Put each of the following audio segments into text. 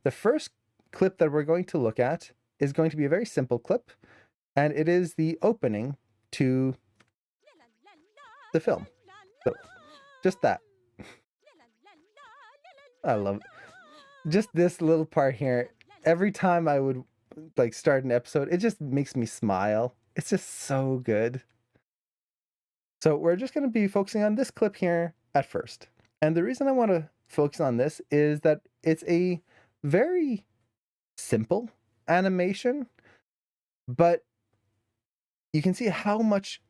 the first clip that we're going to look at is going to be a very simple clip, and it is the opening to the film. So, just that. I love just this little part here. Every time I would like start an episode, it just makes me smile. It's just so good. So we're just going to be focusing on this clip here at first. And the reason I want to focus on this is that it's a very simple animation, but you can see how much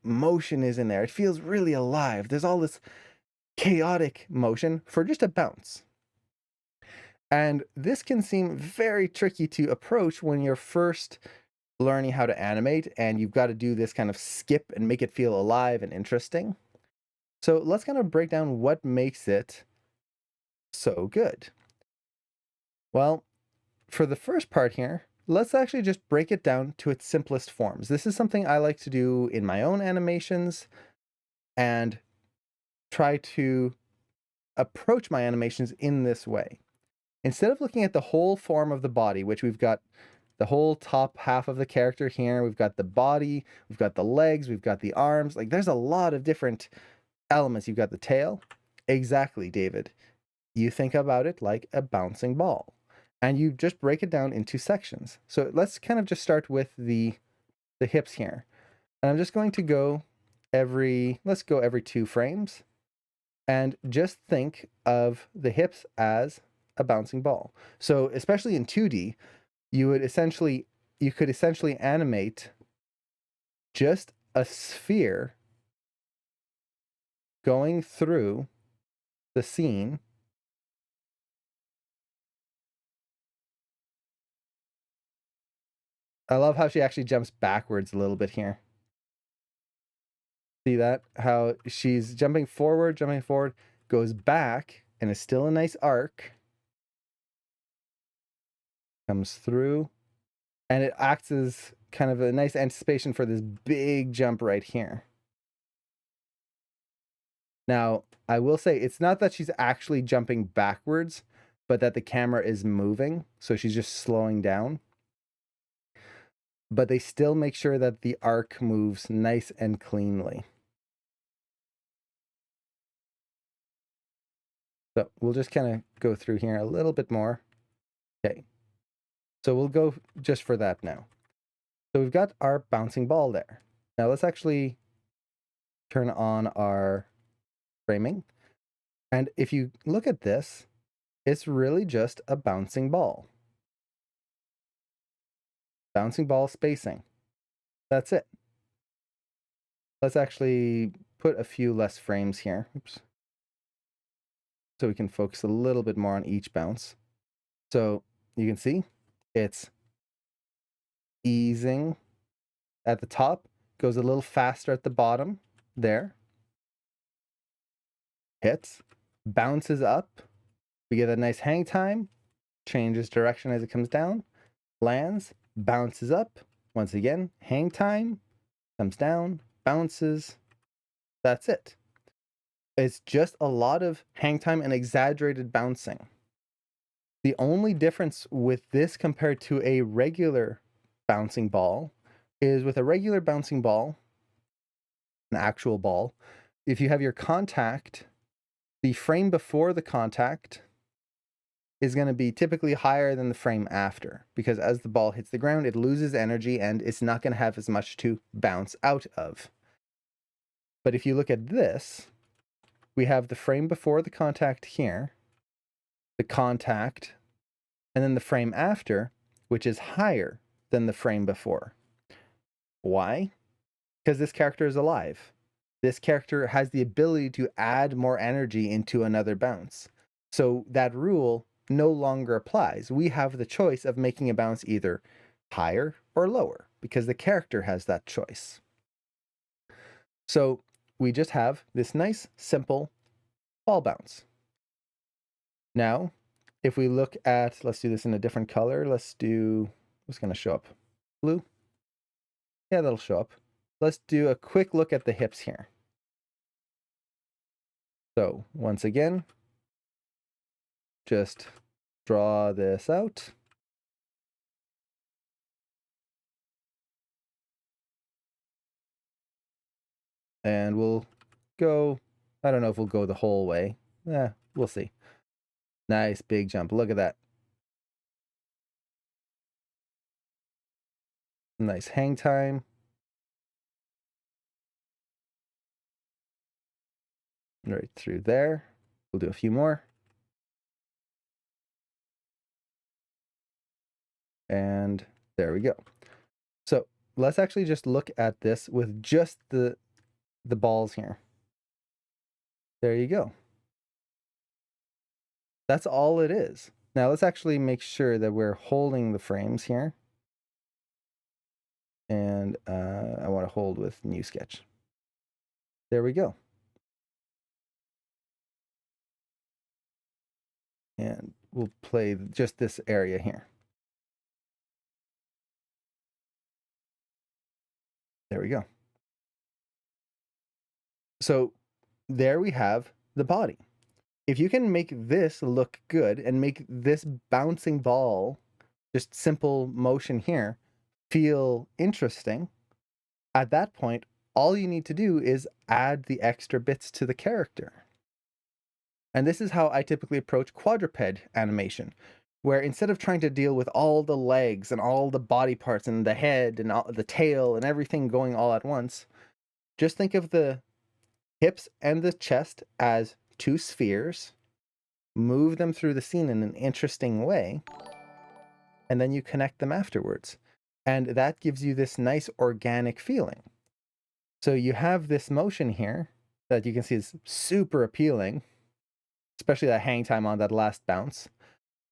motion is in there. It feels really alive. There's all this chaotic motion for just a bounce. And this can seem very tricky to approach when you're first learning how to animate and you've got to do this kind of skip and make it feel alive and interesting. So let's kind of break down what makes it so good. Well, for the first part here, let's actually just break it down to its simplest forms. This is something I like to do in my own animations and try to approach my animations in this way. Instead of looking at the whole form of the body, which we've got the whole top half of the character here, we've got the body, we've got the legs, we've got the arms, like there's a lot of different elements. You've got the tail. Exactly, David. You think about it like a bouncing ball. And you just break it down into sections. So let's kind of just start with the hips here. And I'm just going to go let's go every 2 frames. And just think of the hips as a bouncing ball. So especially in 2D, you could essentially animate just a sphere going through the scene. I love how she actually jumps backwards a little bit here. See that? How she's jumping forward, goes back, and is still a nice arc. Comes through, and it acts as kind of a nice anticipation for this big jump right here. Now, I will say it's not that she's actually jumping backwards, but that the camera is moving, so she's just slowing down. But they still make sure that the arc moves nice and cleanly. So we'll just kind of go through here a little bit more. Okay. So we'll go just for that now. So we've got our bouncing ball there. Now let's actually turn on our framing. And if you look at this, it's really just a bouncing ball. Bouncing ball spacing. That's it. Let's actually put a few less frames here. Oops. So we can focus a little bit more on each bounce. So you can see it's easing at the top, goes a little faster at the bottom there. Hits, bounces up. We get a nice hang time, changes direction as it comes down, lands, bounces up. Once again, hang time, comes down, bounces. That's it. It's just a lot of hang time and exaggerated bouncing. The only difference with this compared to a regular bouncing ball is with a regular bouncing ball, an actual ball, if you have your contact, the frame before the contact is going to be typically higher than the frame after, because as the ball hits the ground, it loses energy and it's not going to have as much to bounce out of. But if you look at this, we have the frame before the contact here, the contact, and then the frame after, which is higher than the frame before. Why? Because this character is alive. This character has the ability to add more energy into another bounce. So that rule no longer applies. We have the choice of making a bounce either higher or lower because the character has that choice. So we just have this nice, simple ball bounce. Now, if we look at, let's do this in a different color. Let's do, what's going to show up? Blue? Yeah, that'll show up. Let's do a quick look at the hips here. So once again, just draw this out. And we'll go, I don't know if we'll go the whole way. We'll see. Nice big jump. Look at that. Nice hang time. Right through there. We'll do a few more. And there we go. So let's actually just look at this with just the balls here. There you go. That's all it is. Now let's actually make sure that we're holding the frames here. And I want to hold with new sketch. There we go. And we'll play just this area here. There we go. So there we have the body. If you can make this look good and make this bouncing ball, just simple motion here, feel interesting, at that point, all you need to do is add the extra bits to the character. And this is how I typically approach quadruped animation, where instead of trying to deal with all the legs and all the body parts and the head and the tail and everything going all at once, just think of the hips and the chest as two spheres, move them through the scene in an interesting way, and then you connect them afterwards. And that gives you this nice organic feeling. So you have this motion here that you can see is super appealing, especially that hang time on that last bounce.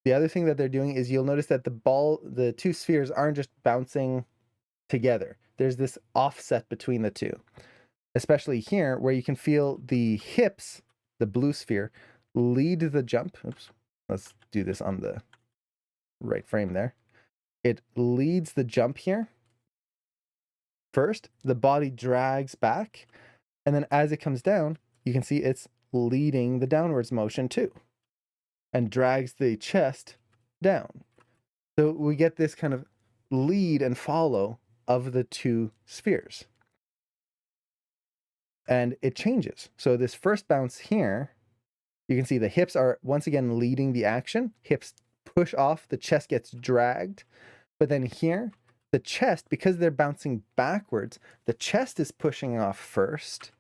The other thing that they're doing is you'll notice that the two spheres aren't just bouncing together. There's this offset between the two, especially here where you can feel the hips, the blue sphere, lead the jump. Oops, let's do this on the right frame there. It leads the jump here. First, the body drags back, and then as it comes down, you can see it's leading the downwards motion too, and drags the chest down. So we get this kind of lead and follow of the two spheres. And it changes. So this first bounce here, you can see the hips are once again leading the action. Hips push off, the chest gets dragged. But then here, the chest, because they're bouncing backwards, the chest is pushing off first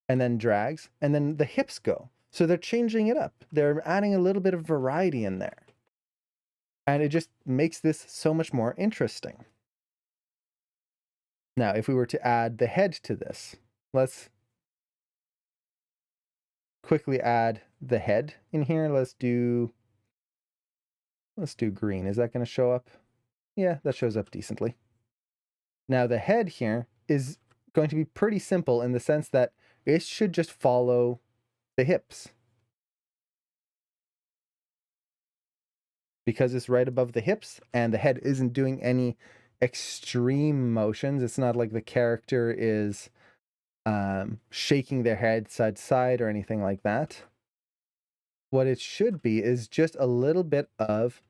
and then drags, and then the hips go. So they're changing it up. They're adding a little bit of variety in there. And it just makes this so much more interesting. Now, if we were to add the head to this, let's quickly add the head in here. Let's do green. Is that going to show up? Yeah, that shows up decently. Now the head here is going to be pretty simple in the sense that it should just follow the hips. Because it's right above the hips and the head isn't doing any extreme motions. It's not like the character is shaking their head side to side or anything like that. What it should be is just a little bit of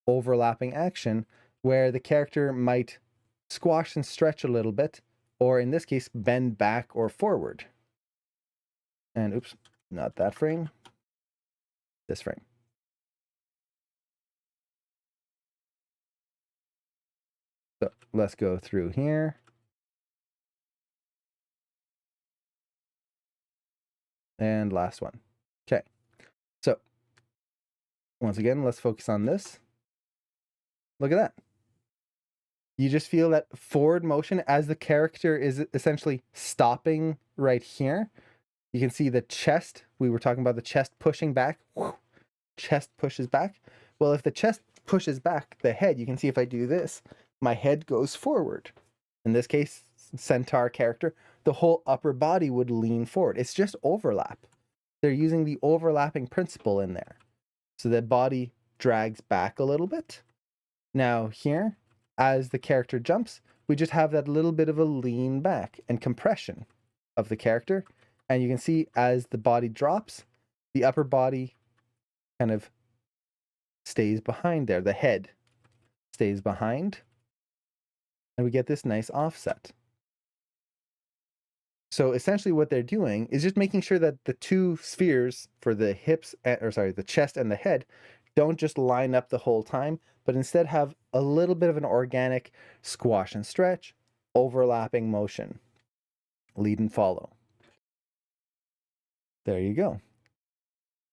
overlapping action where the character might squash and stretch a little bit, or in this case, bend back or forward. And oops, not that frame, this frame. So let's go through here. And last one. Okay. So once again, let's focus on this. Look at that. You just feel that forward motion as the character is essentially stopping right here. You can see the chest. We were talking about the chest pushing back. Chest pushes back. Well, if the chest pushes back the head, you can see if I do this, my head goes forward. In this case, centaur character, the whole upper body would lean forward. It's just overlap. They're using the overlapping principle in there. So the body drags back a little bit. Now here, as the character jumps, we just have that little bit of a lean back and compression of the character. And you can see as the body drops, the upper body kind of stays behind there. The head stays behind, and we get this nice offset. So essentially what they're doing is just making sure that the two spheres for the hips, the chest and the head don't just line up the whole time, but instead have a little bit of an organic squash and stretch, overlapping motion, lead and follow. There you go.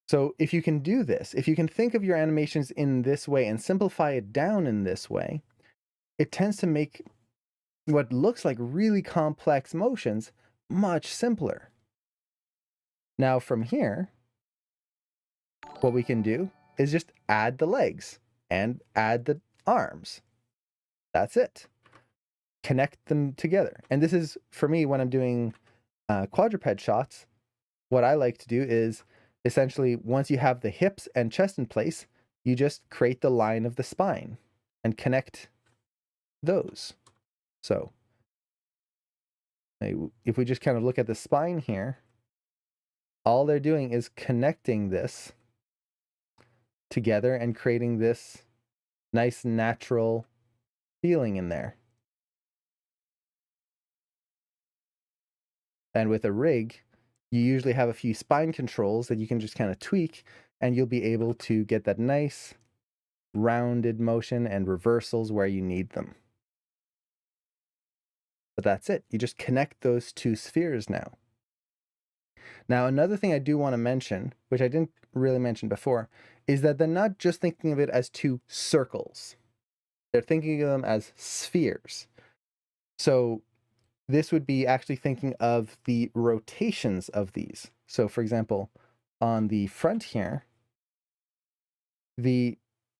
So if you can do this, if you can think of your animations in this way and simplify it down in this way, it tends to make what looks like really complex motions much simpler. Now from here, what we can do is just add the legs and add the arms. That's it. Connect them together. And this is, for me, when I'm doing quadruped shots, what I like to do is essentially, once you have the hips and chest in place, you just create the line of the spine and connect those. So if we just kind of look at the spine here, all they're doing is connecting this together and creating this nice natural feeling in there. And with a rig, you usually have a few spine controls that you can just kind of tweak, and you'll be able to get that nice rounded motion and reversals where you need them. But that's it. You just connect those two spheres now. Now, another thing I do want to mention, which I didn't really mention before, is that they're not just thinking of it as two circles. They're thinking of them as spheres. So this would be actually thinking of the rotations of these. So for example, on the front here, the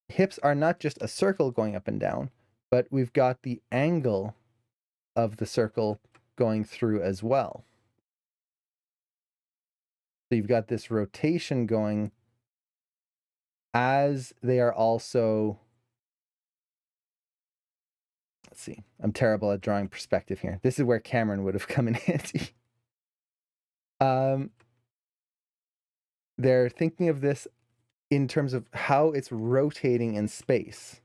hips are not just a circle going up and down, but we've got the angle of the circle going through as well. So you've got this rotation going as they are also, let's see, I'm terrible at drawing perspective here. This is where Cameron would have come in handy. They're thinking of this in terms of how it's rotating in space.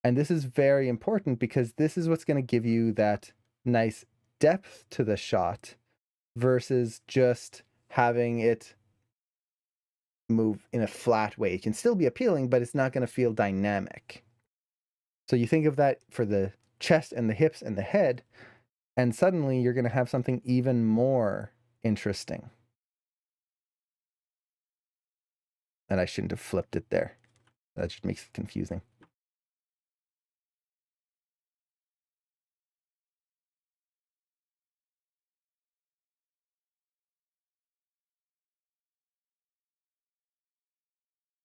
And this is very important because this is what's going to give you that nice depth to the shot versus just having it move in a flat way. It can still be appealing, but it's not going to feel dynamic. So you think of that for the chest and the hips and the head, and suddenly you're going to have something even more interesting. And I shouldn't have flipped it there. That just makes it confusing.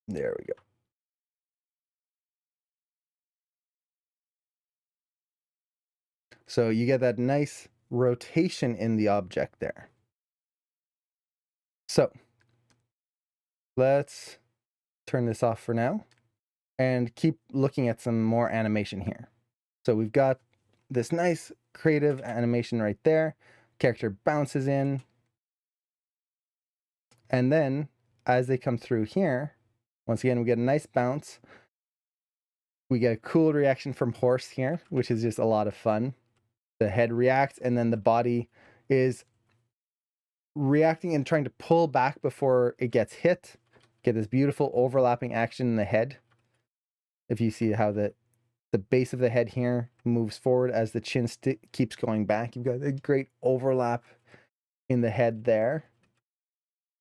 There we go. So you get that nice rotation in the object there. So let's turn this off for now and keep looking at some more animation here. So we've got this nice creative animation right there. Character bounces in. And then as they come through here, once again, we get a nice bounce. We get a cool reaction from horse here, which is just a lot of fun. The head reacts, and then the body is reacting and trying to pull back before it gets hit. Get this beautiful overlapping action in the head. If you see how the base of the head here moves forward as the chin keeps going back, you've got a great overlap in the head there.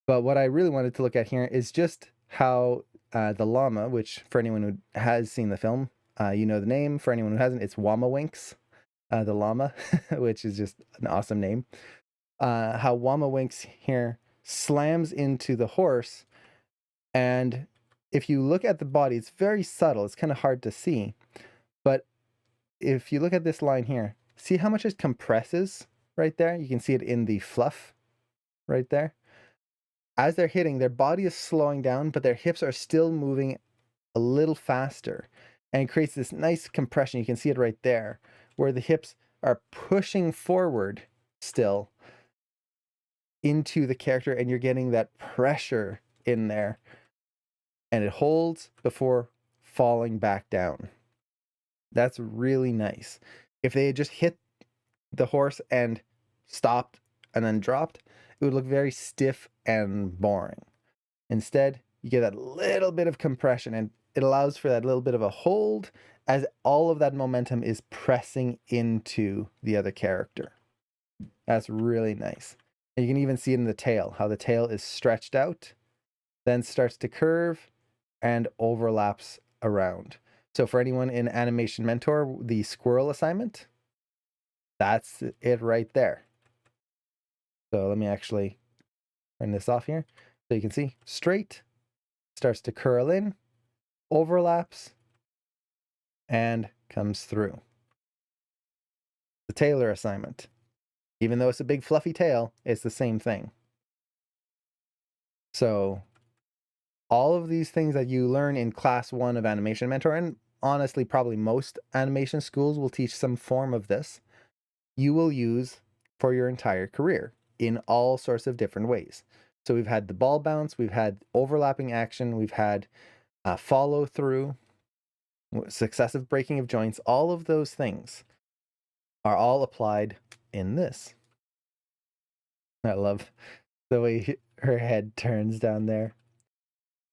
But what I really wanted to look at here is just how the llama, which for anyone who has seen the film, you know the name. For anyone who hasn't, it's Wamawinks, the llama, which is just an awesome name. How Wamawinks here slams into the horse, and if you look at the body, it's very subtle. It's kind of hard to see. But if you look at this line here, see how much it compresses right there? You can see it in the fluff right there. As they're hitting, their body is slowing down, but their hips are still moving a little faster. And it creates this nice compression. You can see it right there, where the hips are pushing forward still into the character, and you're getting that pressure in there. and it holds before falling back down. That's really nice. If they had just hit the horse and stopped and then dropped, it would look very stiff and boring. Instead, you get that little bit of compression, and it allows for that little bit of a hold as all of that momentum is pressing into the other character. That's really nice. And you can even see it in the tail, how the tail is stretched out, then starts to curve and overlaps around. So for anyone in Animation Mentor, the squirrel assignment, that's it right there. So let me actually turn this off here. So you can see straight, starts to curl in, overlaps, and comes through. The tailor assignment. Even though it's a big fluffy tail, it's the same thing. So all of these things that you learn in class 1 of Animation Mentor, and honestly probably most animation schools will teach some form of this, you will use for your entire career in all sorts of different ways. So we've had the ball bounce, we've had overlapping action, we've had follow through, successive breaking of joints. All of those things are all applied in this. I love the way her head turns down there.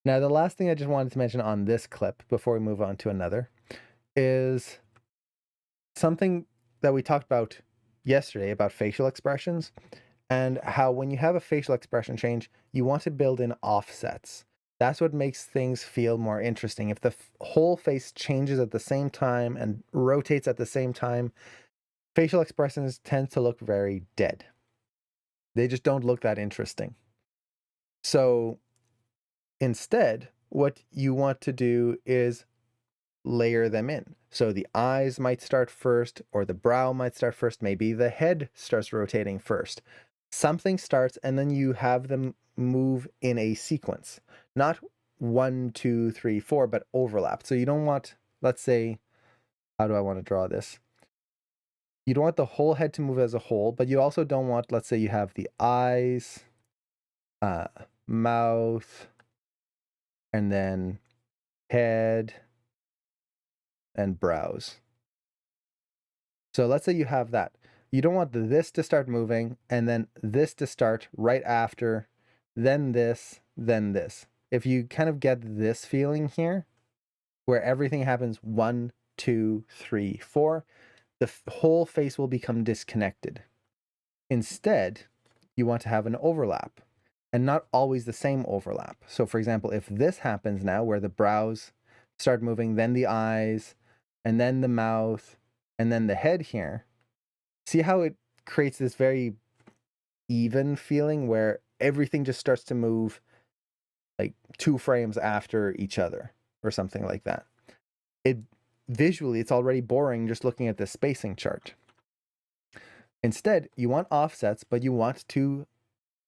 Now, the last thing I just wanted to mention on this clip before we move on to another is something that we talked about yesterday about facial expressions, and how when you have a facial expression change, you want to build in offsets. That's what makes things feel more interesting. If the whole face changes at the same time and rotates at the same time, facial expressions tend to look very dead. They just don't look that interesting. So instead, what you want to do is layer them in. So the eyes might start first, or the brow might start first. Maybe the head starts rotating first. Something starts, and then you have them move in a sequence, not 1, 2, 3, 4, but overlap. So you don't want, let's say, how do I want to draw this? You don't want the whole head to move as a whole, but you also don't want, let's say you have the eyes, mouth, and then head and brows. So let's say you have that. You don't want this to start moving and then this to start right after, then this, then this. If you kind of get this feeling here, where everything happens 1, 2, 3, 4, the whole face will become disconnected. Instead, you want to have an overlap, and not always the same overlap. So for example, if this happens now, where the brows start moving, then the eyes, and then the mouth, and then the head here, see how it creates this very even feeling where everything just starts to move like 2 frames after each other or something like that. Visually, it's already boring just looking at the spacing chart. Instead, you want offsets, but you want to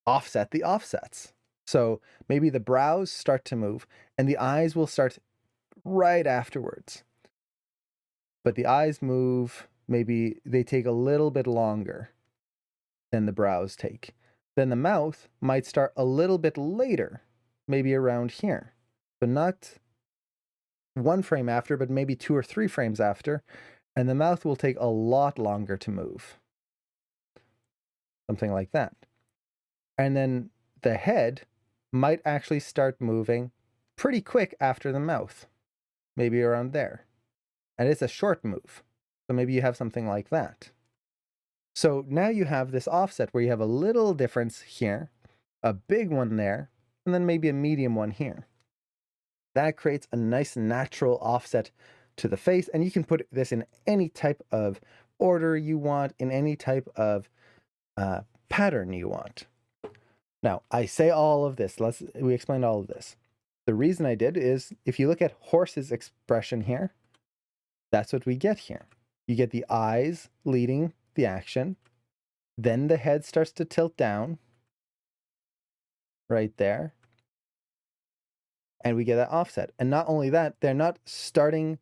offset the offsets. So maybe the brows start to move and the eyes will start right afterwards. But the eyes move, maybe they take a little bit longer than the brows take. Then the mouth might start a little bit later, maybe around here. So not 1 frame after, but maybe 2 or 3 frames after. And the mouth will take a lot longer to move. Something like that. And then the head might actually start moving pretty quick after the mouth, maybe around there. And it's a short move. So maybe you have something like that. So now you have this offset where you have a little difference here, a big one there, and then maybe a medium one here. That creates a nice natural offset to the face, and you can put this in any type of order you want, in any type of pattern you want. Now, I say all of this, we explained all of this. The reason I did is, if you look at horse's expression here, that's what we get here. You get the eyes leading the action, then the head starts to tilt down, right there, and we get that offset. And not only that, they're not starting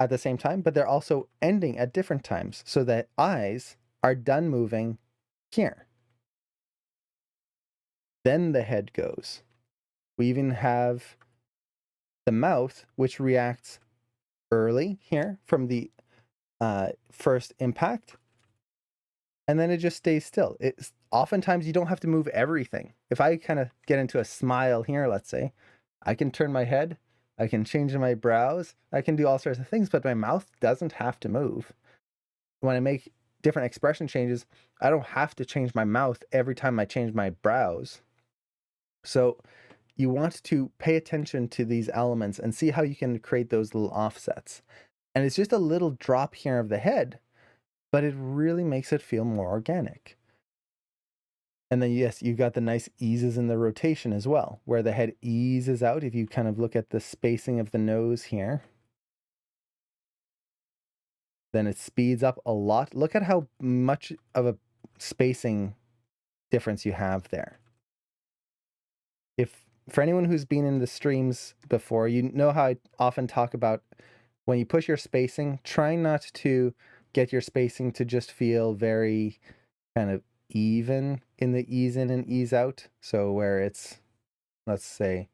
at the same time, but they're also ending at different times, so that eyes are done moving here. Then the head goes. We even have the mouth, which reacts early here from the first impact, and then it just stays still. It's oftentimes you don't have to move everything. If I kind of get into a smile here, let's say, I can turn my head, I can change my brows, I can do all sorts of things, but my mouth doesn't have to move. When I make different expression changes, I don't have to change my mouth every time I change my brows. So you want to pay attention to these elements and see how you can create those little offsets. And it's just a little drop here of the head, but it really makes it feel more organic. And then, yes, you got the nice eases in the rotation as well, where the head eases out. If you kind of look at the spacing of the nose here, then it speeds up a lot. Look at how much of a spacing difference you have there. If for anyone who's been in the streams before, you know how I often talk about when you push your spacing, try not to get your spacing to just feel very kind of even in the ease in and ease out. So where it's, let's say,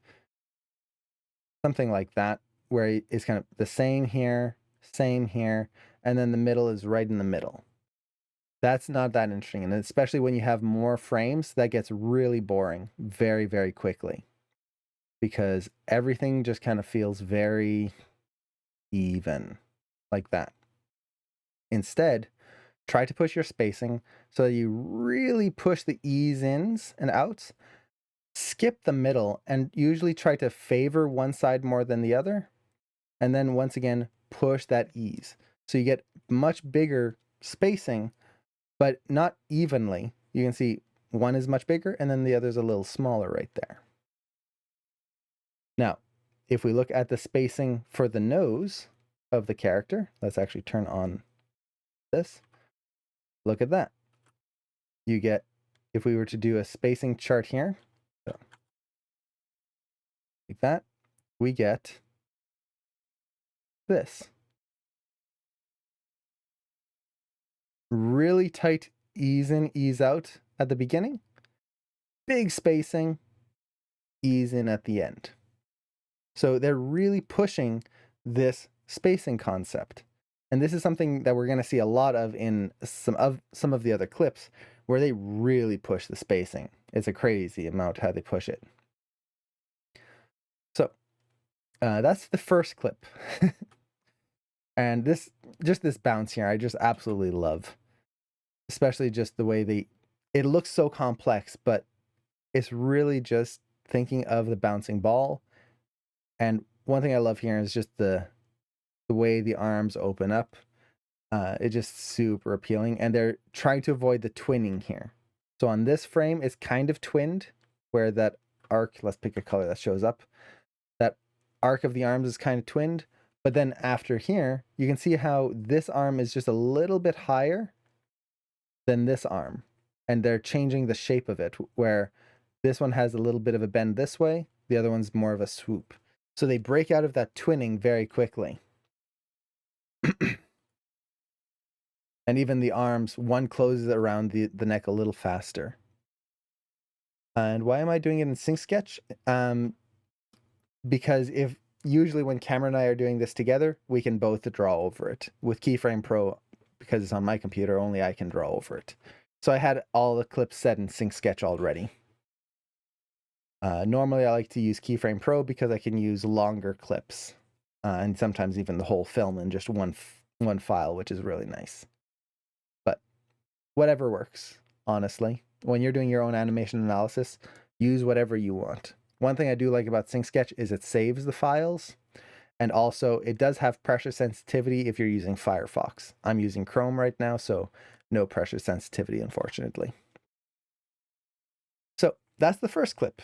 something like that, where it's kind of the same here, and then the middle is right in the middle. That's not that interesting. And especially when you have more frames, that gets really boring very, very quickly, because everything just kind of feels very even like that. Instead, try to push your spacing so that you really push the ease ins and outs. Skip the middle and usually try to favor one side more than the other. And then once again, push that ease. So you get much bigger spacing, but not evenly. You can see one is much bigger and then the other is a little smaller right there. Now, if we look at the spacing for the nose of the character, let's actually turn on this. Look at that. You get, if we were to do a spacing chart here, so like that, we get this. Really tight ease in, ease out at the beginning. Big spacing, ease in at the end. So they're really pushing this spacing concept. And this is something that we're going to see a lot of in some of the other clips where they really push the spacing. It's a crazy amount how they push it. So that's the first clip. And this bounce here, I just absolutely love. Especially just the way it looks so complex, but it's really just thinking of the bouncing ball. And one thing I love here is just the way the arms open up. It's just super appealing. And they're trying to avoid the twinning here. So on this frame, it's kind of twinned, where that arc, let's pick a color that shows up. That arc of the arms is kind of twinned. But then after here, you can see how this arm is just a little bit higher than this arm. And they're changing the shape of it, where this one has a little bit of a bend this way, the other one's more of a swoop. So they break out of that twinning very quickly. And even the arms, one closes around the neck a little faster. And why am I doing it in Sync Sketch? Because usually when Cameron and I are doing this together, we can both draw over it. With Keyframe Pro, because it's on my computer, only I can draw over it. So I had all the clips set in Sync Sketch already. Normally I like to use Keyframe Pro because I can use longer clips, and sometimes even the whole film in just one file, which is really nice. But whatever works, honestly. When you're doing your own animation analysis, use whatever you want. One thing I do like about Sync Sketch is it saves the files, and also it does have pressure sensitivity if you're using Firefox. I'm using Chrome right now, so no pressure sensitivity, unfortunately. So that's the first clip.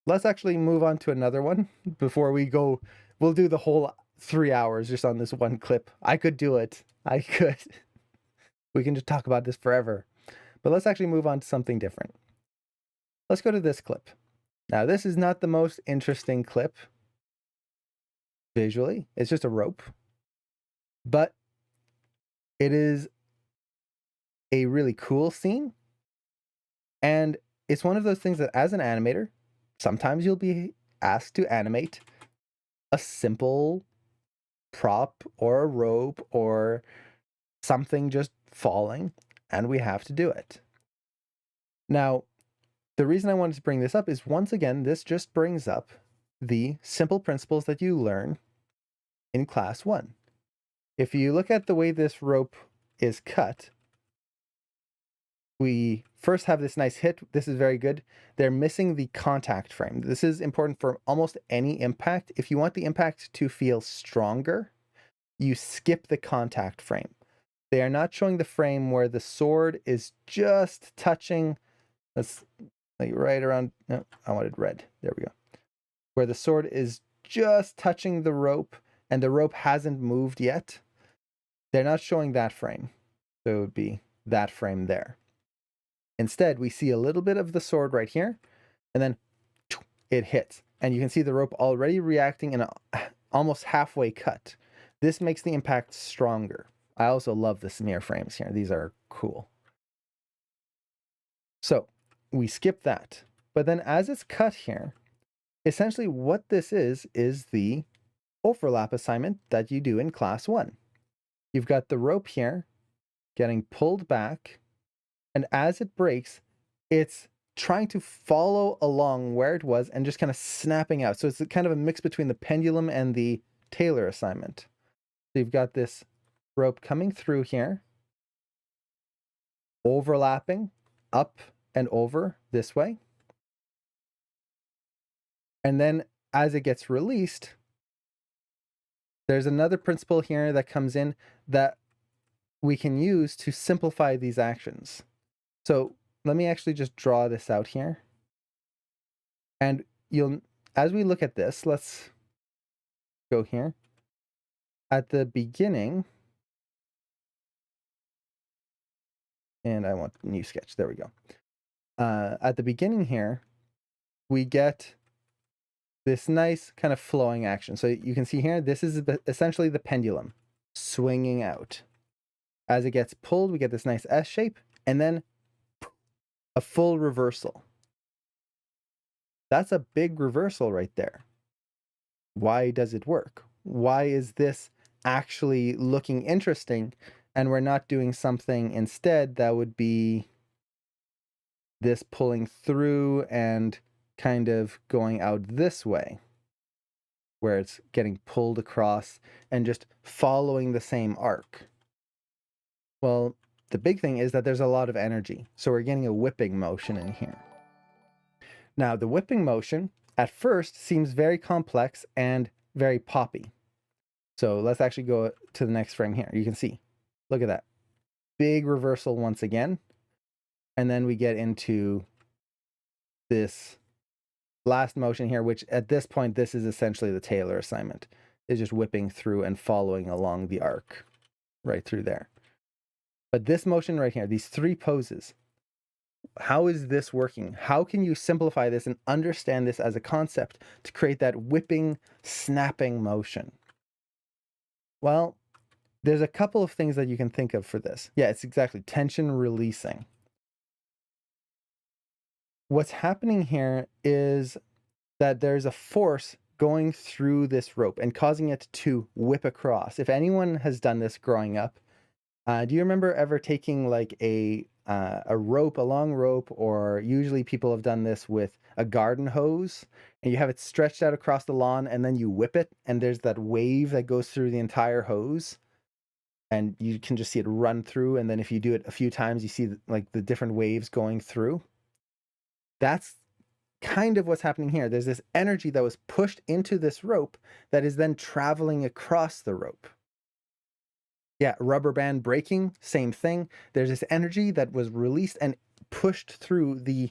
Let's actually move on to another one before we go. We'll do the whole 3 hours just on this one clip. I could do it. I could. We can just talk about this forever. But let's actually move on to something different. Let's go to this clip. Now, this is not the most interesting clip visually. It's just a rope. But it is a really cool scene. And it's one of those things that as an animator, sometimes you'll be asked to animate a simple prop or a rope or something just falling, and we have to do it. Now, the reason I wanted to bring this up is, once again, this just brings up the simple principles that you learn in class 1. If you look at the way this rope is cut, we first have this nice hit. This is very good. They're missing the contact frame. This is important for almost any impact. If you want the impact to feel stronger, you skip the contact frame. They are not showing the frame where the sword is just touching. That's like right around. No, I wanted red. There we go. Where the sword is just touching the rope and the rope hasn't moved yet. They're not showing that frame. So it would be that frame there. Instead, we see a little bit of the sword right here, and then it hits. And you can see the rope already reacting in an almost halfway cut. This makes the impact stronger. I also love the smear frames here. These are cool. So we skip that. But then as it's cut here, essentially what this is the overlap assignment that you do in class 1. You've got the rope here getting pulled back, and as it breaks, it's trying to follow along where it was and just kind of snapping out. So it's kind of a mix between the pendulum and the Taylor assignment. So you've got this rope coming through here, overlapping up and over this way. And then as it gets released, there's another principle here that comes in that we can use to simplify these actions. So let me actually just draw this out here. And as we look at this, let's go here. At the beginning, and I want new sketch, there we go. At the beginning here, we get this nice kind of flowing action. So you can see here, this is essentially the pendulum swinging out. As it gets pulled, we get this nice S shape, and then a full reversal. That's a big reversal right there. Why does it work? Why is this actually looking interesting, and we're not doing something instead that would be this pulling through and kind of going out this way, where it's getting pulled across and just following the same arc? Well, the big thing is that there's a lot of energy, so we're getting a whipping motion in here. Now, the whipping motion at first seems very complex and very poppy. So let's actually go to the next frame here. You can see, look at that. Big reversal once again. And then we get into this last motion here, which at this point, this is essentially the Taylor assignment. It's just whipping through and following along the arc right through there. But this motion right here, these 3 poses, how is this working? How can you simplify this and understand this as a concept to create that whipping, snapping motion? Well, there's a couple of things that you can think of for this. Yeah, it's exactly tension releasing. What's happening here is that there's a force going through this rope and causing it to whip across. If anyone has done this growing up, do you remember ever taking like a rope, a long rope, or usually people have done this with a garden hose, and you have it stretched out across the lawn, and then you whip it, and there's that wave that goes through the entire hose, and you can just see it run through, and then if you do it a few times, you see like the different waves going through. That's kind of what's happening here. There's this energy that was pushed into this rope that is then traveling across the rope. Yeah, rubber band breaking, same thing. There's this energy that was released and pushed through the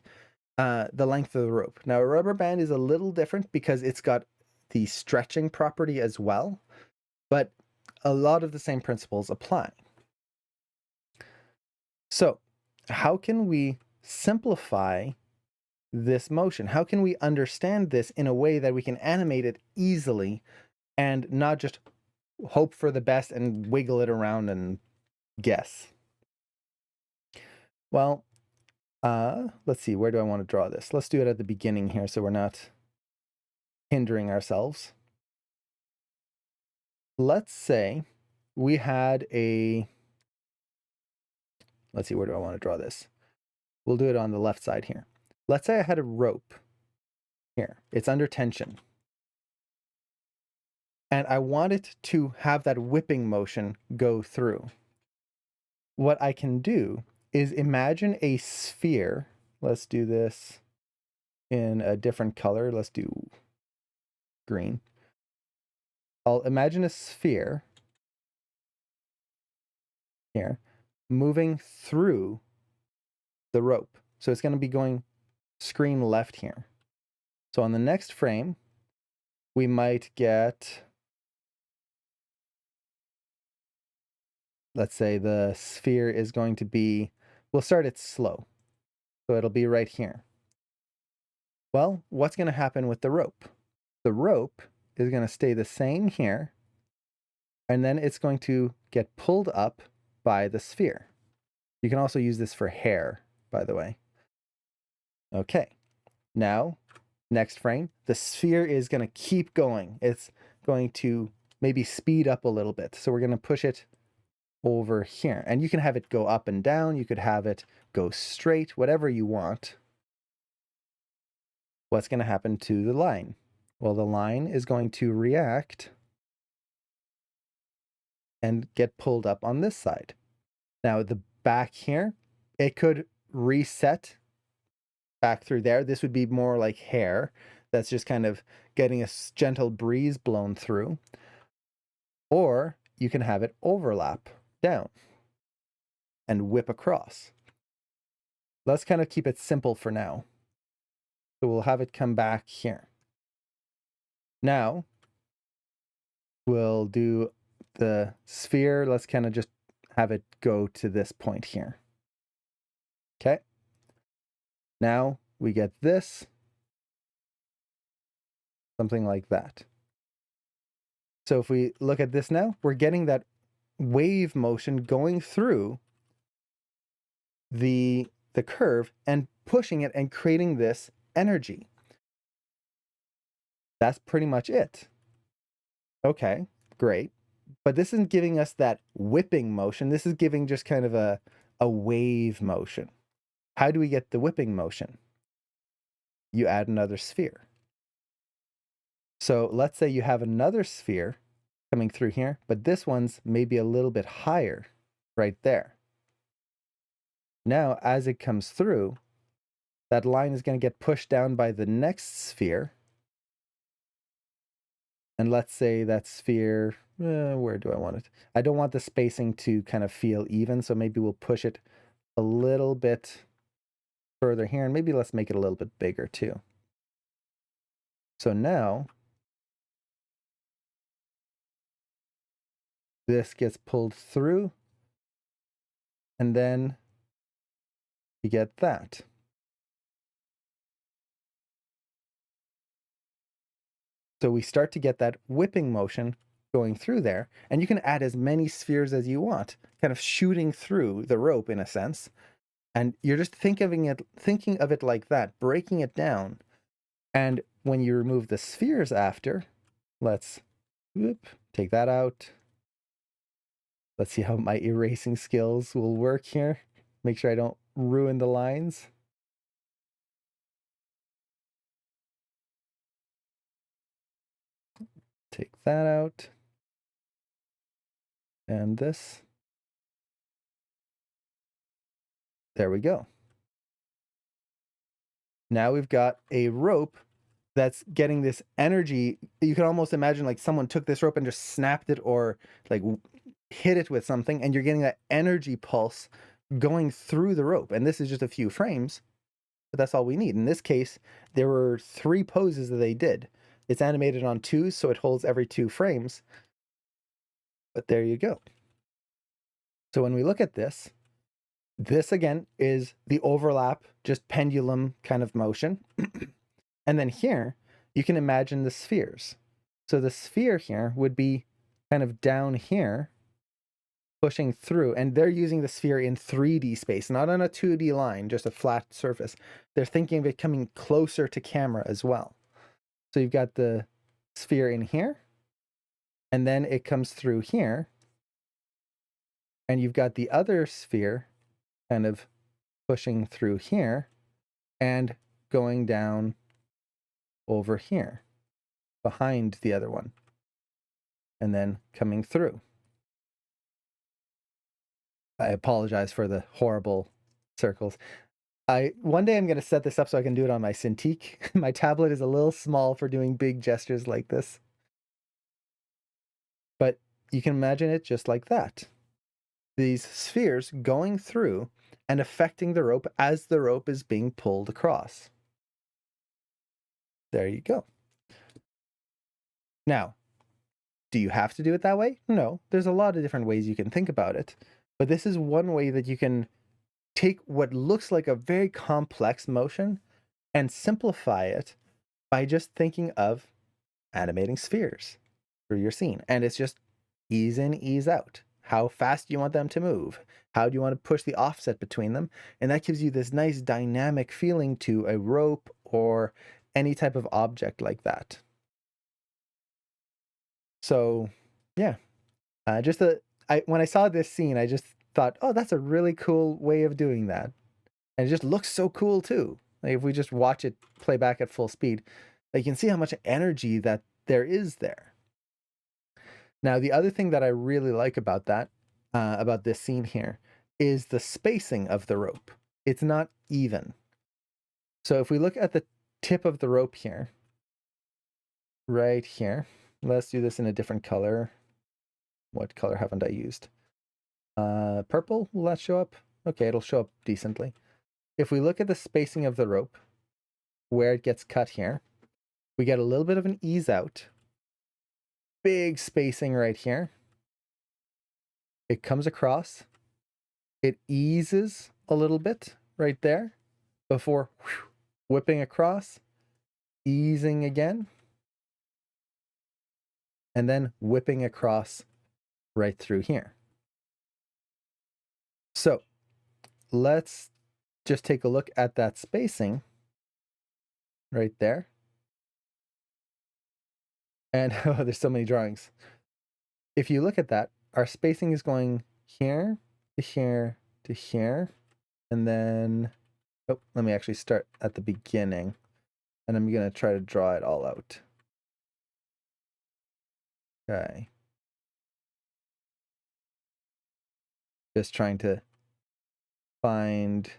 length of the rope. Now, a rubber band is a little different because it's got the stretching property as well, but a lot of the same principles apply. So, how can we simplify this motion? How can we understand this in a way that we can animate it easily and not just hope for the best and wiggle it around and guess? Well, let's see, where do I want to draw this? Let's do it at the beginning here so we're not hindering ourselves. let's say we had let's see, where do I want to draw this? We'll do it on the left side here. Let's say I had a rope here. It's under tension. And I want it to have that whipping motion go through. What I can do is imagine a sphere. Let's do this in a different color. Let's do green. I'll imagine a sphere here moving through the rope. So it's going to be going screen left here. So on the next frame, we might get, let's say the sphere is going to be, we'll start it slow. So it'll be right here. Well, what's going to happen with the rope? The rope is going to stay the same here, and then it's going to get pulled up by the sphere. You can also use this for hair, by the way. Okay, now, next frame, the sphere is going to keep going. It's going to maybe speed up a little bit. So we're going to push it over here. And you can have it go up and down. You could have it go straight, whatever you want. What's going to happen to the line? Well, the line is going to react and get pulled up on this side. Now, the back here, it could reset back through there. This would be more like hair that's just kind of getting a gentle breeze blown through. Or you can have it overlap down and whip across. Let's kind of keep it simple for now. So we'll have it come back here. Now, we'll do the sphere. Let's kind of just have it go to this point here. Okay. Now we get this. Something like that. So if we look at this now, we're getting that wave motion going through the curve and pushing it and creating this energy. That's pretty much it. Okay, great. But this isn't giving us that whipping motion. This is giving just kind of a wave motion. How do we get the whipping motion? You add another sphere. So let's say you have another sphere coming through here, but this one's maybe a little bit higher right there. Now, as it comes through, that line is going to get pushed down by the next sphere. And let's say that sphere, where do I want it? I don't want the spacing to kind of feel even, so maybe we'll push it a little bit further here, and maybe let's make it a little bit bigger too. So now, this gets pulled through, and then you get that. So we start to get that whipping motion going through there, and you can add as many spheres as you want, kind of shooting through the rope in a sense. And you're just thinking of it like that, breaking it down. And when you remove the spheres after, let's take that out. Let's see how my erasing skills will work here. Make sure I don't ruin the lines. Take that out. And this. There we go. Now we've got a rope that's getting this energy. You can almost imagine like someone took this rope and just snapped it or like hit it with something, and you're getting that energy pulse going through the rope. And this is just a few frames, but that's all we need. In this case, there were 3 poses that they did. It's animated on 2, so it holds every 2 frames. But there you go. So when we look at this again is the overlap, just pendulum kind of motion. And then here, you can imagine the spheres. So the sphere here would be kind of down here, pushing through, and they're using the sphere in 3D space, not on a 2D line, just a flat surface. They're thinking of it coming closer to camera as well. So you've got the sphere in here, And then it comes through here, and you've got the other sphere kind of pushing through here and going down over here behind the other one, and then coming through. I apologize for the horrible circles. One day I'm going to set this up so I can do it on my Cintiq. My tablet is a little small for doing big gestures like this. But you can imagine it just like that. These spheres going through and affecting the rope as the rope is being pulled across. There you go. Now, do you have to do it that way? No, there's a lot of different ways you can think about it. But this is one way that you can take what looks like a very complex motion and simplify it by just thinking of animating spheres through your scene. And it's just ease in, ease out. How fast do you want them to move? How do you want to push the offset between them? And that gives you this nice dynamic feeling to a rope or any type of object like that. So, yeah. When I saw this scene, I just thought, oh, that's a really cool way of doing that. And it just looks so cool too. Like if we just watch it play back at full speed, you can see how much energy that there is there. Now, the other thing that I really like about that, about this scene here, is the spacing of the rope. It's not even. So if we look at the tip of the rope here, right here, let's do this in a different color. What color haven't I used? Purple, will that show up? Okay, it'll show up decently. If we look at the spacing of the rope, where it gets cut here, we get a little bit of an ease out. Big spacing right here. It comes across. It eases a little bit right there before whipping across, easing again, and then whipping across right through here. So let's just take a look at that spacing right there. And oh, there's so many drawings. If you look at that, our spacing is going here to here to here. And then, oh, let me actually start at the beginning. And I'm going to try to draw it all out. Okay. Just trying to find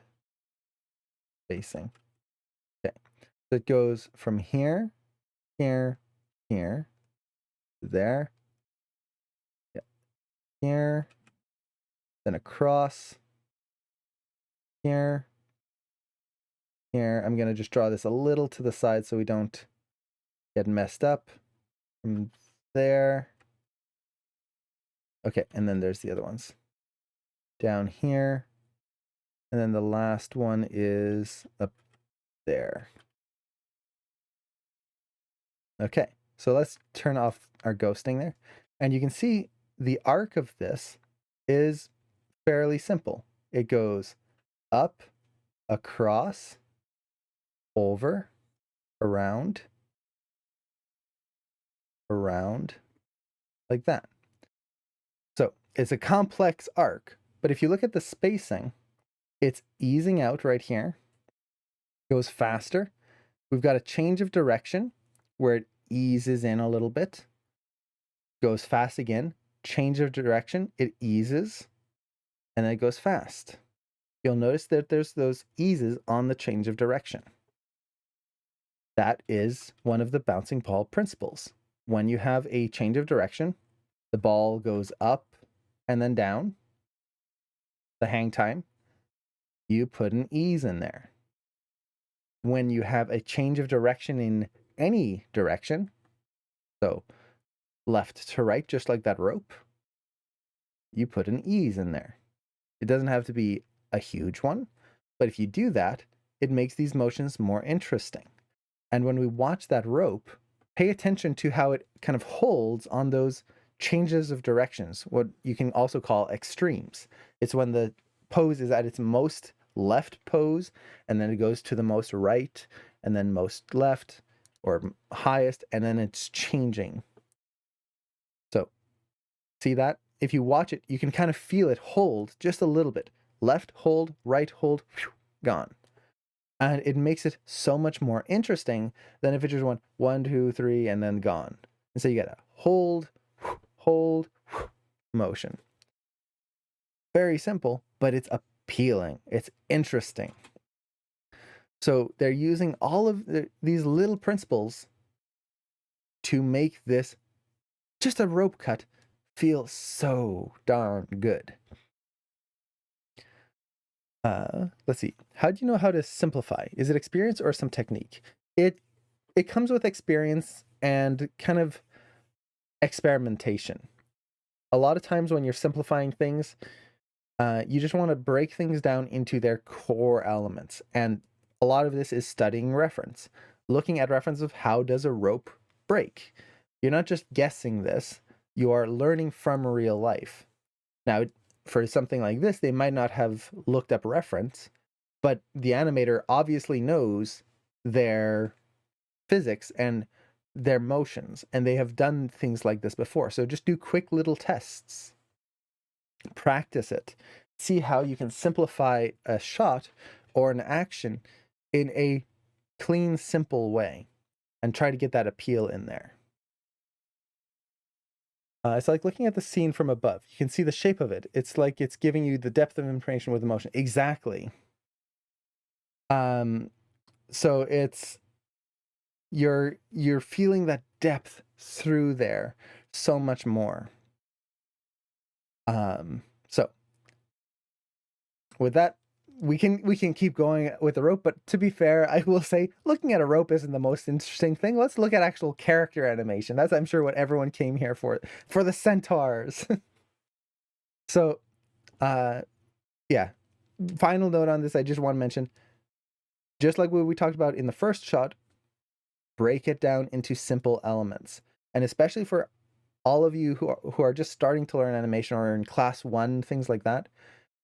spacing. Okay. So it goes from here, here, here, there, yeah, here, then across, here, here. I'm going to just draw this a little to the side so we don't get messed up. From there. Okay, and then there's the other ones. Down here. And then the last one is up there. Okay, so let's turn off our ghosting there. And you can see the arc of this is fairly simple. It goes up, across, over, around, like that. So it's a complex arc, but if you look at the spacing, it's easing out right here, goes faster. We've got a change of direction where it eases in a little bit, goes fast again, change of direction, it eases, and then it goes fast. You'll notice that there's those eases on the change of direction. That is one of the bouncing ball principles. When you have a change of direction, the ball goes up and then down. The hang time, you put an ease in there. When you have a change of direction in any direction, so left to right, just like that rope, you put an ease in there. It doesn't have to be a huge one, but if you do that, it makes these motions more interesting. And when we watch that rope, pay attention to how it kind of holds on those changes of directions, what you can also call extremes. It's when the pose is at its most left pose, and then it goes to the most right, and then most left, or highest, and then it's changing. So See that? If you watch it, you can kind of feel it hold just a little bit. Left hold, right hold, whew, gone. And it makes it so much more interesting than if it just went 1, 2, 3, and then gone. And so you get a hold, hold, motion. Very simple, but it's appealing. It's interesting. So they're using all of these little principles to make this, just a rope cut, feel so darn good. Let's see. How do you know how to simplify? Is it experience or some technique? It comes with experience and kind of experimentation. A lot of times when you're simplifying things, you just want to break things down into their core elements. And a lot of this is studying reference, looking at reference of how does a rope break. You're not just guessing this, you are learning from real life. Now, for something like this, they might not have looked up reference, but the animator obviously knows their physics and their motions, and they have done things like this before. So just do quick little tests, practice it, see how you can simplify a shot or an action in a clean, simple way, and try to get that appeal in there. It's like looking at the scene from above. You can see the shape of it. It's like it's giving you the depth of information with emotion. Exactly. So it's you're feeling that depth through there so much more. So with that, we can keep going with the rope, but to be fair, I will say looking at a rope isn't the most interesting thing. Let's look at actual character animation. That's, I'm sure, what everyone came here for the centaurs. So yeah, final note on this, I just want to mention, just like what we talked about in the first shot, break it down into simple elements. And especially for all of you who are just starting to learn animation or in class 1, things like that,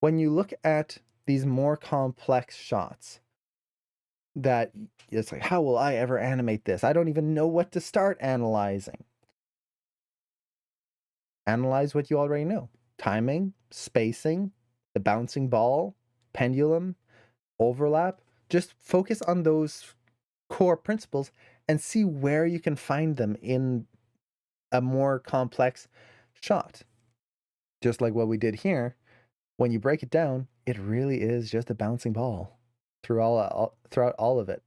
when you look at these more complex shots, that it's like, how will I ever animate this? I don't even know what to start analyzing. Analyze what you already know. Timing, spacing, the bouncing ball, pendulum, overlap. Just focus on those core principles and see where you can find them in a more complex shot. Just like what we did here, when you break it down, it really is just a bouncing ball throughout all of it.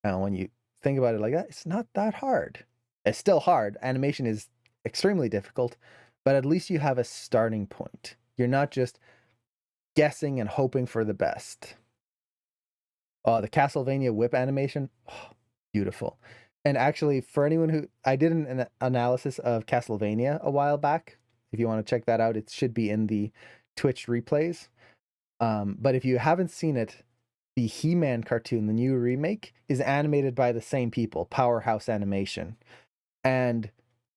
Now, when you think about it like that, it's not that hard. It's still hard. Animation is extremely difficult, but at least you have a starting point. You're not just guessing and hoping for the best. Oh, the Castlevania whip animation, oh, beautiful. And actually, for anyone who, I did an analysis of Castlevania a while back. If you want to check that out, it should be in the Twitch replays. But if you haven't seen it, the He-Man cartoon, the new remake, is animated by the same people, Powerhouse Animation. And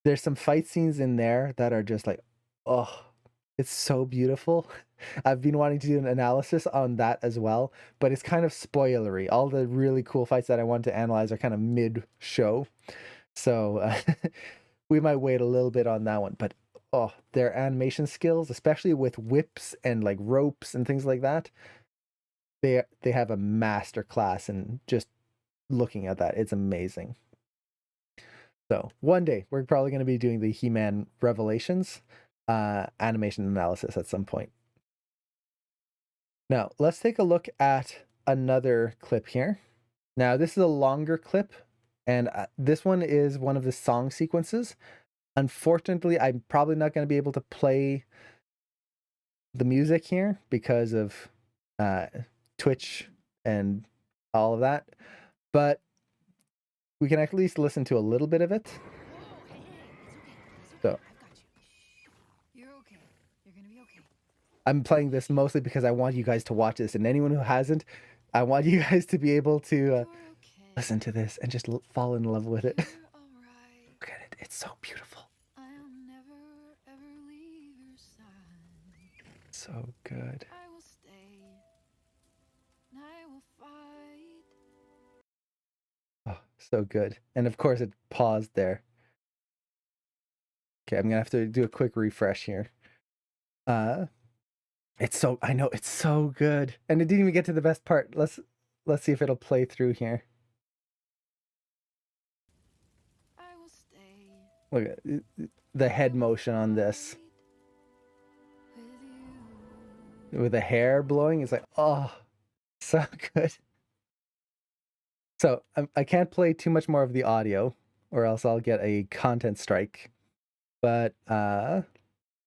there's some fight scenes in there that are just like, oh, it's so beautiful. I've been wanting to do an analysis on that as well, but it's kind of spoilery. All the really cool fights that I want to analyze are kind of mid-show. So we might wait a little bit on that one. But oh, their animation skills, especially with whips and like ropes and things like that, they have a master class, and just looking at that, it's amazing. So one day we're probably going to be doing the He-Man Revelations animation analysis at some point. Now let's take a look at another clip here. Now this is a longer clip, and this one is one of the song sequences. Unfortunately, I'm probably not going to be able to play the music here because of Twitch and all of that, but we can at least listen to a little bit of it. So You're okay. You're gonna be okay. I'm playing this mostly because I want you guys to watch this, and anyone who hasn't, I want you guys to be able to listen to this and just fall in love with it. Look at it. It's so beautiful. I'll never ever leave your side. So good. I will stay. And I will fight. Oh, so good. And of course it paused there. Okay, I'm gonna have to do a quick refresh here. I know it's so good, and it didn't even get to the best part. Let's see if it'll play through here. I will stay. Look at the head motion on this With you. with the hair blowing. It's like, oh, so good. So I can't play too much more of the audio, or else I'll get a content strike. But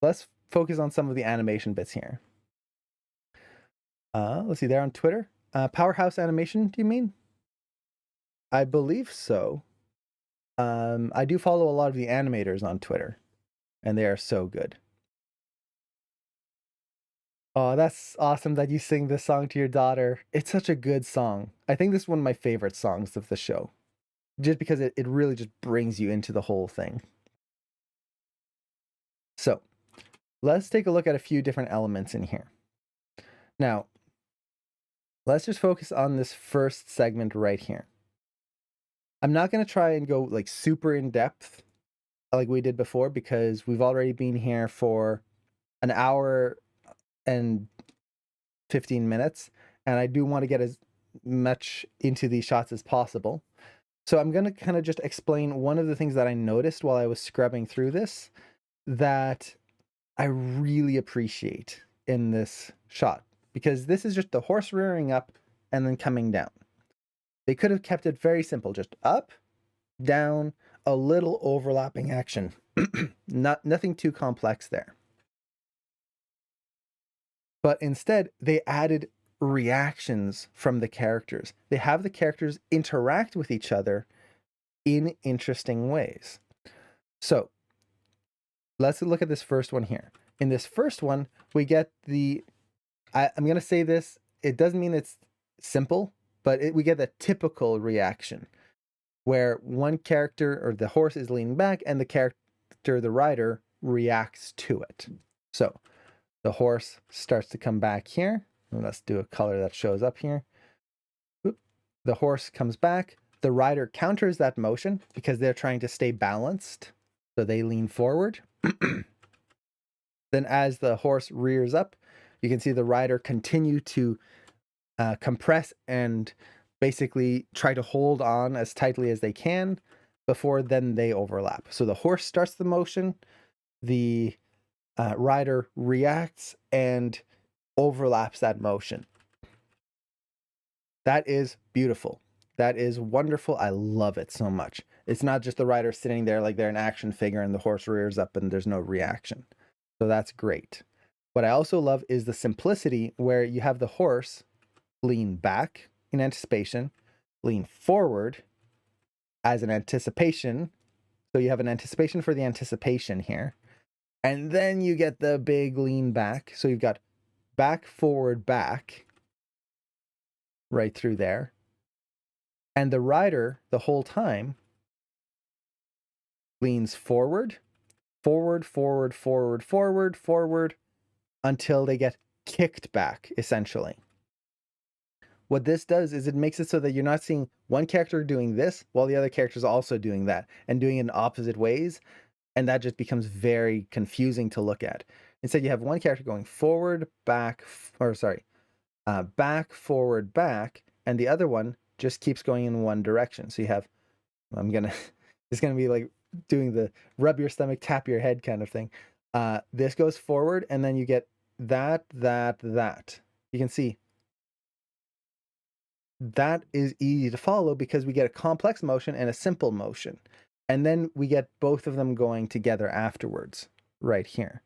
let's focus on some of the animation bits here. Let's see, they're on Twitter. Powerhouse Animation, do you mean? I believe so. I do follow a lot of the animators on Twitter, and they are so good. Oh, that's awesome that you sing this song to your daughter. It's such a good song. I think this is one of my favorite songs of the show, just because it really just brings you into the whole thing. So let's take a look at a few different elements in here. Now, let's just focus on this first segment right here. I'm not going to try and go like super in depth like we did before, because we've already been here for an hour and 15 minutes, and I do want to get as much into these shots as possible. So I'm going to kind of just explain one of the things that I noticed while I was scrubbing through this that I really appreciate in this shot, because this is just the horse rearing up and then coming down. They could have kept it very simple, just up, down, a little overlapping action. Nothing too complex there. But instead, they added reactions from the characters. They have the characters interact with each other in interesting ways. So let's look at this first one here. In this first one, we get I'm going to say this, it doesn't mean it's simple, but we get the typical reaction where one character or the horse is leaning back and the character, the rider, reacts to it. So the horse starts to come back here. Let's do a color that shows up here. The horse comes back. The rider counters that motion because they're trying to stay balanced. So they lean forward. Then as the horse rears up, you can see the rider continue to compress and basically try to hold on as tightly as they can before then they overlap. So the horse starts the motion, the rider reacts and overlaps that motion. That is beautiful. That is wonderful. I love it so much. It's not just the rider sitting there like they're an action figure and the horse rears up and there's no reaction. So that's great. What I also love is the simplicity where you have the horse lean back in anticipation, lean forward as an anticipation. So you have an anticipation for the anticipation here. And then you get the big lean back. So you've got back, forward, back right through there. And the rider the whole time leans forward, forward, forward, forward, forward, forward until they get kicked back, essentially. What this does is it makes it so that you're not seeing one character doing this while the other character is also doing that and doing it in opposite ways. And that just becomes very confusing to look at. Instead, you have one character going forward, back, back, forward, back, and the other one just keeps going in one direction. So you have, it's gonna be like doing the rub your stomach, tap your head kind of thing. This goes forward, and then you get that. You can see that is easy to follow because we get a complex motion and a simple motion. And then we get both of them going together afterwards, right here.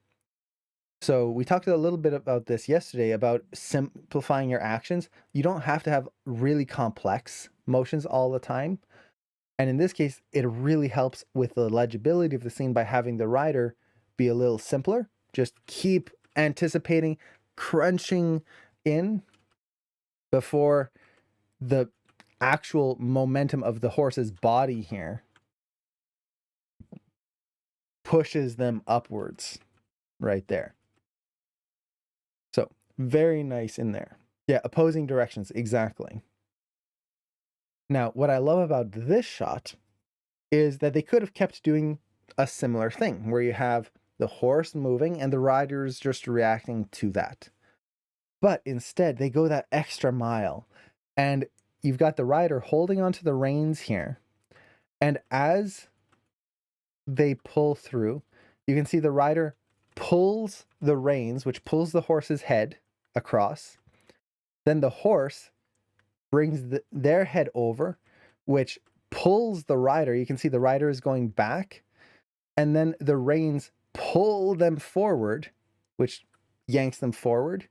So we talked a little bit about this yesterday, about simplifying your actions. You don't have to have really complex motions all the time. And in this case, it really helps with the legibility of the scene by having the rider be a little simpler. Just keep anticipating, crunching in before the actual momentum of the horse's body here pushes them upwards right there. So very nice in there. Yeah, opposing directions, exactly. Now, what I love about this shot is that they could have kept doing a similar thing where you have the horse moving and the rider is just reacting to that. But instead, they go that extra mile, and you've got the rider holding onto the reins here. And as they pull through, you can see the rider pulls the reins, which pulls the horse's head across. Then the horse brings their head over, which pulls the rider. You can see the rider is going back, and then the reins pull them forward, which yanks them forward.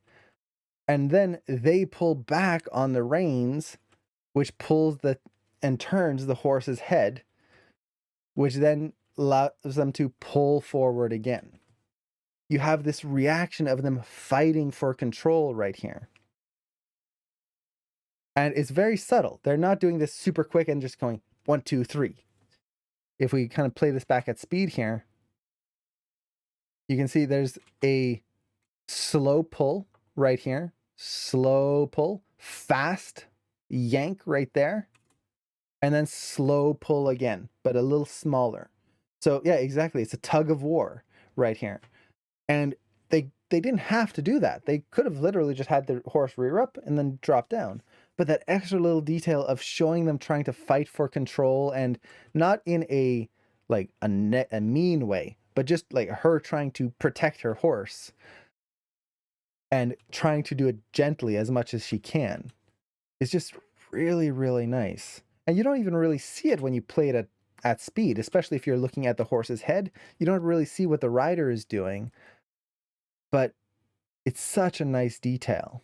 And then they pull back on the reins, which pulls and turns the horse's head, which then allows them to pull forward again. You have this reaction of them fighting for control right here. And it's very subtle. They're not doing this super quick and just going 1, 2, 3. If we kind of play this back at speed here, you can see there's a slow pull right here, slow pull, fast yank right there, and then slow pull again, but a little smaller. So yeah, exactly. It's a tug of war right here. And they didn't have to do that. They could have literally just had the horse rear up and then drop down. But that extra little detail of showing them trying to fight for control, and not in a like a mean way, but just like her trying to protect her horse and trying to do it gently as much as she can, is just really, really nice. And you don't even really see it when you play it at speed, especially if you're looking at the horse's head. You don't really see what the rider is doing, but it's such a nice detail.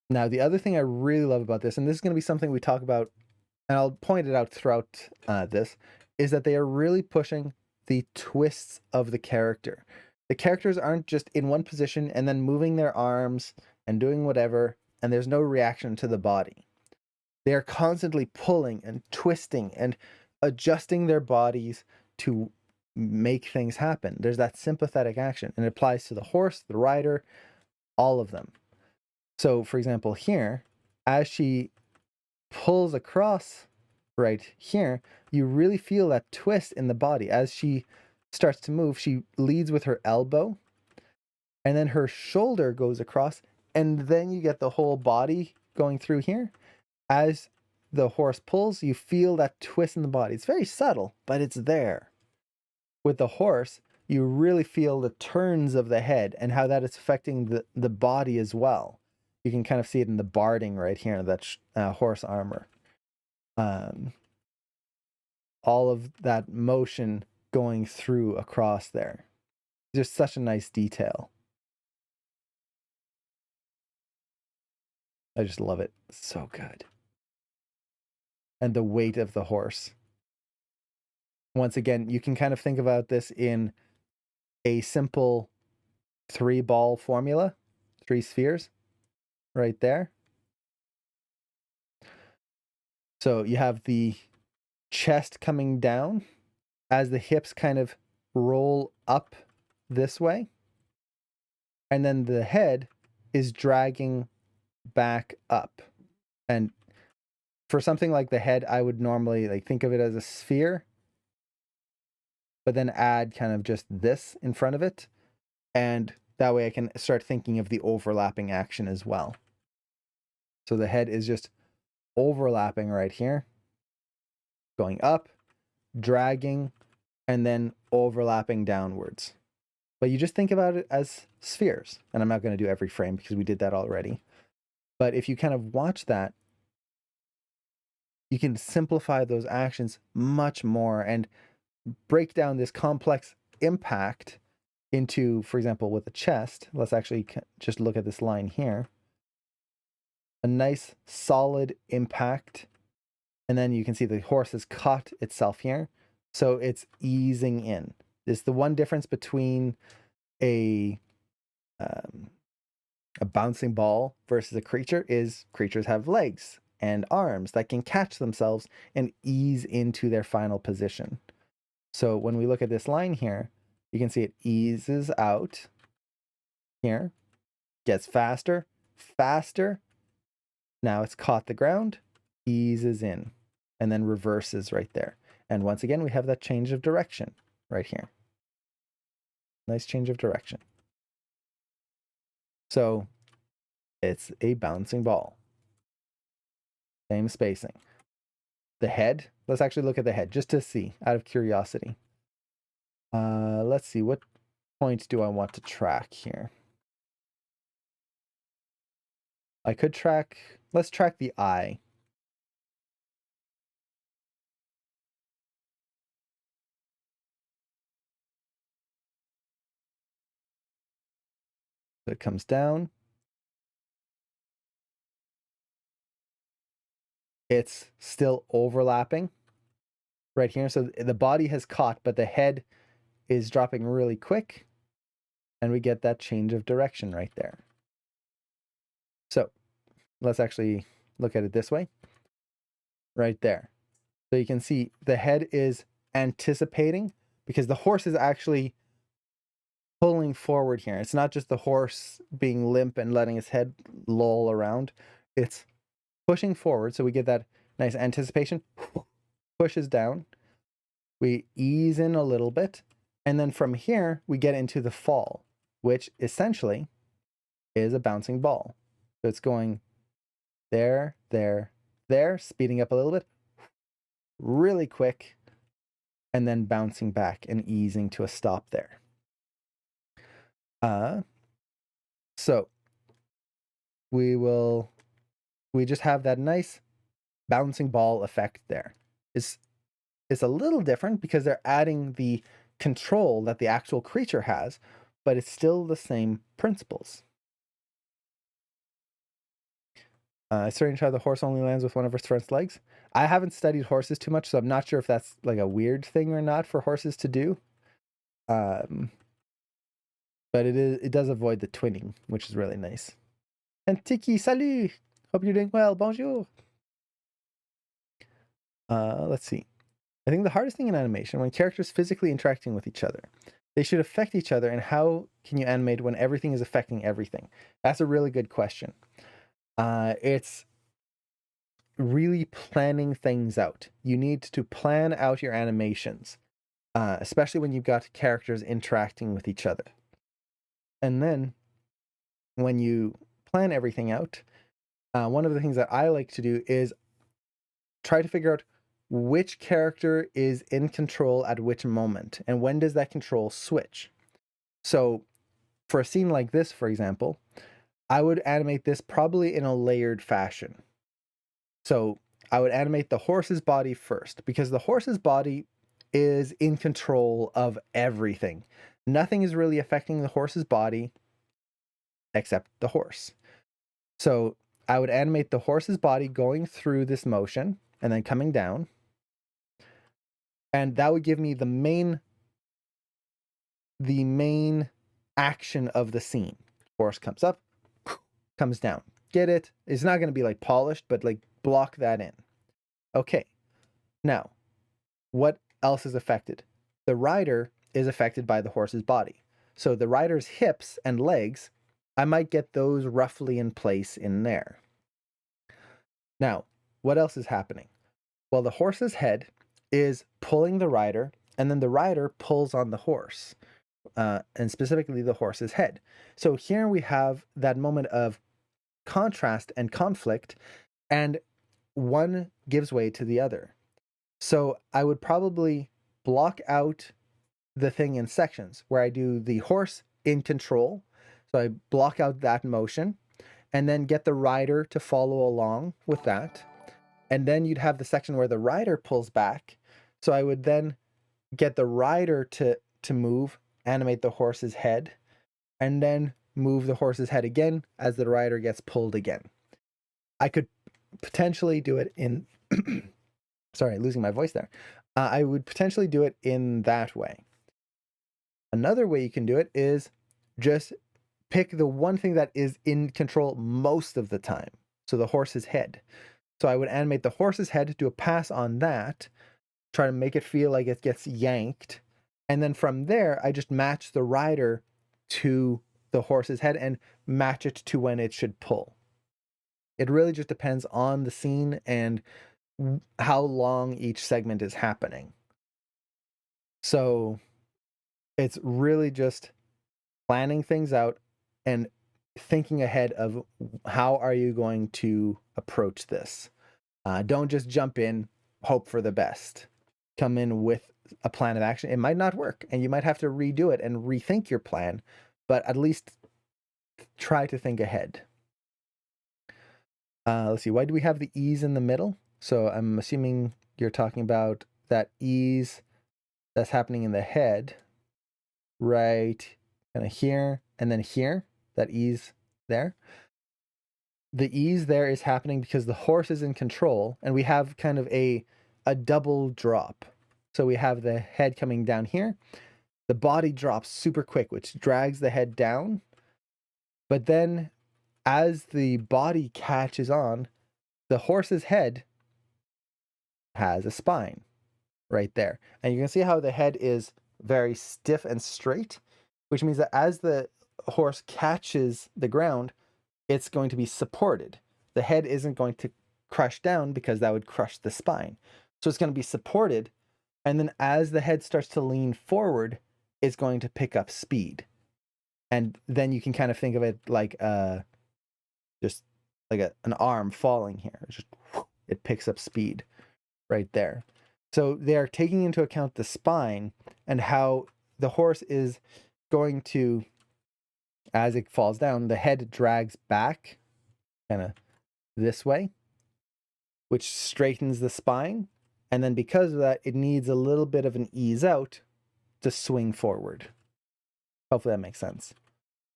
Now, the other thing I really love about this, and this is going to be something we talk about, and I'll point it out throughout this, is that they are really pushing the twists of the character. The characters aren't just in one position and then moving their arms and doing whatever, and there's no reaction to the body. They are constantly pulling and twisting and adjusting their bodies to make things happen. There's that sympathetic action, and it applies to the horse, the rider, all of them. So, for example, here, as she pulls across right here, you really feel that twist in the body. As she starts to move, she leads with her elbow, and then her shoulder goes across, and then you get the whole body going through here. As the horse pulls, you feel that twist in the body. It's very subtle, but it's there. With the horse, you really feel the turns of the head and how that is affecting the body as well. You can kind of see it in the barding right here, that horse armor. All of that motion going through across there. Just such a nice detail. I just love it. So good. And the weight of the horse. Once again, you can kind of think about this in a simple 3-ball formula, 3 spheres right there. So you have the chest coming down as the hips kind of roll up this way. And then the head is dragging back up. And for something like the head, I would normally like think of it as a sphere, but then add kind of just this in front of it. And that way I can start thinking of the overlapping action as well. So the head is just overlapping right here, going up, dragging, and then overlapping downwards. But you just think about it as spheres. And I'm not going to do every frame because we did that already. But if you kind of watch that, you can simplify those actions much more and break down this complex impact into, for example, with the chest. Let's actually just look at this line here. A nice solid impact. And then you can see the horse has caught itself here. So it's easing in. It's the one difference between a bouncing ball versus a creature is creatures have legs and arms that can catch themselves and ease into their final position. So when we look at this line here, you can see it eases out here, gets faster, faster. Now it's caught the ground, eases in. and then reverses right there. And once again, we have that change of direction right here. Nice change of direction. So it's a bouncing ball. Same spacing. The head, let's actually look at the head just to see, out of curiosity. Let's see, what point do I want to track here? I could track, let's track the eye. So it comes down. It's still overlapping right here. So the body has caught, but the head is dropping really quick. And we get that change of direction right there. So let's actually look at it this way. Right there. So you can see the head is anticipating because the horse is actually pulling forward here. It's not just the horse being limp and letting his head loll around. It's pushing forward. So we get that nice anticipation. Pushes down. We ease in a little bit. And then from here, we get into the fall, which essentially is a bouncing ball. So it's going there, there, there, speeding up a little bit, really quick, and then bouncing back and easing to a stop there. So we just have that nice bouncing ball effect there. It's a little different because they're adding the control that the actual creature has, but it's still the same principles. Strange how the horse only lands with one of its front legs. I haven't studied horses too much, so I'm not sure if that's like a weird thing or not for horses to do. But it does avoid the twinning, which is really nice. And Tiki, salut! Hope you're doing well. Bonjour. Let's see. I think the hardest thing in animation, when characters physically interacting with each other, they should affect each other, and how can you animate when everything is affecting everything? That's a really good question. It's really planning things out. You need to plan out your animations, especially when you've got characters interacting with each other. And then when you plan everything out, one of the things that I like to do is try to figure out which character is in control at which moment, and when does that control switch. So for a scene like this, for example, I would animate this probably in a layered fashion. So I would animate the horse's body first, because the horse's body is in control of everything. Nothing is really affecting the horse's body except the horse. So I would animate the horse's body going through this motion and then coming down. And that would give me the main action of the scene. Horse comes up, comes down. Get it? It's not going to be like polished, but like block that in. Okay. Now, what else is affected? The rider is affected by the horse's body. So the rider's hips and legs, I might get those roughly in place in there. Now, what else is happening? Well, the horse's head is pulling the rider, and then the rider pulls on the horse, and specifically the horse's head. So here we have that moment of contrast and conflict, and one gives way to the other. So I would probably block out the thing in sections where I do the horse in control. So I block out that motion and then get the rider to follow along with that. And then you'd have the section where the rider pulls back. So I would then get the rider to move, animate the horse's head, and then move the horse's head again as the rider gets pulled again. I could potentially do it in sorry, losing my voice there. I would potentially do it in that way. Another way you can do it is just pick the one thing that is in control most of the time. So the horse's head. So I would animate the horse's head, do a pass on that, try to make it feel like it gets yanked. And then from there, I just match the rider to the horse's head and match it to when it should pull. It really just depends on the scene and how long each segment is happening. So it's really just planning things out and thinking ahead of how are you going to approach this. Don't just jump in, hope for the best. Come in with a plan of action. It might not work, and you might have to redo it and rethink your plan, but at least try to think ahead. Let's see. Why do we have the ease in the middle? So I'm assuming you're talking about that ease that's happening in the head, right? Kind of here and then here. That ease there. The ease there is happening because the horse is in control, and we have kind of a double drop. So we have the head coming down here. The body drops super quick, which drags the head down. But then as the body catches on, the horse's head has a spine right there. And you can see how the head is very stiff and straight, which means that as the horse catches the ground, it's going to be supported. The head isn't going to crush down because that would crush the spine. So it's going to be supported. And then as the head starts to lean forward, it's going to pick up speed. And then you can kind of think of it like just like an arm falling here. It picks up speed right there. So they are taking into account the spine and how the horse is going to, as it falls down, the head drags back kind of this way, which straightens the spine. And then because of that, it needs a little bit of an ease out to swing forward. Hopefully that makes sense.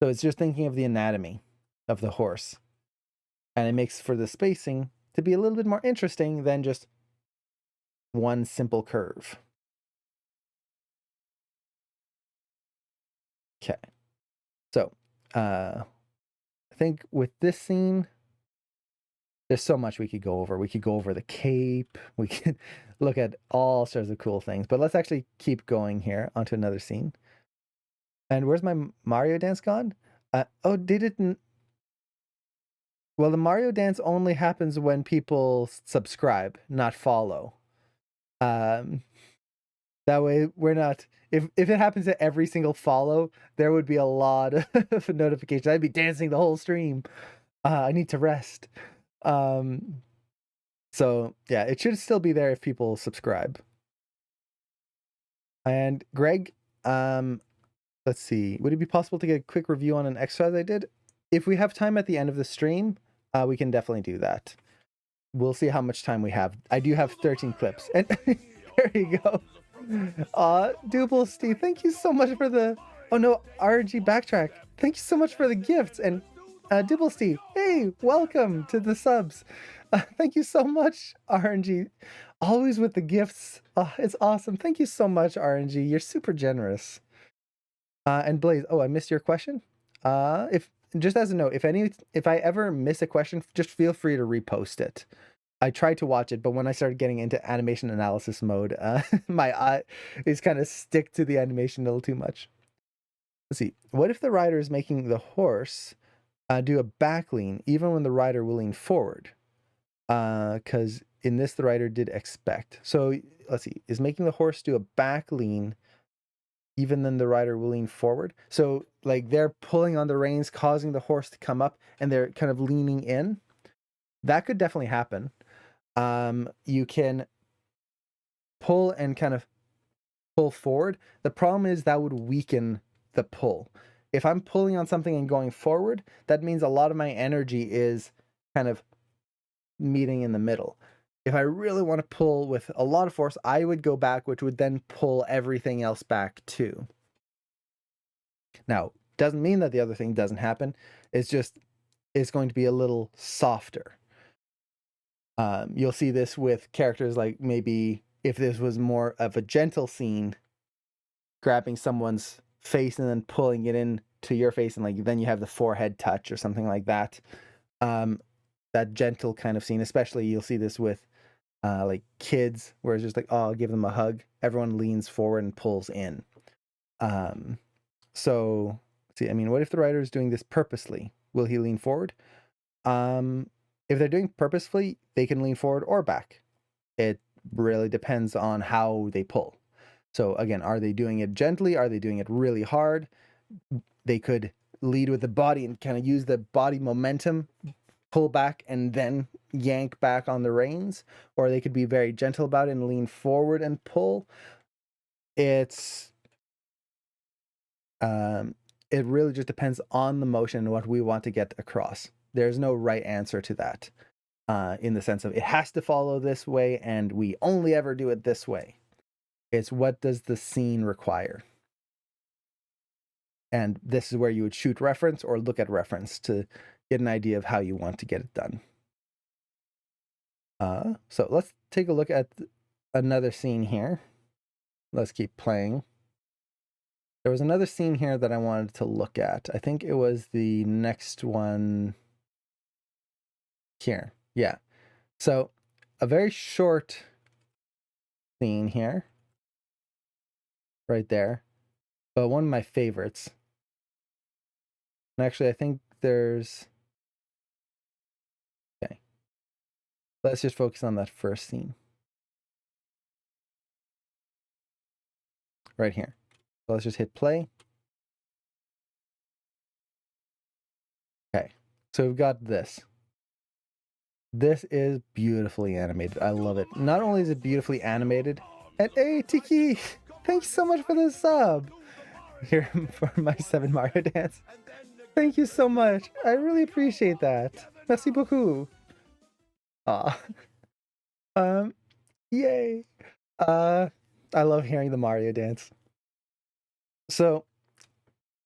So it's just thinking of the anatomy of the horse. And it makes for the spacing to be a little bit more interesting than just one simple curve. Okay. So I think with this scene, there's so much we could go over. We could go over the cape. We could look at all sorts of cool things. But let's actually keep going here onto another scene. And where's my Mario dance gone? Oh, did it? Well, the Mario dance only happens when people subscribe, not follow. That way we're not. If it happens at every single follow, there would be a lot of notifications. I'd be dancing the whole stream. I need to rest. So yeah, it should still be there if people subscribe. And Greg, let's see. Would it be possible to get a quick review on an exercise I did? If we have time at the end of the stream, we can definitely do that. We'll see how much time we have. I do have 13 clips. And there you go. Double Steve, thank you so much for the... Oh no, RNG Backtrack. Thank you so much for the gifts. And Double Steve, hey, welcome to the subs. Thank you so much, RNG. Always with the gifts. It's awesome. Thank you so much, RNG. You're super generous. And Blaze, I missed your question. If just as a note, if I ever miss a question, just feel free to repost it. I tried to watch it, but when I started getting into animation analysis mode, my eye is kind of stick to the animation a little too much. Let's see. What if the rider is making the horse do a back lean, even when the rider will lean forward? Because in this, the rider did expect. So let's see. Is making the horse do a back lean even then the rider will lean forward? So like they're pulling on the reins, causing the horse to come up, and they're kind of leaning in. That could definitely happen. You can pull and kind of pull forward. The problem is that would weaken the pull. If I'm pulling on something and going forward, that means a lot of my energy is kind of meeting in the middle. If I really want to pull with a lot of force, I would go back, which would then pull everything else back too. Now, doesn't mean that the other thing doesn't happen. It's just, it's going to be a little softer. You'll see this with characters like maybe if this was more of a gentle scene, grabbing someone's face and then pulling it in to your face, and like then you have the forehead touch or something like that. That gentle kind of scene, especially you'll see this with like kids, where it's just like, oh, I'll give them a hug. Everyone leans forward and pulls in. So see, I mean, what if the writer is doing this purposely? Will he lean forward? If they're doing purposefully, they can lean forward or back. It really depends on how they pull. So again, are they doing it gently? Are they doing it really hard? They could lead with the body and kind of use the body momentum, pull back and then yank back on the reins, or they could be very gentle about it and lean forward and pull. It's it really just depends on the motion and what we want to get across. There's no right answer to that, in the sense of it has to follow this way and we only ever do it this way. It's what does the scene require? And this is where you would shoot reference or look at reference to get an idea of how you want to get it done. So let's take a look at another scene here. Let's keep playing. There was another scene here that I wanted to look at. I think it was the next one here. Yeah. So a very short scene here, right there, but one of my favorites. And actually, I think there's... Okay. Let's just focus on that first scene. Right here. So let's just hit play. Okay. So we've got this. This is beautifully animated. I love it. Not only is it beautifully animated, and hey, Tiki, thanks so much for the sub here for my 7 Mario dance. Thank you so much. I really appreciate that. Merci beaucoup. Aw. Yay. I love hearing the Mario dance. So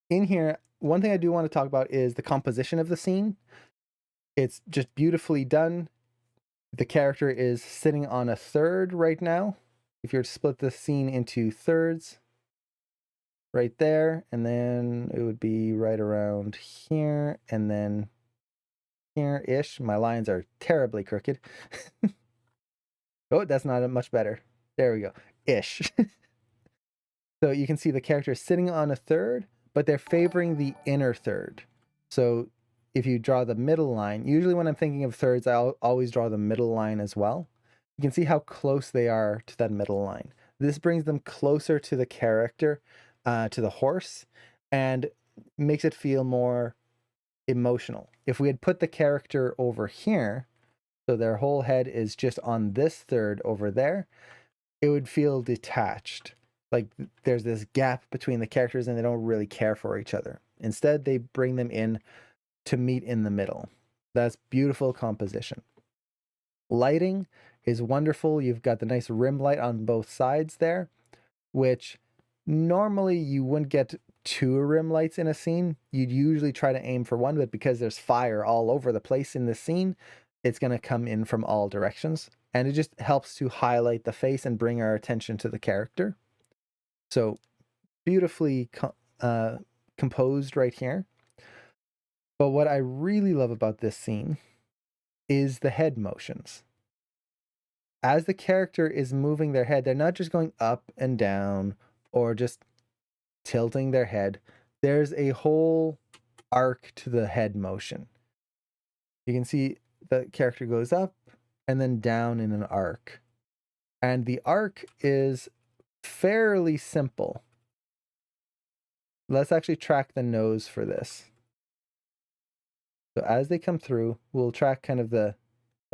in here, one thing I do want to talk about is the composition of the scene. It's just beautifully done. The character is sitting on a third right now. If you were to split the scene into thirds, right there, and then it would be right around here, and then here-ish. My lines are terribly crooked. Oh, that's not much better. There we go. Ish. So you can see the character is sitting on a third, but they're favoring the inner third. So if you draw the middle line, usually when I'm thinking of thirds, I'll always draw the middle line as well. You can see how close they are to that middle line. This brings them closer to the character, to the horse, and makes it feel more emotional. If we had put the character over here, so their whole head is just on this third over there, it would feel detached. Like there's this gap between the characters and they don't really care for each other. Instead, they bring them in to meet in the middle. That's beautiful composition. Lighting is wonderful. You've got the nice rim light on both sides there, which normally you wouldn't get 2 rim lights in a scene. You'd usually try to aim for one, but because there's fire all over the place in this scene, it's going to come in from all directions. And it just helps to highlight the face and bring our attention to the character. So beautifully composed right here. But what I really love about this scene is the head motions. As the character is moving their head, they're not just going up and down or just tilting their head. There's a whole arc to the head motion. You can see the character goes up and then down in an arc. And the arc is fairly simple. Let's actually track the nose for this. So as they come through, we'll track kind of the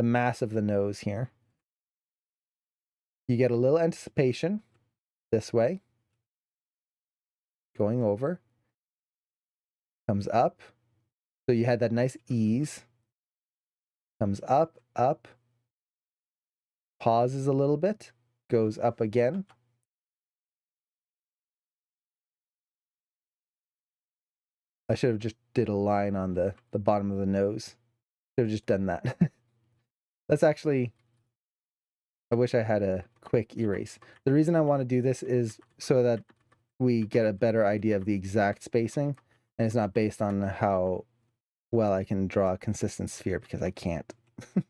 mass of the nose here. You get a little anticipation this way, going over, comes up. So you had that nice ease, comes up, up, pauses a little bit, goes up again. I should have just did a line on the bottom of the nose. Should have just done that. That's actually, I wish I had a quick erase. The reason I want to do this is so that we get a better idea of the exact spacing, and it's not based on how well I can draw a consistent sphere, because I can't. Okay.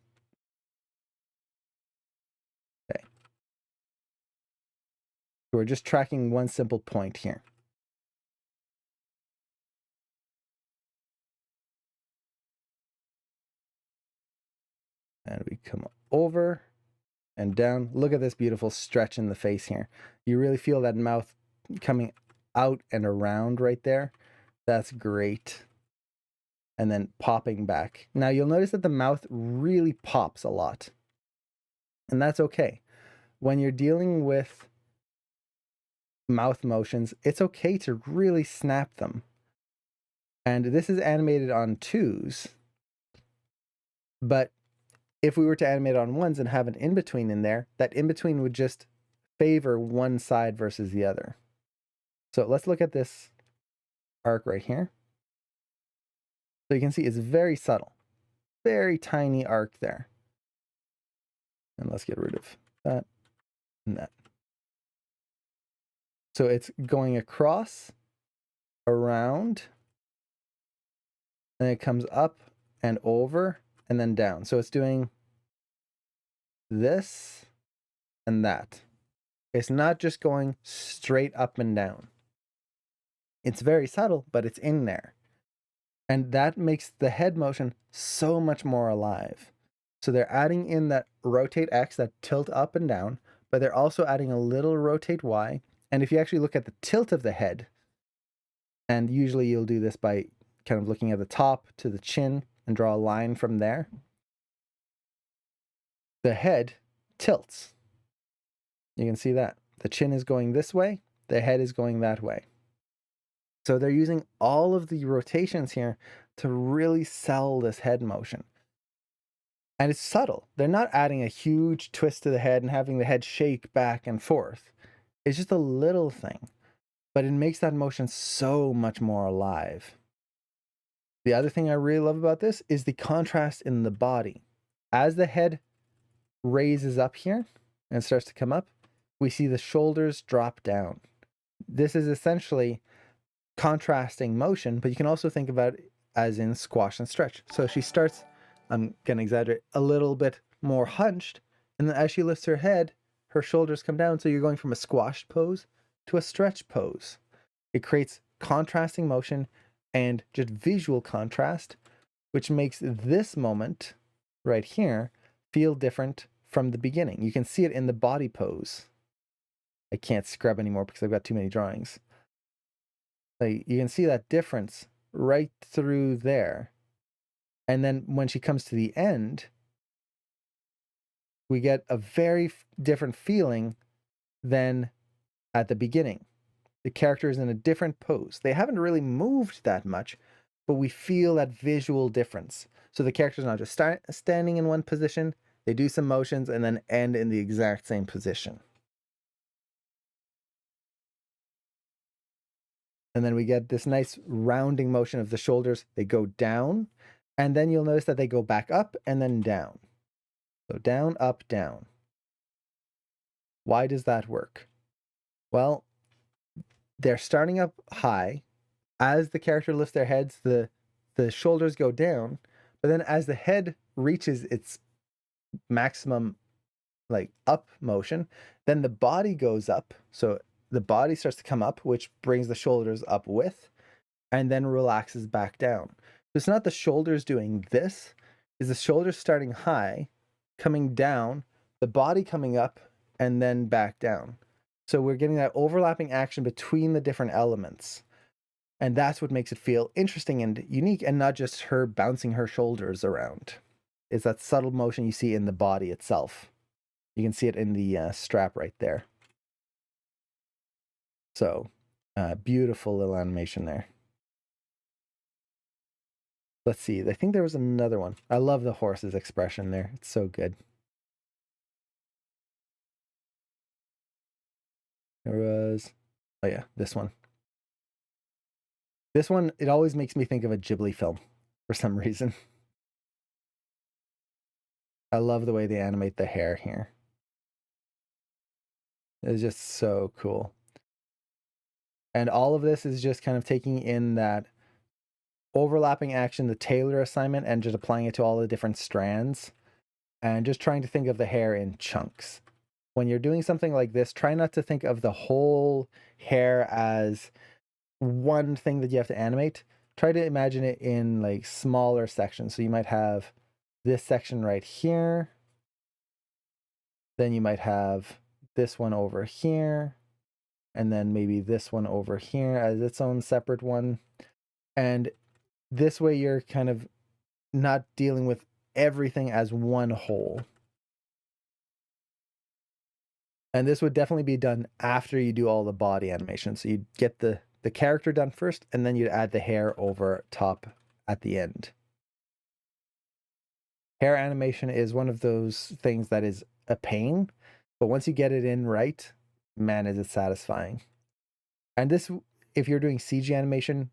We're just tracking one simple point here. And we come over, and down. Look at this beautiful stretch in the face here. You really feel that mouth coming out and around right there. That's great. And then popping back. Now you'll notice that the mouth really pops a lot. And that's okay. When you're dealing with mouth motions, it's okay to really snap them. And this is animated on 2s. But if we were to animate on 1s and have an in-between in there, that in-between would just favor one side versus the other. So let's look at this arc right here. So you can see it's very subtle. Very tiny arc there. And let's get rid of that and that. So it's going across, around, and it comes up and over and then down. So it's doing this and that. It's not just going straight up and down. It's very subtle, but it's in there. And that makes the head motion so much more alive. So they're adding in that rotate X, that tilt up and down, but they're also adding a little rotate Y. And if you actually look at the tilt of the head, and usually you'll do this by kind of looking at the top to the chin and draw a line from there, the head tilts. You can see that. The chin is going this way, the head is going that way. So they're using all of the rotations here to really sell this head motion. And it's subtle. They're not adding a huge twist to the head and having the head shake back and forth. It's just a little thing, but it makes that motion so much more alive. The other thing I really love about this is the contrast in the body. As the head raises up here and starts to come up, we see the shoulders drop down. This is essentially contrasting motion, but you can also think about it as in squash and stretch. So she starts, I'm going to exaggerate, a little bit more hunched, and then as she lifts her head, her shoulders come down. So you're going from a squashed pose to a stretch pose. It creates contrasting motion and just visual contrast, which makes this moment right here feel different from the beginning. You can see it in the body pose. I can't scrub anymore because I've got too many drawings. Like, you can see that difference right through there. And then when she comes to the end, we get a very different feeling than at the beginning. The character is in a different pose. They haven't really moved that much, but we feel that visual difference. So the character's not just standing in one position, they do some motions and then end in the exact same position. And then we get this nice rounding motion of the shoulders. They go down, and then you'll notice that they go back up and then down. So down, up, down. Why does that work? Well, they're starting up high. As the character lifts their heads, the shoulders go down, but then as the head reaches its maximum like up motion, then the body goes up. So the body starts to come up, which brings the shoulders up with, and then relaxes back down. So it's not the shoulders doing this, it's the shoulders starting high, coming down, the body coming up, and then back down. So we're getting that overlapping action between the different elements. And that's what makes it feel interesting and unique, and not just her bouncing her shoulders around. It's that subtle motion you see in the body itself. You can see it in the strap right there. So, beautiful little animation there. Let's see. I think there was another one. I love the horse's expression there. It's so good. There was... Oh yeah, this one. This one, it always makes me think of a Ghibli film for some reason. I love the way they animate the hair here. It's just so cool. And all of this is just kind of taking in that overlapping action, the Taylor assignment, and just applying it to all the different strands, and just trying to think of the hair in chunks. When you're doing something like this, try not to think of the whole hair as one thing that you have to animate. Try to imagine it in like smaller sections. So you might have this section right here, Then you might have this one over here, and then maybe this one over here as its own separate one. And this way you're kind of not dealing with everything as one whole. And this would definitely be done after you do all the body animation. So you'd get the character done first, and then you'd add the hair over top at the end. Hair animation is one of those things that is a pain, but once you get it in right, man, is it satisfying. And this, if you're doing CG animation,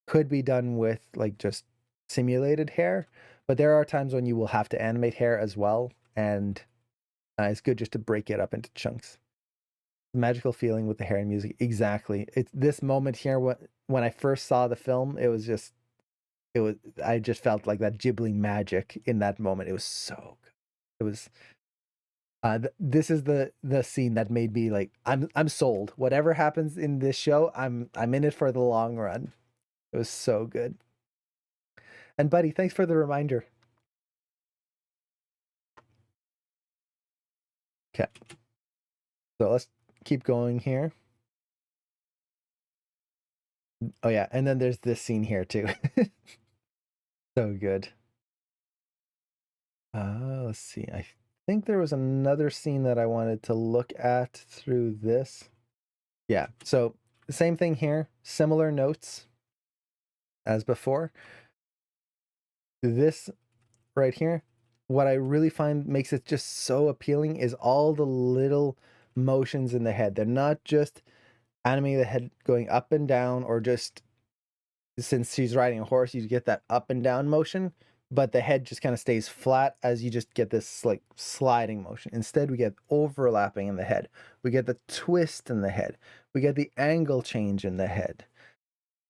could be done with like just simulated hair, but there are times when you will have to animate hair as well, and it's good just to break it up into chunks. Magical feeling with the hair and music. Exactly. It's this moment here when I first saw the film, I just felt like that Ghibli magic in that moment. It was so good. It was this is the scene that made me like I'm sold. Whatever happens in this show, I'm in it for the long run. It was so good. And buddy, thanks for the reminder. Okay. So let's keep going here. Oh yeah, and then there's this scene here too. So good. Let's see. I think there was another scene that I wanted to look at through this. Yeah. So the same thing here, similar notes as before. This right here, what I really find makes it just so appealing is all the little motions in the head. They're not just animating the head going up and down, or just since she's riding a horse, you get that up and down motion, but the head just kind of stays flat as you just get this like sliding motion. Instead, we get overlapping in the head. We get the twist in the head. We get the angle change in the head.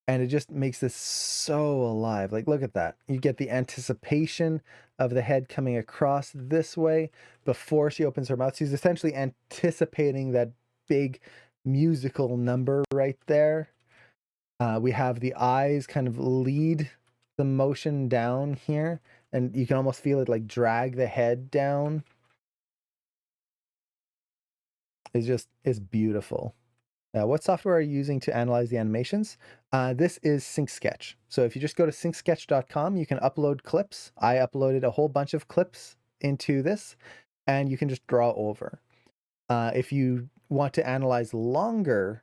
And it just makes this so alive. Like, look at that. You get the anticipation of the head coming across this way before she opens her mouth. She's essentially anticipating that big musical number right there. We have the eyes kind of lead the motion down here, and you can almost feel it like drag the head down. It's beautiful. What software are you using to analyze the animations? This is Sync Sketch. So if you just go to syncsketch.com, you can upload clips. I uploaded a whole bunch of clips into this, and you can just draw over. If you want to analyze longer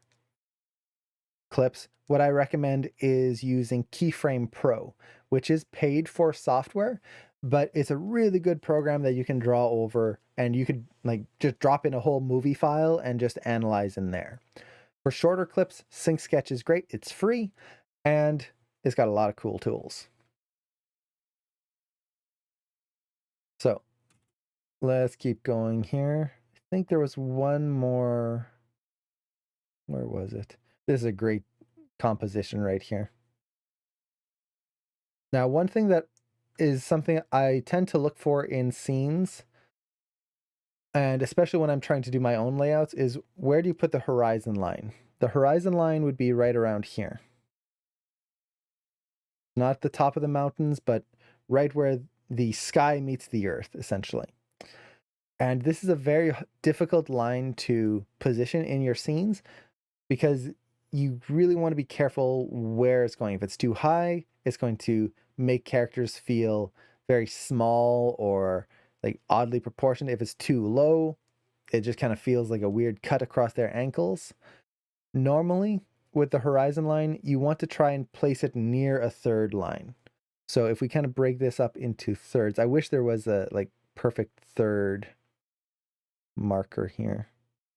clips, what I recommend is using Keyframe Pro, which is paid for software, but it's a really good program that you can draw over, and you could like just drop in a whole movie file and just analyze in there. For shorter clips, Sync Sketch is great. It's free, and it's got a lot of cool tools. So let's keep going here. I think there was one more. Where was it? This is a great composition right here. Now, one thing that is something I tend to look for in scenes, and especially when I'm trying to do my own layouts, is where do you put the horizon line? The horizon line would be right around here. Not the top of the mountains, but right where the sky meets the earth, essentially. And this is a very difficult line to position in your scenes because you really want to be careful where it's going. If it's too high, it's going to make characters feel very small or like oddly proportioned. If it's too low, it just kind of feels like a weird cut across their ankles. Normally, with the horizon line, you want to try and place it near a third line. So if we kind of break this up into thirds, I wish there was a like perfect third marker here.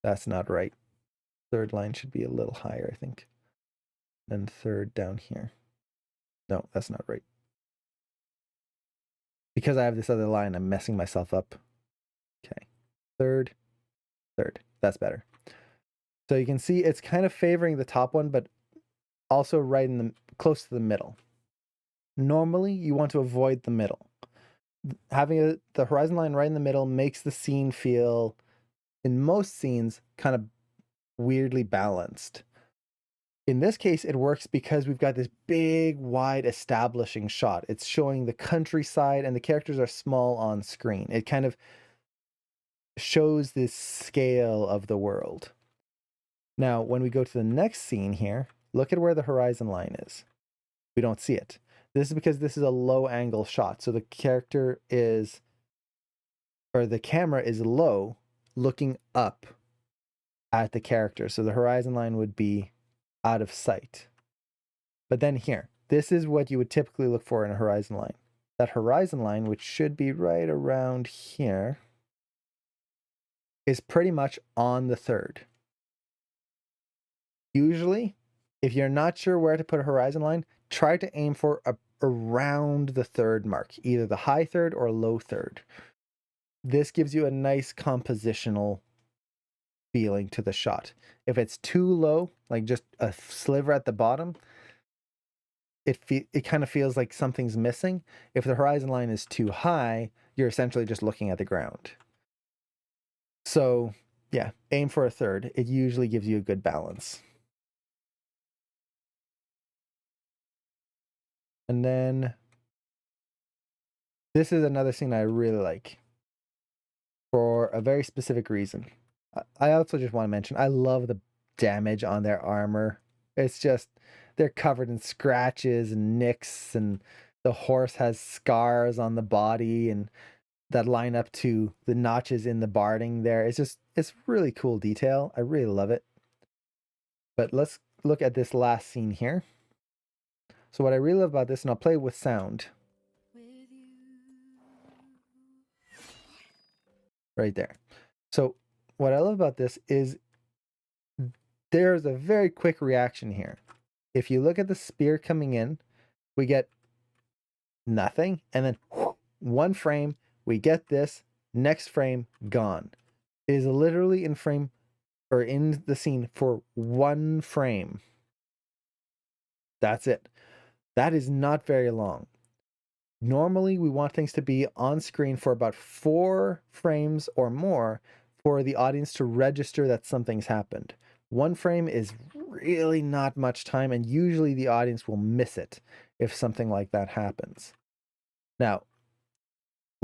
That's not right. Third line should be a little higher, I think. And third down here. No, that's not right. Because I have this other line, I'm messing myself up. Okay. Third. That's better. So you can see it's kind of favoring the top one, but also right in the close to the middle. Normally, you want to avoid the middle. Having the horizon line right in the middle makes the scene feel, in most scenes, kind of weirdly balanced. In this case, it works because we've got this big, wide establishing shot. It's showing the countryside and the characters are small on screen. It kind of shows this scale of the world. Now, when we go to the next scene here, look at where the horizon line is. We don't see it. This is because this is a low angle shot. So the character is, or the camera is low, looking up at the character. So the horizon line would be out of sight. But then here, this is what you would typically look for in a horizon line. That horizon line, which should be right around here, is pretty much on the third. Usually, if you're not sure where to put a horizon line, try to aim for around the third mark, either the high third or low third. This gives you a nice compositional feeling to the shot. If it's too low, like just a sliver at the bottom, it kind of feels like something's missing. If the horizon line is too high, you're essentially just looking at the ground. So yeah, aim for a third. It usually gives you a good balance. And then this is another scene I really like for a very specific reason. I also just want to mention, I love the damage on their armor. It's just, they're covered in scratches and nicks, and the horse has scars on the body and that line up to the notches in the barding there. It's really cool detail. I really love it. But let's look at this last scene here. So what I really love about this, and I'll play with sound. Right there. So what I love about this is there's a very quick reaction here. If you look at the spear coming in, we get nothing, and then one frame, we get this, next frame, gone. It is literally in frame, or in the scene for one frame. That's it. That is not very long. Normally, we want things to be on screen for about 4 frames or more for the audience to register that something's happened. One frame is really not much time, and usually the audience will miss it if something like that happens. Now,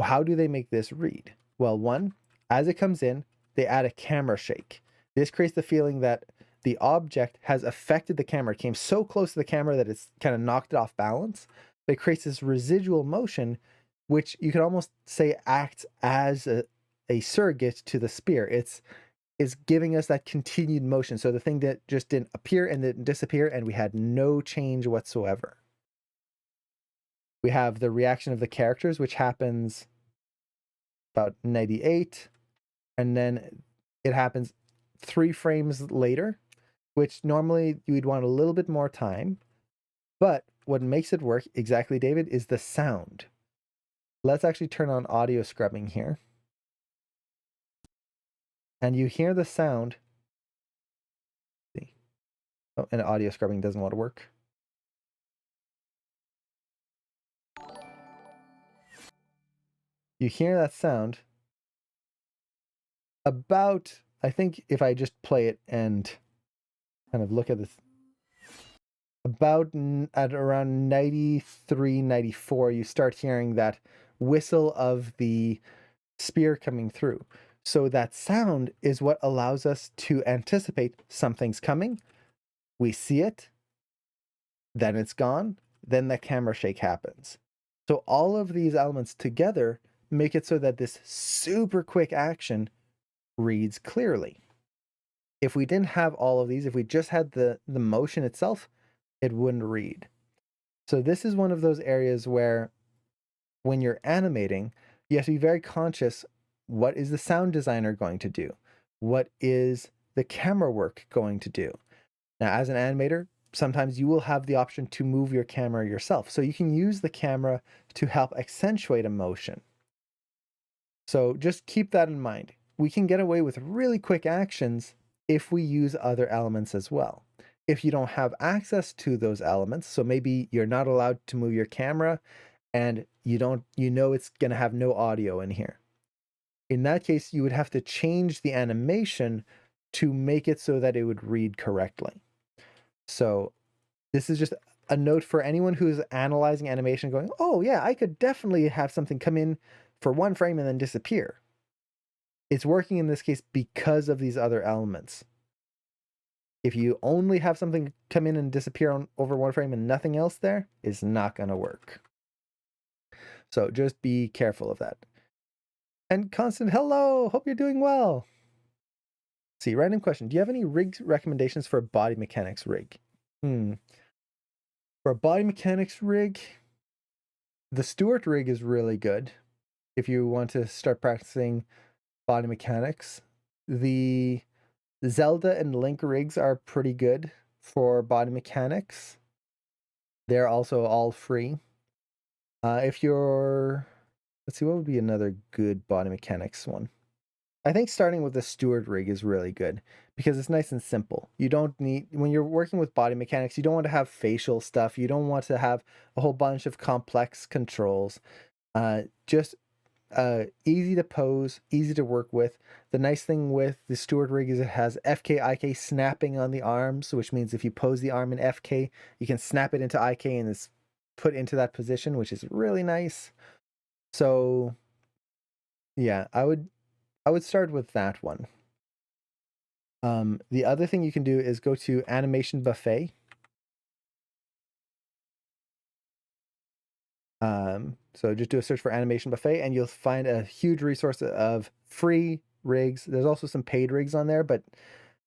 how do they make this read? Well, one, as it comes in, they add a camera shake. This creates the feeling that the object has affected the camera. It came so close to the camera that it's kind of knocked it off balance. But it creates this residual motion, which you could almost say acts as a surrogate to the spear. It's giving us that continued motion. So the thing that just didn't appear and didn't disappear, and we had no change whatsoever. We have the reaction of the characters, which happens about 98, and then it happens 3 frames later, which normally you'd want a little bit more time. But what makes it work exactly, David, is the sound. Let's actually turn on audio scrubbing here. And you hear the sound. Oh, and audio scrubbing doesn't want to work. You hear that sound about, I think if I just play it and kind of look at this, about at around 93, 94, you start hearing that whistle of the spear coming through. So that sound is what allows us to anticipate something's coming. We see it, then it's gone, then the camera shake happens. So all of these elements together make it so that this super quick action reads clearly. If we didn't have all of these, if we just had the motion itself, it wouldn't read. So this is one of those areas where when you're animating, you have to be very conscious. What is the sound designer going to do? What is the camera work going to do? Now, as an animator, sometimes you will have the option to move your camera yourself. So you can use the camera to help accentuate emotion. So just keep that in mind. We can get away with really quick actions if we use other elements as well. If you don't have access to those elements, so maybe you're not allowed to move your camera and you know it's going to have no audio in here. In that case, you would have to change the animation to make it so that it would read correctly. So this is just a note for anyone who's analyzing animation going, oh yeah, I could definitely have something come in for one frame and then disappear. It's working in this case because of these other elements. If you only have something come in and disappear over one frame and nothing else there, it's not going to work. So just be careful of that. And Constant, hello! Hope you're doing well. See, random question. Do you have any rig recommendations for a body mechanics rig? For a body mechanics rig, the Stuart rig is really good if you want to start practicing body mechanics. The Zelda and Link rigs are pretty good for body mechanics. They're also all free. If you're, let's see, what would be another good body mechanics one? I think starting with the Steward rig is really good because it's nice and simple. You don't need, when you're working with body mechanics, you don't want to have facial stuff. You don't want to have a whole bunch of complex controls. Just easy to pose, easy to work with. The nice thing with the Steward rig is it has FK, IK snapping on the arms, which means if you pose the arm in FK, you can snap it into IK and it's put into that position, which is really nice. So yeah, I would start with that one. The other thing you can do is go to Animation Buffet. So just do a search for Animation Buffet and you'll find a huge resource of free rigs. There's also some paid rigs on there, but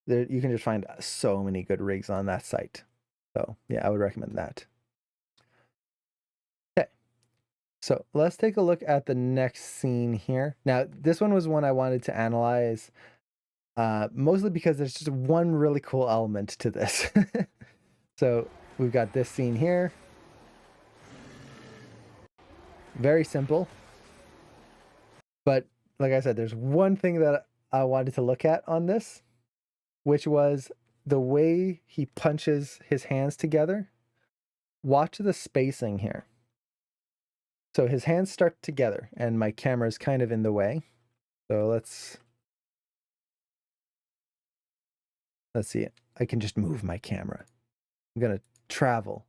you can just find so many good rigs on that site. So yeah, I would recommend that. Okay, so let's take a look at the next scene here. Now, this one was one I wanted to analyze, mostly because there's just one really cool element to this. So we've got this scene here. Very simple. But like I said, there's one thing that I wanted to look at on this, which was the way he punches his hands together. Watch the spacing here. So his hands start together, and my camera is kind of in the way. So let's see it. I can just move my camera. I'm gonna travel.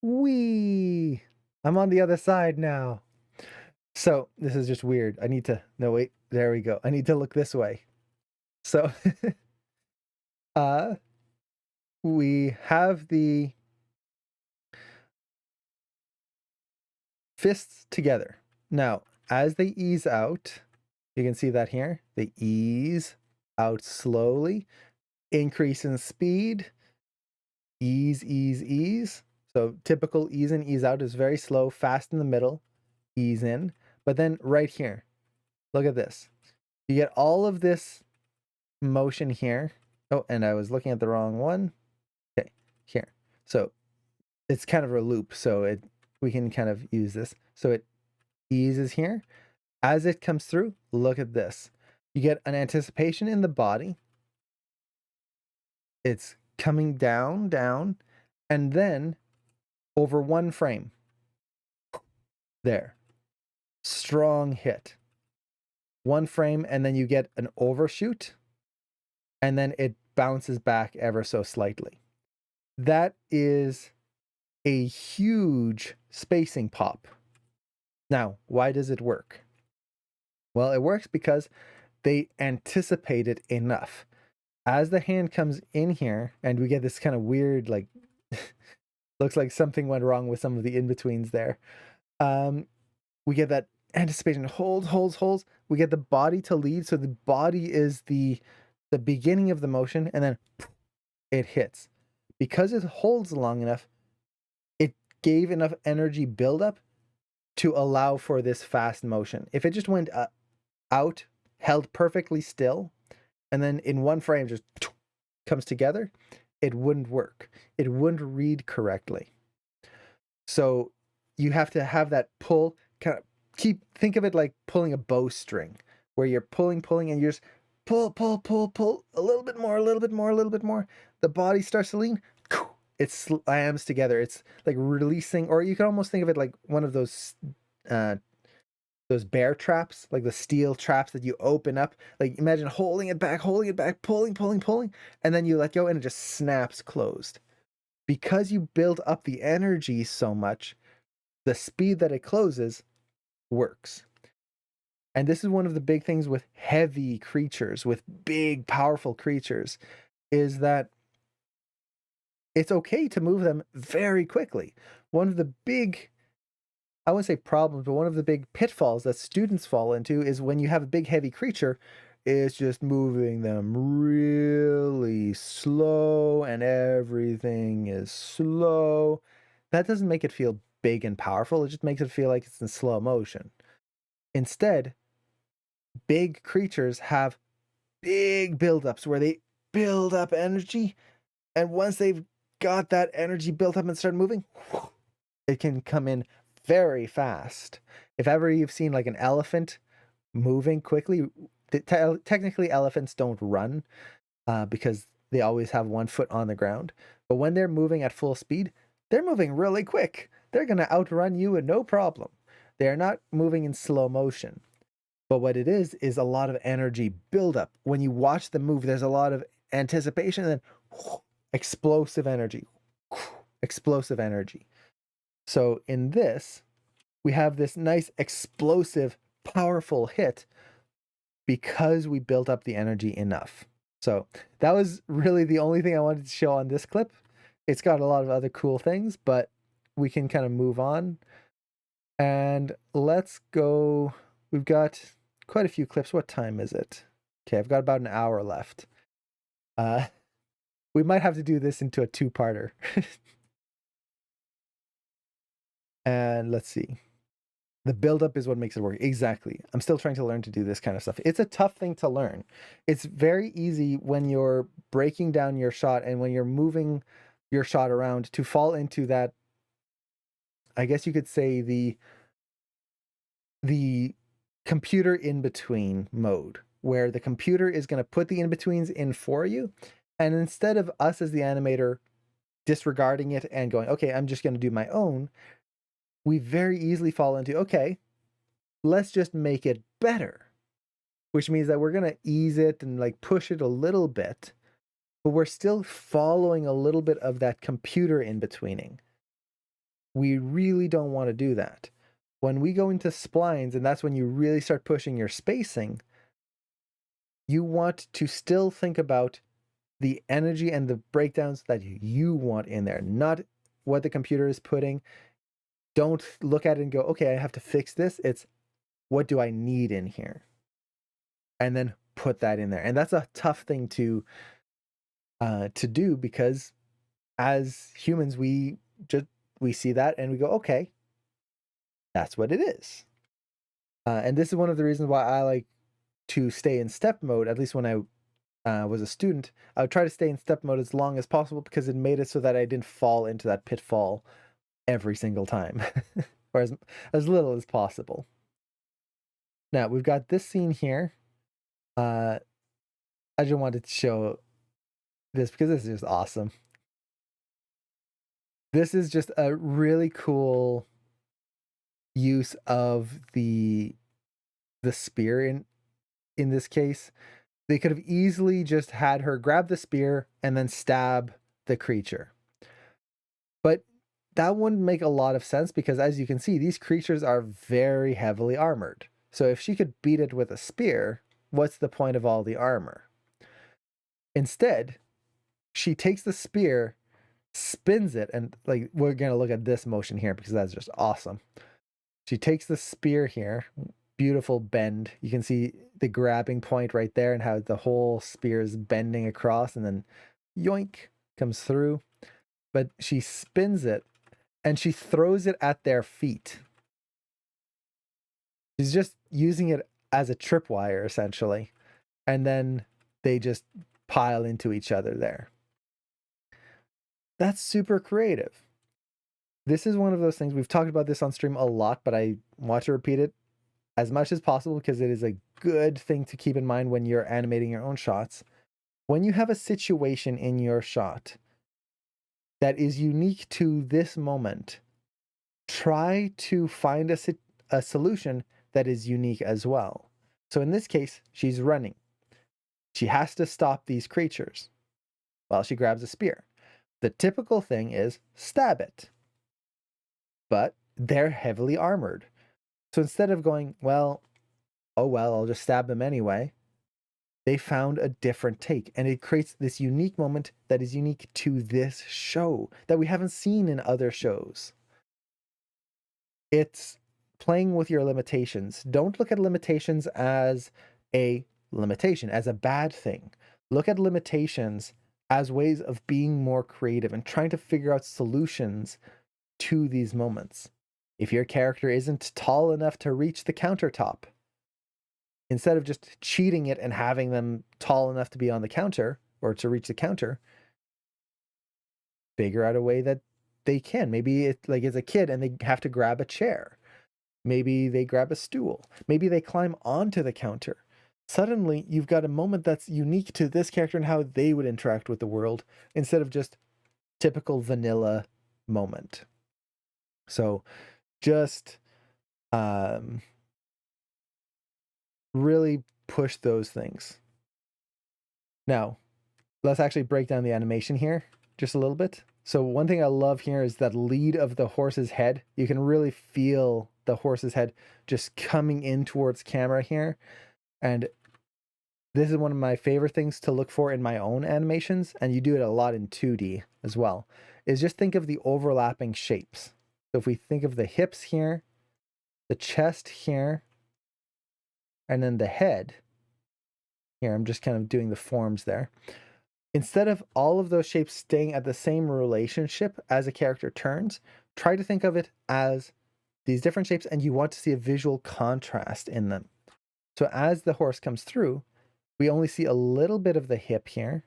Whee! I'm on the other side now. So this is just weird. I need to, no, wait, there we go. I need to look this way. So we have the fists together. Now, as they ease out, you can see that here, they ease out slowly, increase in speed, ease, ease, ease. So typical ease in, ease out is very slow, fast in the middle, ease in. But then right here, look at this. You get all of this motion here. Oh, and I was looking at the wrong one. Okay, here. So it's kind of a loop, so we can kind of use this. So it eases here. As it comes through, look at this. You get an anticipation in the body. It's coming down, down, and then over one frame. There. Strong hit. One frame, and then you get an overshoot, and then it bounces back ever so slightly. That is a huge spacing pop. Now, why does it work? Well, it works because they anticipate it enough. As the hand comes in here, and we get this kind of weird, like, looks like something went wrong with some of the in-betweens there. We get that anticipation, holds. We get the body to lead. So the body is the beginning of the motion, and then it hits. Because it holds long enough, it gave enough energy buildup to allow for this fast motion. If it just went out, held perfectly still, and then in one frame just comes together, it wouldn't work. It wouldn't read correctly. So you have to have that pull, kind of think of it like pulling a bowstring, where you're pulling, and you're just pull, a little bit more. The body starts to lean, it slams together. It's like releasing, or you can almost think of it like one of those bear traps, like the steel traps that you open up. Like imagine holding it back, pulling, and then you let go and it just snaps closed. Because you build up the energy so much, the speed that it closes works. And this is one of the big things with heavy creatures, with big, powerful creatures, is that it's okay to move them very quickly. One of the big, I wouldn't say problems, but one of the big pitfalls that students fall into is when you have a big, heavy creature, it's just moving them really slow and everything is slow. That doesn't make it feel big and powerful. It just makes it feel like it's in slow motion. Instead, big creatures have big buildups where they build up energy. And once they've got that energy built up and start moving, it can come in very fast. If ever you've seen like an elephant moving quickly, technically elephants don't run because they always have one foot on the ground. But when they're moving at full speed, they're moving really quick. They're going to outrun you with no problem. They're not moving in slow motion. But what it is a lot of energy buildup. When you watch them move, there's a lot of anticipation and then explosive energy. Explosive energy. So in this, we have this nice explosive, powerful hit because we built up the energy enough. So that was really the only thing I wanted to show on this clip. It's got a lot of other cool things, but we can kind of move on. And let's go. We've got quite a few clips. What time is it? Okay, I've got about an hour left. We might have to do this into a two-parter. And let's see. The buildup is what makes it work. Exactly. I'm still trying to learn to do this kind of stuff. It's a tough thing to learn. It's very easy when you're breaking down your shot and when you're moving your shot around to fall into that, I guess you could say the computer in between mode, where the computer is going to put the in betweens in for you. And instead of us as the animator disregarding it and going, okay, I'm just going to do my own, we very easily fall into, okay, let's just make it better, which means that we're going to ease it and like push it a little bit, but we're still following a little bit of that computer in betweening. We really don't want to do that. When we go into splines, and that's when you really start pushing your spacing, you want to still think about the energy and the breakdowns that you want in there, not what the computer is putting. Don't look at it and go, okay, I have to fix this. It's what do I need in here? And then put that in there. And that's a tough thing to do because as humans, we see that and we go, okay, that's what it is. And this is one of the reasons why I like to stay in step mode, at least when I was a student. I would try to stay in step mode as long as possible because it made it so that I didn't fall into that pitfall every single time, or as little as possible. Now we've got this scene here. I just wanted to show this because this is just awesome. This is just a really cool use of the spear in this case. They could have easily just had her grab the spear and then stab the creature. But that wouldn't make a lot of sense because as you can see, these creatures are very heavily armored. So if she could beat it with a spear, what's the point of all the armor? Instead, she takes the spear, spins it, and like we're gonna look at this motion here because that's just awesome. She takes the spear here, beautiful bend. You can see the grabbing point right there and how the whole spear is bending across and then yoink comes through. But she spins it and she throws it at their feet. She's just using it as a tripwire essentially. And then they just pile into each other there. That's super creative. This is one of those things, we've talked about this on stream a lot, but I want to repeat it as much as possible because it is a good thing to keep in mind when you're animating your own shots. When you have a situation in your shot that is unique to this moment, try to find a solution that is unique as well. So in this case, she's running. She has to stop these creatures while she grabs a spear. The typical thing is stab it. But they're heavily armored. So instead of going, well, oh well, I'll just stab them anyway. They found a different take, and it creates this unique moment that is unique to this show that we haven't seen in other shows. It's playing with your limitations. Don't look at limitations as a limitation, as a bad thing. Look at limitations as ways of being more creative and trying to figure out solutions to these moments. If your character isn't tall enough to reach the countertop, instead of just cheating it and having them tall enough to be on the counter or to reach the counter, figure out a way that they can. Maybe it's like as a kid and they have to grab a chair. Maybe they grab a stool. Maybe they climb onto the counter. Suddenly, you've got a moment that's unique to this character and how they would interact with the world instead of just typical vanilla moment. So just really push those things. Now, let's actually break down the animation here just a little bit. So one thing I love here is that lead of the horse's head. You can really feel the horse's head just coming in towards camera here. And this is one of my favorite things to look for in my own animations, and you do it a lot in 2D as well, is just think of the overlapping shapes. So if we think of the hips here, the chest here, and then the head here, I'm just kind of doing the forms there. Instead of all of those shapes staying at the same relationship as a character turns, try to think of it as these different shapes, and you want to see a visual contrast in them. So as the horse comes through, we only see a little bit of the hip here.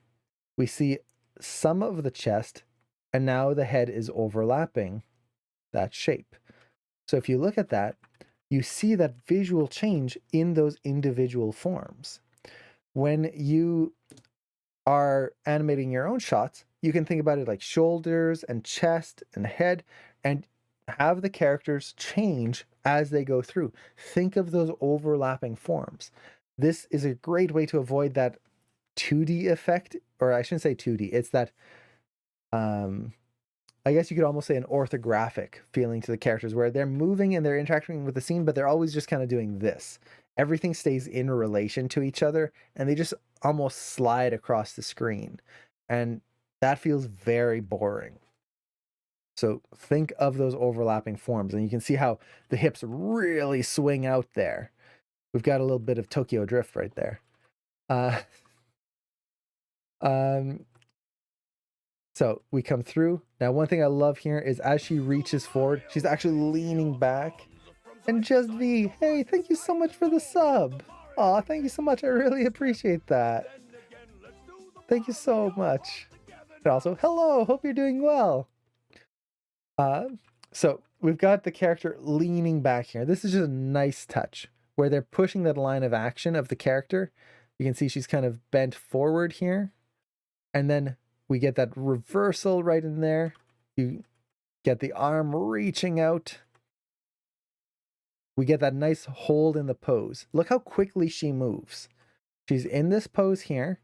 We see some of the chest, and now the head is overlapping that shape. So if you look at that, you see that visual change in those individual forms. When you are animating your own shots, you can think about it like shoulders and chest and head, and have the characters change as they go through. Think of those overlapping forms. This is a great way to avoid that 2D effect, or I shouldn't say 2D, it's that I guess you could almost say an orthographic feeling to the characters where they're moving and they're interacting with the scene, but they're always just kind of doing this. Everything stays in relation to each other and they just almost slide across the screen. And that feels very boring. So think of those overlapping forms, and you can see how the hips really swing out there. We've got a little bit of Tokyo Drift right there. Uh, um, so we come through. Now, one thing I love here is as she reaches forward, she's actually leaning back. And Just V, hey, thank you so much for the sub. Aw, thank you so much. I really appreciate that. Thank you so much. And also, hello, hope you're doing well. So we've got the character leaning back here. This is just a nice touch where they're pushing that line of action of the character. You can see she's kind of bent forward here. And then we get that reversal right in there. You get the arm reaching out. We get that nice hold in the pose. Look how quickly she moves. She's in this pose here.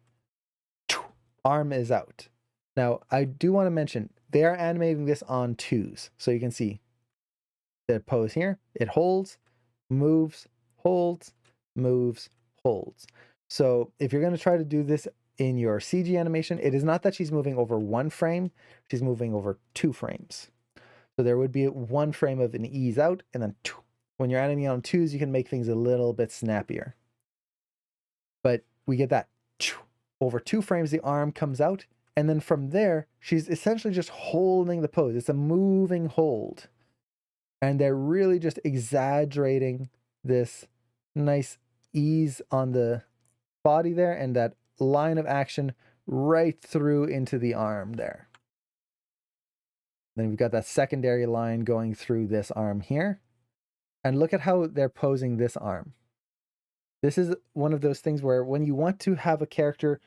Arm is out. Now, I do want to mention, they are animating this on twos. So you can see the pose here. It holds, moves, holds, moves, holds. So if you're going to try to do this in your CG animation, it is not that she's moving over one frame, she's moving over 2 frames. So there would be 1 frame of an ease out, and then when you're animating on twos, you can make things a little bit snappier. But we get that over 2 frames, the arm comes out, and then from there, she's essentially just holding the pose. It's a moving hold. And they're really just exaggerating this nice ease on the body there and that line of action right through into the arm there. Then we've got that secondary line going through this arm here. And look at how they're posing this arm. This is one of those things where when you want to have a character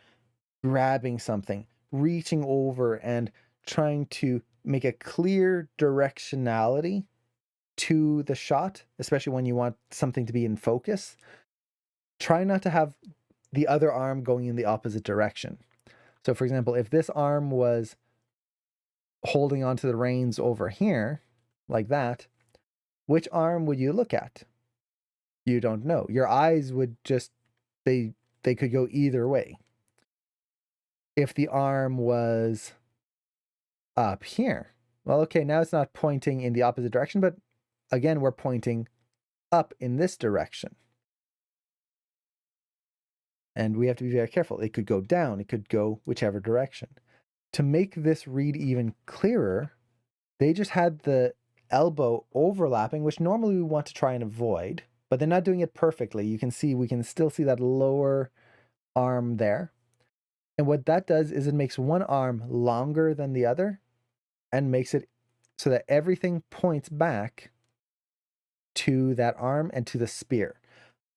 grabbing something, reaching over and trying to make a clear directionality to the shot, especially when you want something to be in focus, try not to have the other arm going in the opposite direction. So for example, if this arm was holding onto the reins over here, like that, which arm would you look at? You don't know. Your eyes would just, they could go either way. If the arm was up here, well, okay, now it's not pointing in the opposite direction, but again, we're pointing up in this direction. And we have to be very careful. It could go down, it could go whichever direction. To make this read even clearer, they just had the elbow overlapping, which normally we want to try and avoid, but they're not doing it perfectly. You can see, we can still see that lower arm there. And what that does is it makes one arm longer than the other and makes it so that everything points back to that arm and to the spear.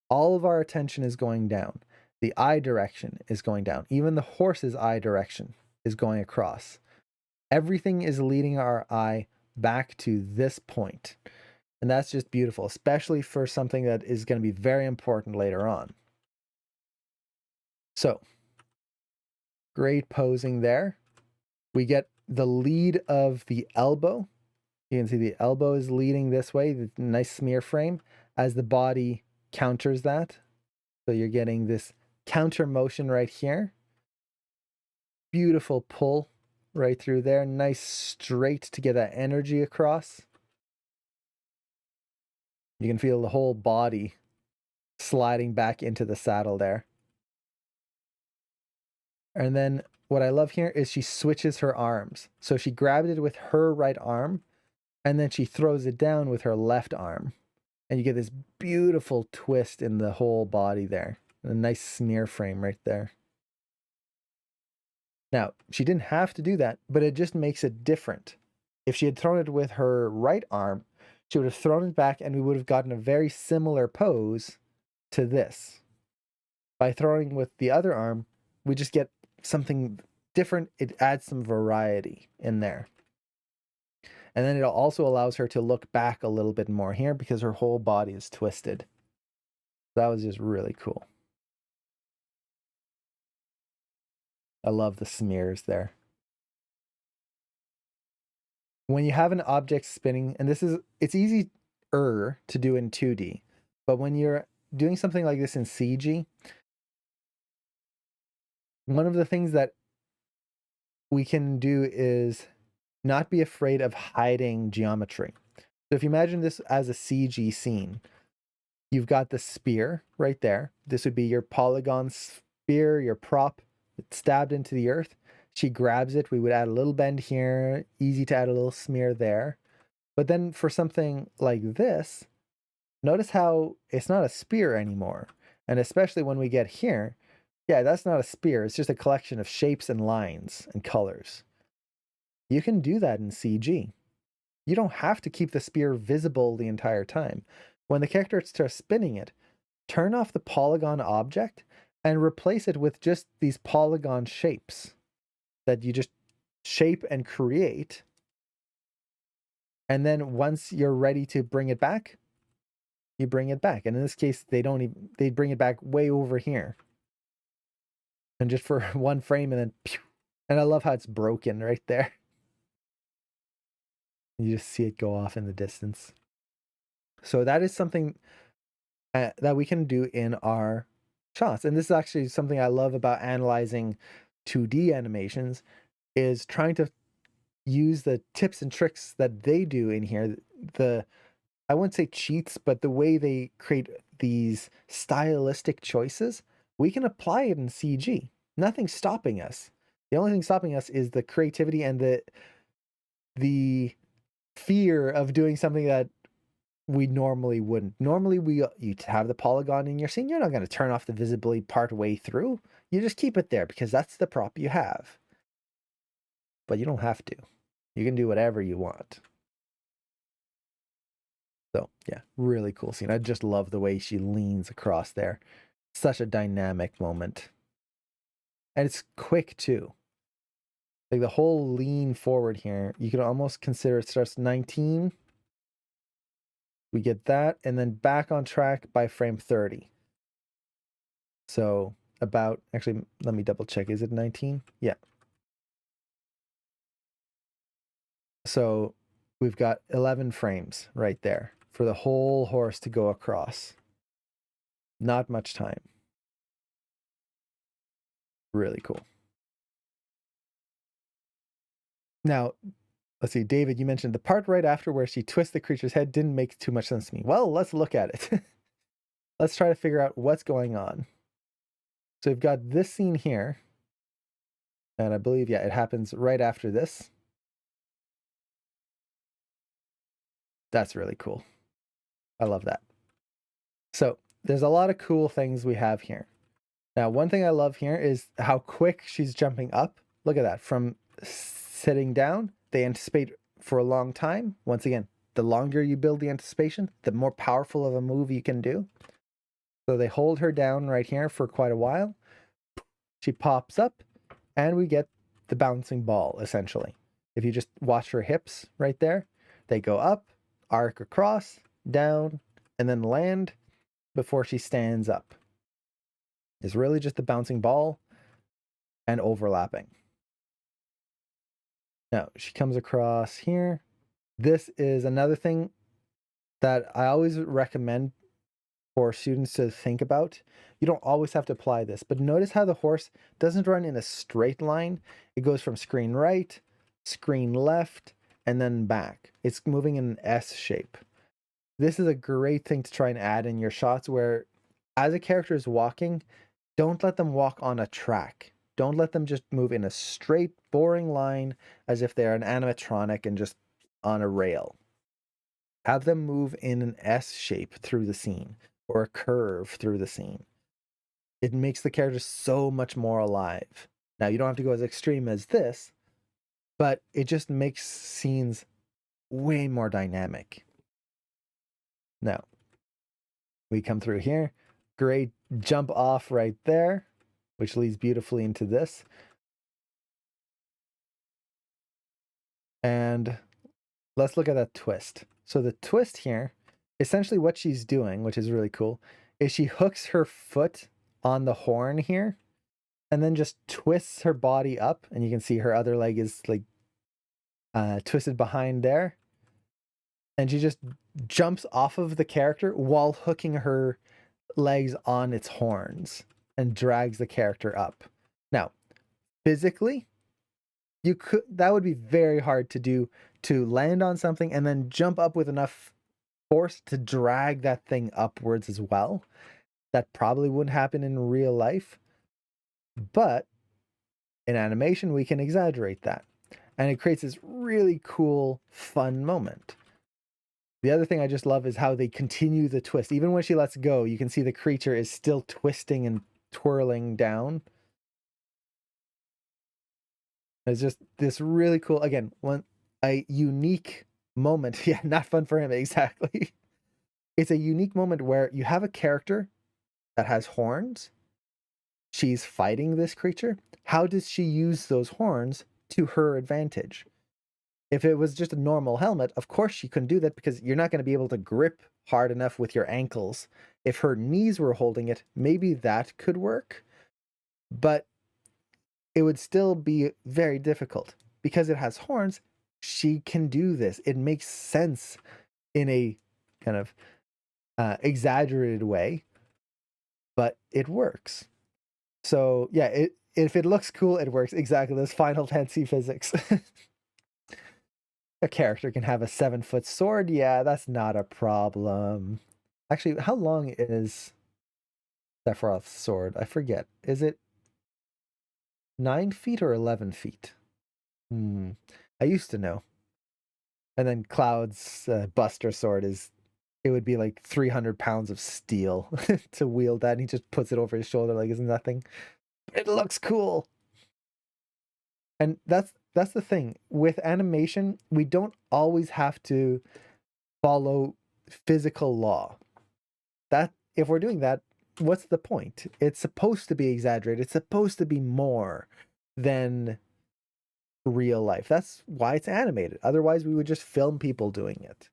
All of our attention is going down. The eye direction is going down. Even the horse's eye direction is going across. Everything is leading our eye back to this point. And that's just beautiful, especially for something that is going to be very important later on. So, great posing there. We get the lead of the elbow. You can see the elbow is leading this way, the nice smear frame, as the body counters that. So you're getting this counter motion right here. Beautiful pull right through there. Nice straight to get that energy across. You can feel the whole body sliding back into the saddle there. And then what I love here is she switches her arms. So she grabbed it with her right arm, and then she throws it down with her left arm. And you get this beautiful twist in the whole body there. A nice smear frame right there. Now, she didn't have to do that, but it just makes it different. If she had thrown it with her right arm, she would have thrown it back and we would have gotten a very similar pose to this. By throwing with the other arm, we just get something different. It adds some variety in there. And then it also allows her to look back a little bit more here because her whole body is twisted. That was just really cool. I love the smears there. When you have an object spinning, and it's easier to do in 2D, but when you're doing something like this in CG, one of the things that we can do is not be afraid of hiding geometry. So if you imagine this as a CG scene, you've got the spear right there. This would be your polygon spear, your prop. It's stabbed into the earth. She grabs it. We would add a little bend here. Easy to add a little smear there. But then for something like this, notice how it's not a spear anymore. And especially when we get here, yeah, that's not a spear. It's just a collection of shapes and lines and colors. You can do that in CG. You don't have to keep the spear visible the entire time. When the character starts spinning it, turn off the polygon object and replace it with just these polygon shapes that you just shape and create. And then once you're ready to bring it back, you bring it back. And in this case, they bring it back way over here. And just for one frame and then pew. And I love how it's broken right there. You just see it go off in the distance. So that is something that we can do in our shots. And this is actually something I love about analyzing 2D animations, is trying to use the tips and tricks that they do in here. I wouldn't say cheats, but the way they create these stylistic choices, we can apply it in CG. Nothing's stopping us. The only thing stopping us is the creativity and the fear of doing something that we normally wouldn't. Normally, you have the polygon in your scene. You're not going to turn off the visibility part way through. You just keep it there because that's the prop you have. But you don't have to. You can do whatever you want. So, yeah, really cool scene. I just love the way she leans across there. Such a dynamic moment. And it's quick, too. Like the whole lean forward here, you can almost consider it starts 19. We get that, and then back on track by frame 30. So actually, let me double check. Is it 19? Yeah. So we've got 11 frames right there for the whole horse to go across. Not much time. Really cool. Now, let's see, David, you mentioned the part right after where she twists the creature's head didn't make too much sense to me. Well, let's look at it. Let's try to figure out what's going on. So we've got this scene here. And I believe, yeah, it happens right after this. That's really cool. I love that. So there's a lot of cool things we have here. Now, one thing I love here is how quick she's jumping up. Look at that. From sitting down, they anticipate for a long time. Once again, the longer you build the anticipation, the more powerful of a move you can do. So they hold her down right here for quite a while. She pops up, and we get the bouncing ball, essentially. If you just watch her hips right there, they go up, arc across, down, and then land before she stands up. It's really just the bouncing ball and overlapping. Now, she comes across here. This is another thing that I always recommend for students to think about. You don't always have to apply this, but notice how the horse doesn't run in a straight line. It goes from screen right, screen left, and then back. It's moving in an S shape. This is a great thing to try and add in your shots where, as a character is walking, don't let them walk on a track. Don't let them just move in a straight, boring line as if they're an animatronic and just on a rail. Have them move in an S shape through the scene or a curve through the scene. It makes the character so much more alive. Now, you don't have to go as extreme as this, but it just makes scenes way more dynamic. Now, we come through here. Great jump off right there, which leads beautifully into this. And let's look at that twist. So the twist here, essentially what she's doing, which is really cool, is she hooks her foot on the horn here and then just twists her body up. And you can see her other leg is like twisted behind there. And she just jumps off of the character while hooking her legs on its horns and drags the character up. Now, physically, that would be very hard to do, to land on something and then jump up with enough force to drag that thing upwards as well. That probably wouldn't happen in real life, but in animation we can exaggerate that, and it creates this really cool, fun moment. The other thing I just love is how they continue the twist. Even when she lets go, you can see the creature is still twisting and twirling down. It's just this really cool, again, a unique moment. Yeah, not fun for him, exactly. It's a unique moment where you have a character that has horns. She's fighting this creature. How does she use those horns to her advantage? If it was just a normal helmet, of course she couldn't do that because you're not going to be able to grip hard enough with your ankles. If her knees were holding it, maybe that could work. But it would still be very difficult. Because it has horns, she can do this. It makes sense in a kind of exaggerated way, but it works. So yeah, if it looks cool, it works. Exactly, this Final Fantasy physics. A character can have a 7-foot sword. Yeah, that's not a problem. Actually, how long is Sephiroth's sword? I forget. Is it 9 feet or 11 feet? I used to know. And then Cloud's Buster sword it would be like 300 pounds of steel to wield that. And he just puts it over his shoulder like it's nothing. It looks cool. And that's the thing. With animation, we don't always have to follow physical law. That if we're doing that, what's the point? It's supposed to be exaggerated. It's supposed to be more than real life. That's why it's animated. Otherwise, we would just film people doing it.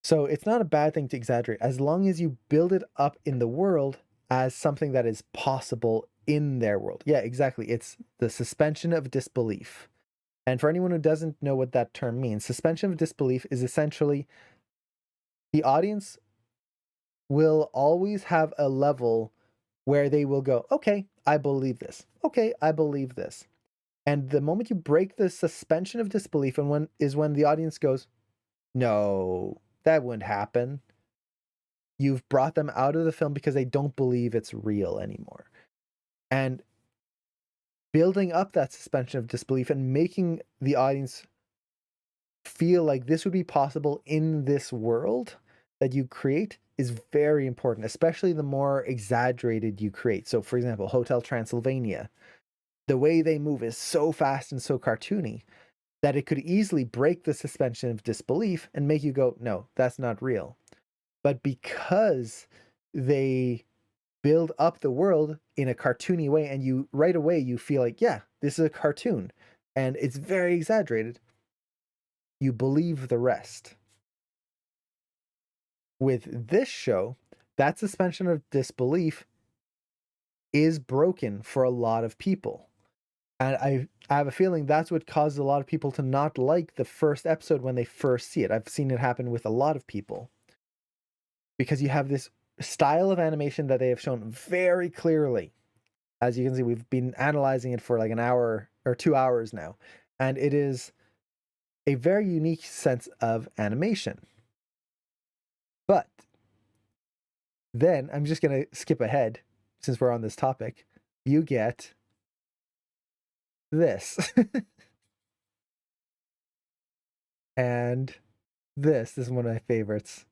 So it's not a bad thing to exaggerate as long as you build it up in the world as something that is possible in their world. Yeah, exactly. It's the suspension of disbelief. And for anyone who doesn't know what that term means, suspension of disbelief is essentially the audience will always have a level where they will go, okay, I believe this. Okay, I believe this. And the moment you break the suspension of disbelief and when the audience goes, no, that wouldn't happen. You've brought them out of the film because they don't believe it's real anymore. And building up that suspension of disbelief and making the audience feel like this would be possible in this world that you create is very important, especially the more exaggerated you create. So, for example, Hotel Transylvania, the way they move is so fast and so cartoony that it could easily break the suspension of disbelief and make you go, no, that's not real. But because they build up the world in a cartoony way, and you right away you feel like, yeah, this is a cartoon and it's very exaggerated, you believe the rest. With this show, that suspension of disbelief is broken for a lot of people. And I have a feeling that's what causes a lot of people to not like the first episode when they first see it. I've seen it happen with a lot of people. Because you have this style of animation that they have shown very clearly. As you can see, we've been analyzing it for like an hour or 2 hours now. And it is a very unique sense of animation. But then I'm just going to skip ahead since we're on this topic. You get this. And this is one of my favorites.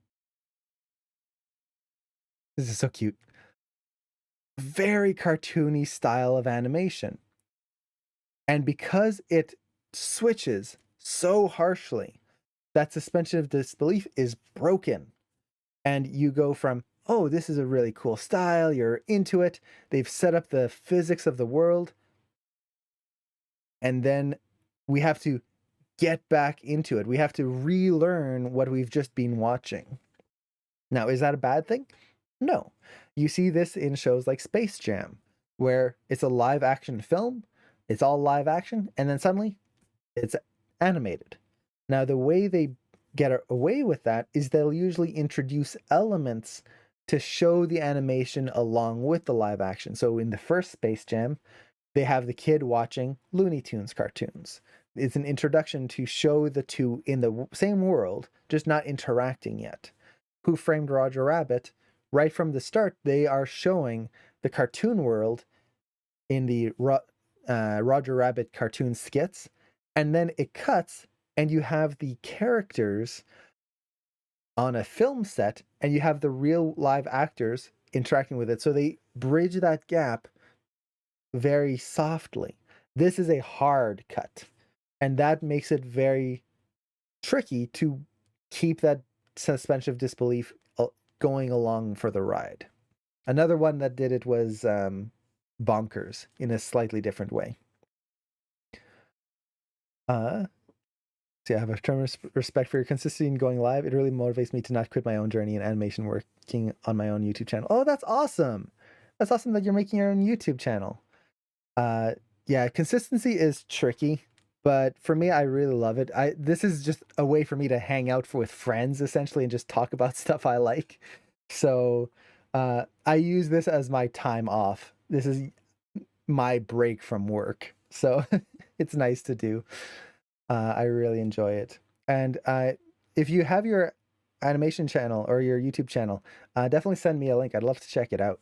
This is so cute. Very cartoony style of animation. And because it switches so harshly, that suspension of disbelief is broken. And you go from, oh, this is a really cool style, you're into it, they've set up the physics of the world, and then we have to get back into it. We have to relearn what we've just been watching. Now, is that a bad thing? No. You see this in shows like Space Jam, where it's a live action film, it's all live action, and then suddenly it's animated. Now, the way they get away with that is they'll usually introduce elements to show the animation along with the live action. So in the first Space Jam, they have the kid watching Looney Tunes cartoons. It's an introduction to show the two in the same world, just not interacting yet. Who Framed Roger Rabbit? Right from the start, they are showing the cartoon world in the Roger Rabbit cartoon skits, and then it cuts, and you have the characters on a film set, and you have the real live actors interacting with it. So they bridge that gap very softly. This is a hard cut, and that makes it very tricky to keep that suspension of disbelief going along for the ride. Another one that did it was Bonkers in a slightly different way. See, I have a tremendous respect for your consistency in going live. It really motivates me to not quit my own journey in animation working on my own YouTube channel. Oh, that's awesome. That's awesome that you're making your own YouTube channel. Yeah, consistency is tricky, but for me, I really love it. This is just a way for me to hang out with friends essentially and just talk about stuff I like. So, I use this as my time off. This is my break from work. So, it's nice to do. I really enjoy it. And if you have your animation channel or your YouTube channel, definitely send me a link. I'd love to check it out.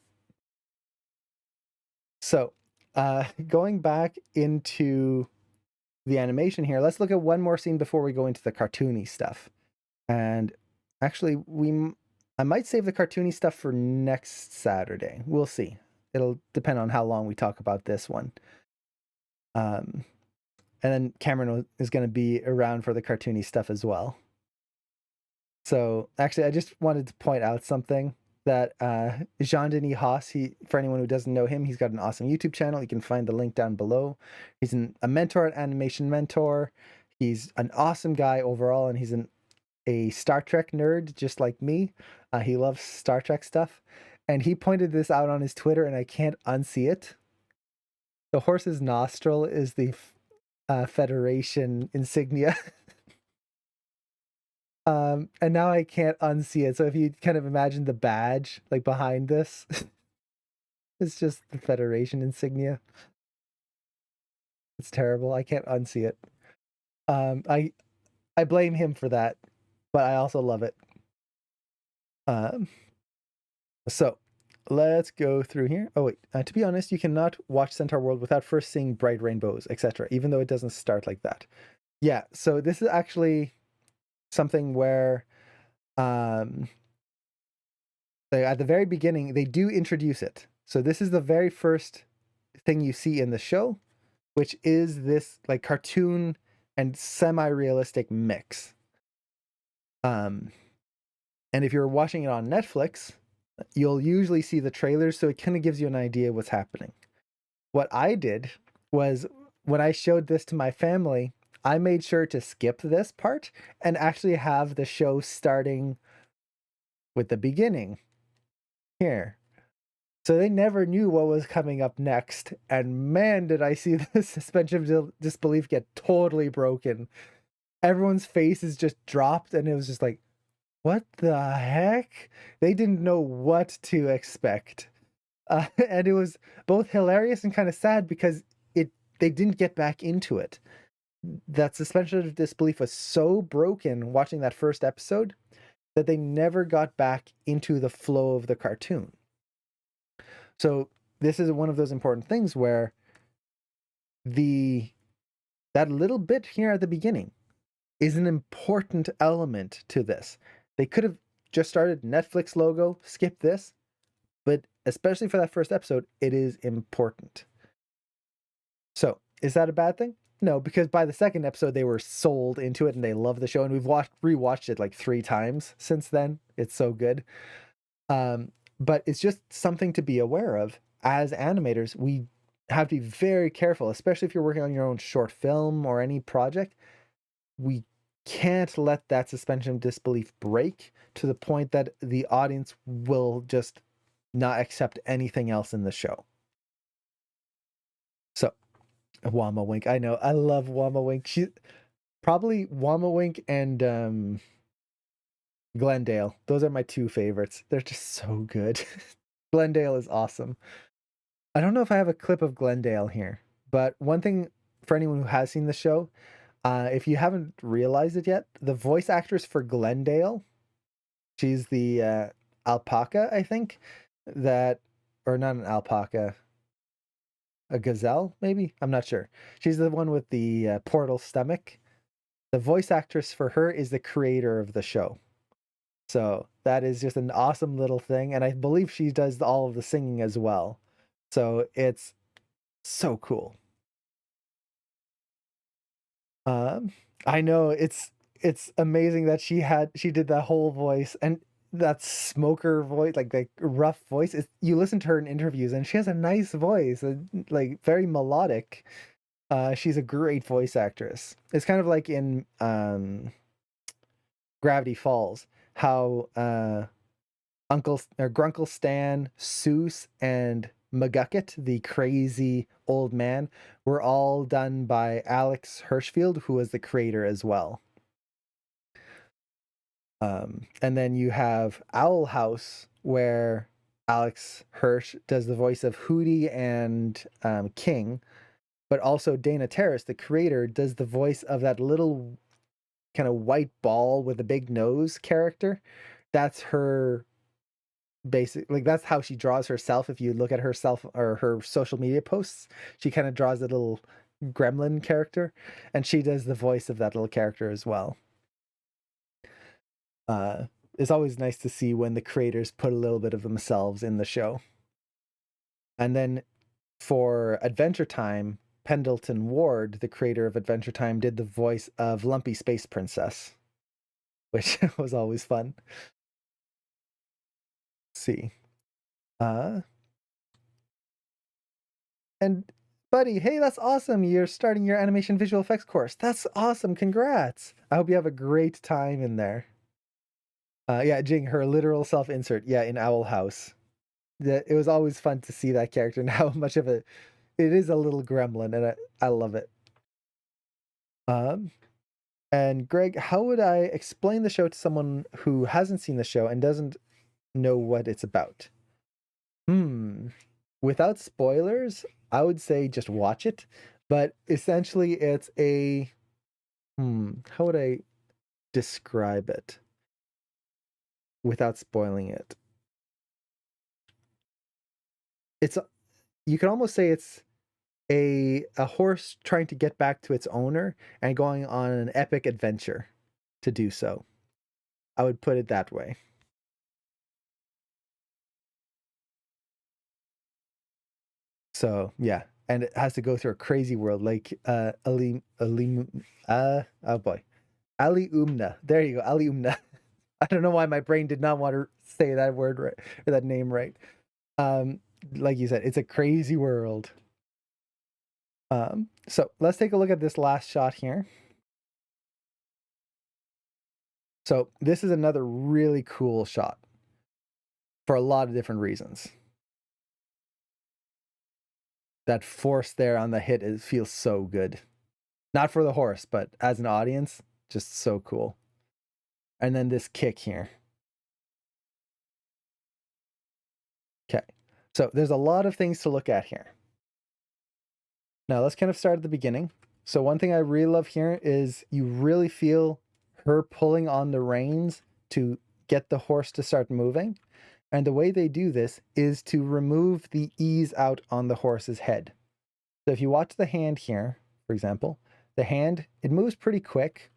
So, going back into the animation here, let's look at one more scene before we go into the cartoony stuff. And actually, I might save the cartoony stuff for next Saturday. We'll see. It'll depend on how long we talk about this one. And then Cameron is going to be around for the cartoony stuff as well. So actually, I just wanted to point out something that Jean-Denis Haas, for anyone who doesn't know him, he's got an awesome YouTube channel. You can find the link down below. He's a mentor at Animation Mentor. He's an awesome guy overall, and he's a Star Trek nerd just like me. He loves Star Trek stuff. And he pointed this out on his Twitter, and I can't unsee it. The horse's nostril is the Federation insignia. And now I can't unsee it. So if you kind of imagine the badge like behind this, it's just the Federation insignia. It's terrible. I can't unsee it. Um, I I blame him for that, but I also love it. Um, so let's go through here. Oh wait, to be honest, you cannot watch Centaurworld without first seeing bright rainbows, etc. Even though it doesn't start like that. Yeah. So this is actually something where, um, at the very beginning they do introduce it. So this is the very first thing you see in the show, which is this like cartoon and semi-realistic mix. Um, and if you're watching it on Netflix, you'll usually see the trailers, so it kind of gives you an idea what's happening. What I did was when I showed this to my family, I made sure to skip this part and actually have the show starting with the beginning here. So they never knew what was coming up next. And man, did I see the suspension of disbelief get totally broken. Everyone's faces just dropped, and it was just like, what the heck? They didn't know what to expect. And it was both hilarious and kind of sad because they didn't get back into it. That suspension of disbelief was so broken watching that first episode that they never got back into the flow of the cartoon. So this is one of those important things where the that little bit here at the beginning is an important element to this. They could have just started Netflix logo, skip this, but especially for that first episode, it is important. So, is that a bad thing? No, because by the second episode they were sold into it and they love the show, and we've rewatched it like 3 times since then. It's so good. Um, but it's just something to be aware of. As animators, we have to be very careful, especially if you're working on your own short film or any project. We can't let that suspension of disbelief break to the point that the audience will just not accept anything else in the show. So, Wama Wink, I know, I love Wama Wink. She probably Wama Wink and Glendale. Those are my 2 favorites. They're just so good. Glendale is awesome. I don't know if I have a clip of Glendale here, but one thing for anyone who has seen the show, if you haven't realized it yet, the voice actress for Glendale, she's the alpaca, I think, that, or not an alpaca, a gazelle, maybe? I'm not sure. She's the one with the portal stomach. The voice actress for her is the creator of the show. So that is just an awesome little thing. And I believe she does all of the singing as well. So it's so cool. Um, I know it's amazing that she did that whole voice and that smoker voice, like the rough voice. You listen to her in interviews, and she has a nice voice, like very melodic. She's a great voice actress. It's kind of like in Gravity Falls, how Uncle or Grunkle Stan, Seuss, and McGucket, the crazy old man, were all done by Alex Hirschfield, who was the creator as well. And then you have Owl House, where Alex Hirsch does the voice of Hootie and King, but also Dana Terrace, the creator, does the voice of that little kind of white ball with a big nose character. That's her basic, like that's how she draws herself. If you look at herself or her social media posts, she kind of draws a little gremlin character, and she does the voice of that little character as well. uh it's always nice to see when the creators put a little bit of themselves in the show. And then for Adventure Time, Pendleton Ward, the creator of Adventure Time, did the voice of Lumpy Space Princess, which was always fun. Let's see. uh And buddy, hey, that's awesome. You're starting your animation visual effects course. That's awesome. Congrats. I hope you have a great time in there. Yeah, Jing, her literal self insert. Yeah, in Owl House. It was always fun to see that character and how much of it is a little gremlin, and I love it. Um, And Greg, how would I explain the show to someone who hasn't seen the show and doesn't know what it's about? Without spoilers, I would say just watch it. But essentially, it's a how would I describe it without spoiling it? It's you can almost say it's a horse trying to get back to its owner and going on an epic adventure to do so. I would put it that way. So yeah, and it has to go through a crazy world like oh boy, Ali Umna. There you go, Ali Umna. I don't know why my brain did not want to say that word right or that name right. Um, like you said, it's a crazy world. So let's take a look at this last shot here. So this is another really cool shot for a lot of different reasons. That force there on the hit feels so good. Not for the horse, but as an audience, just so cool. And then this kick here. Okay. So there's a lot of things to look at here. Now let's kind of start at the beginning. So one thing I really love here is you really feel her pulling on the reins to get the horse to start moving. And the way they do this is to remove the ease out on the horse's head. So if you watch the hand here, for example, the hand, it moves pretty quick,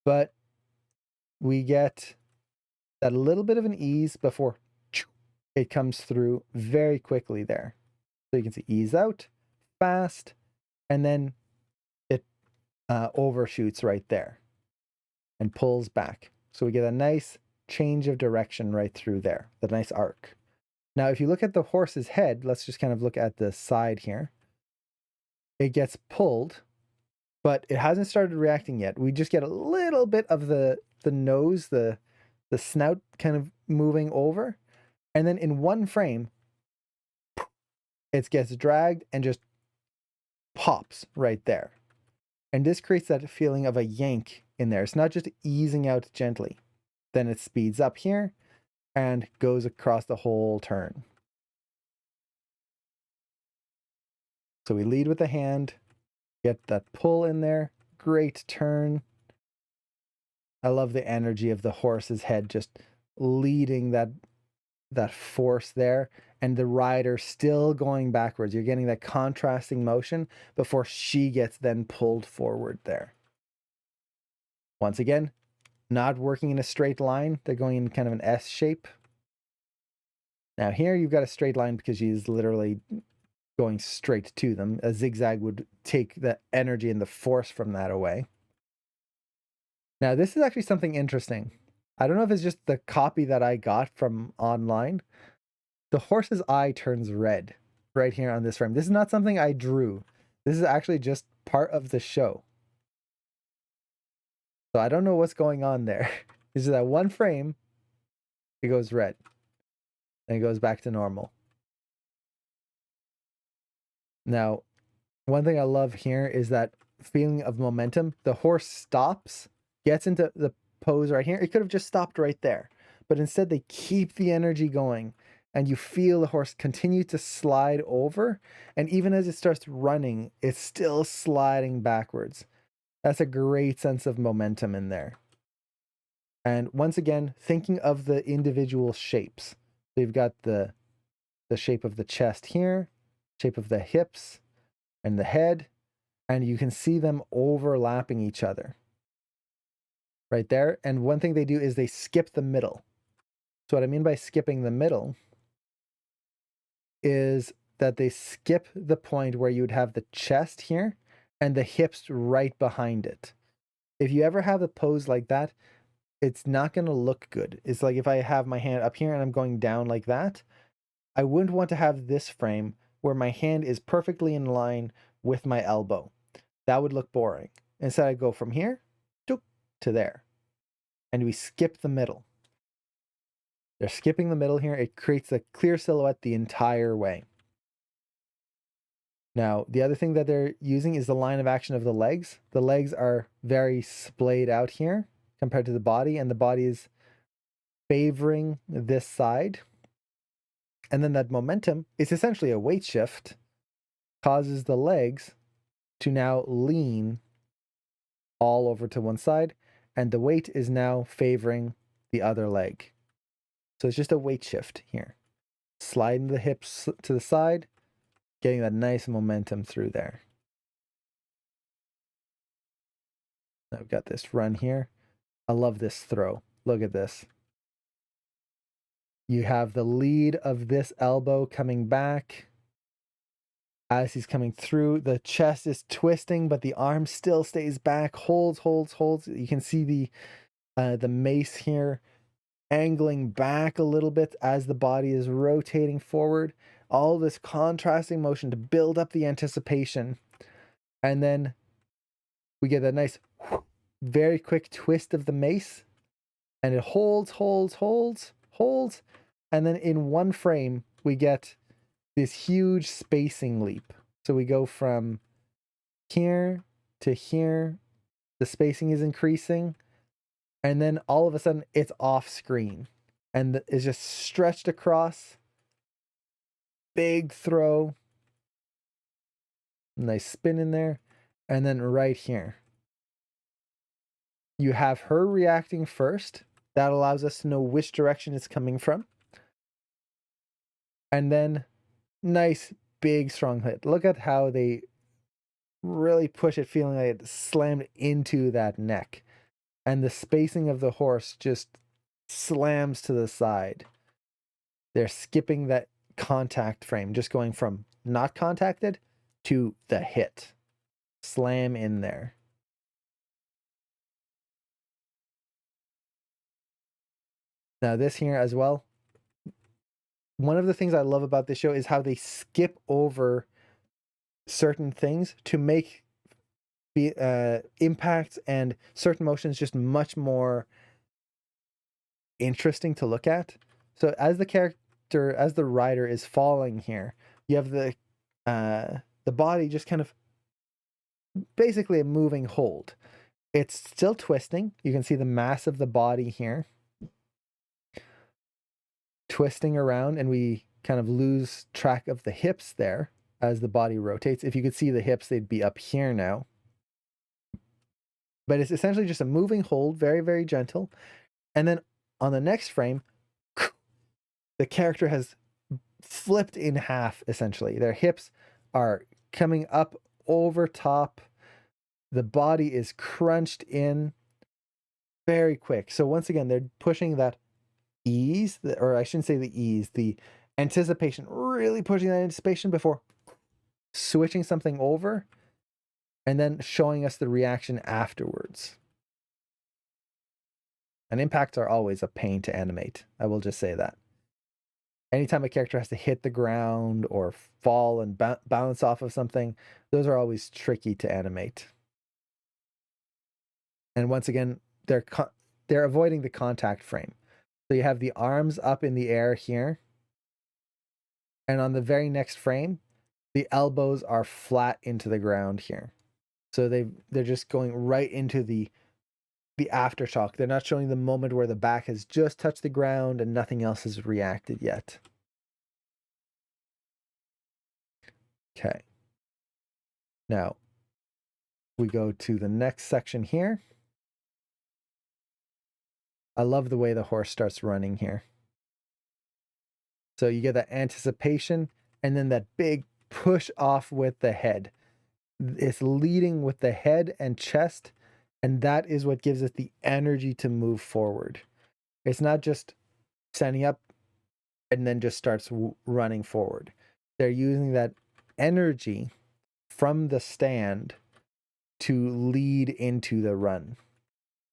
but we get that little bit of an ease before it comes through very quickly there. So you can see ease out, fast, and then it overshoots right there and pulls back. So we get a nice change of direction right through there, the nice arc. Now, if you look at the horse's head, let's just kind of look at the side here. It gets pulled, but it hasn't started reacting yet. We just get a little bit of the nose, the snout kind of moving over. And then in one frame, it gets dragged and just pops right there. And this creates that feeling of a yank in there. It's not just easing out gently. Then it speeds up here and goes across the whole turn. So we lead with the hand, get that pull in there, great turn. I love the energy of the horse's head just leading that force there and the rider still going backwards. You're getting that contrasting motion before she gets then pulled forward there. Once again, not working in a straight line. They're going in kind of an S shape. Now here you've got a straight line because she's literally going straight to them. A zigzag would take the energy and the force from that away. Now this is actually something interesting. I don't know if it's just the copy that I got from online. The horse's eye turns red right here on this frame. This is not something I drew. This is actually just part of the show. So I don't know what's going on there. This is that one frame, it goes red. And it goes back to normal. Now, one thing I love here is that feeling of momentum. The horse stops, gets into the pose right here. It could have just stopped right there. But instead they keep the energy going. And you feel the horse continue to slide over. And even as it starts running, it's still sliding backwards. That's a great sense of momentum in there. And once again, thinking of the individual shapes. So you've got the shape of the chest here, shape of the hips and the head, and you can see them overlapping each other right there. And one thing they do is they skip the middle. So what I mean by skipping the middle is that they skip the point where you would have the chest here and the hips right behind it. If you ever have a pose like that, it's not going to look good. It's like if I have my hand up here and I'm going down like that, I wouldn't want to have this frame where my hand is perfectly in line with my elbow. That would look boring. Instead, I go from here to there. And we skip the middle. They're skipping the middle here. It creates a clear silhouette the entire way. Now, the other thing that they're using is the line of action of the legs. The legs are very splayed out here compared to the body, and the body is favoring this side. And then that momentum is essentially a weight shift, causes the legs to now lean all over to one side, and the weight is now favoring the other leg. So it's just a weight shift here. Sliding the hips to the side, getting that nice momentum through there. I've got this run here. I love this throw. Look at this. You have the lead of this elbow coming back. As he's coming through, the chest is twisting, but the arm still stays back. Holds. You can see the mace here angling back a little bit as the body is rotating forward. All this contrasting motion to build up the anticipation. And then we get a nice, very quick twist of the mace. And it holds. And then in one frame, we get this huge spacing leap. So we go from here to here. The spacing is increasing. And then all of a sudden, it's off screen. And it's just stretched across. Big throw. Nice spin in there. And then right here, you have her reacting first. That allows us to know which direction it's coming from. And then nice, big, strong hit. Look at how they really push it, feeling like it slammed into that neck. And the spacing of the horse just slams to the side. They're skipping that contact frame, just going from not contacted to the hit. Slam in there. Now, this here as well. One of the things I love about this show is how they skip over certain things to make the impacts and certain motions just much more interesting to look at. So as the character, as the rider is falling here, you have the body just kind of basically a moving hold. It's still twisting. You can see the mass of the body here twisting around, and we kind of lose track of the hips there as the body rotates. If you could see the hips, they'd be up here now. But it's essentially just a moving hold, very, very gentle. And then on the next frame, the character has flipped in half, essentially. Their hips are coming up over top. The body is crunched in very quick. So once again, they're pushing that ease, or I shouldn't say the ease, the anticipation, really pushing that anticipation before switching something over and then showing us the reaction afterwards. And impacts are always a pain to animate. I will just say that. Anytime a character has to hit the ground or fall and bounce off of something, those are always tricky to animate. And once again, they're avoiding the contact frame. So you have the arms up in the air here. And on the very next frame, the elbows are flat into the ground here. So they're just going right into the aftershock. They're not showing the moment where the back has just touched the ground and nothing else has reacted yet. Okay. Now, we go to the next section here. I love the way the horse starts running here. So you get that anticipation and then that big push off with the head. It's leading with the head and chest, and that is what gives it the energy to move forward. It's not just standing up and then just starts running forward. They're using that energy from the stand to lead into the run,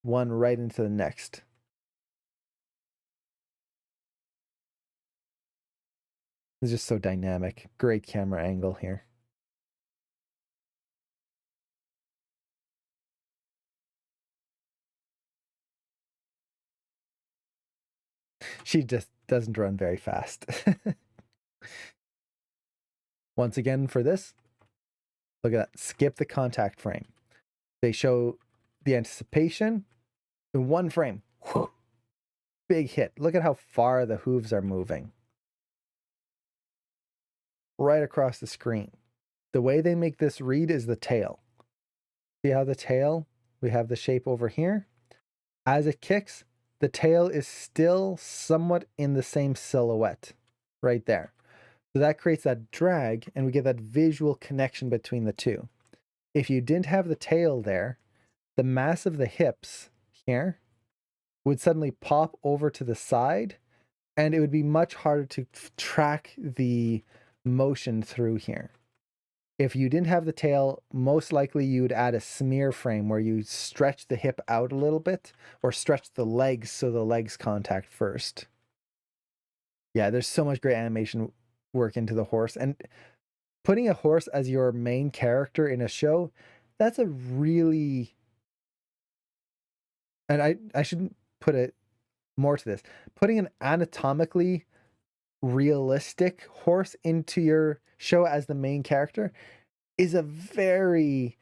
one right into the next. It's just so dynamic. Great camera angle here. She just doesn't run very fast. Once again, for this, Look at that. Skip the contact frame. They show the anticipation in one frame. Whew. Big hit. Look at how far the hooves are moving. Right across the screen. The way they make this read is the tail. See how the tail, we have the shape over here. As it kicks, the tail is still somewhat in the same silhouette right there. So that creates that drag and we get that visual connection between the two. If you didn't have the tail there, the mass of the hips here would suddenly pop over to the side and it would be much harder to track the motion through here. If you didn't have the tail, most likely you would add a smear frame where you stretch the hip out a little bit or stretch the legs so the legs contact first. Yeah, there's so much great animation work into the horse. And putting a horse as your main character in a show, that's a really... And I shouldn't put it more to this. Putting an anatomically realistic horse into your show as the main character is a very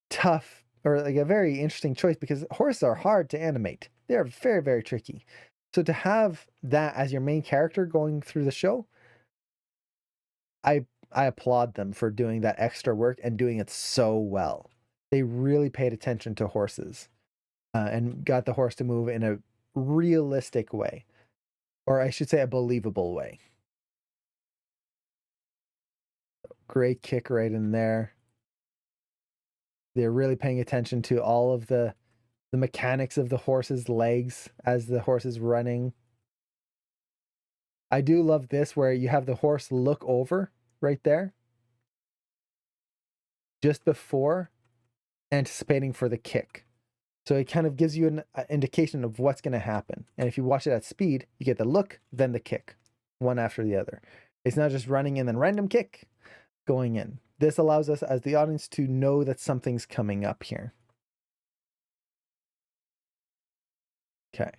tough or like a very interesting choice because horses are hard to animate. They're very, very tricky. So to have that as your main character going through the show, I applaud them for doing that extra work and doing it so well. They really paid attention to horses and got the horse to move in a realistic way, or I should say a believable way. Great kick right in there. They're really paying attention to all of the mechanics of the horse's legs as the horse is running. I do love this where you have the horse look over right there just before anticipating for the kick. So it kind of gives you an indication of what's going to happen. And if you watch it at speed, you get the look, then the kick, one after the other. It's not just running and then random kick going in. This allows us as the audience to know that something's coming up here. Okay.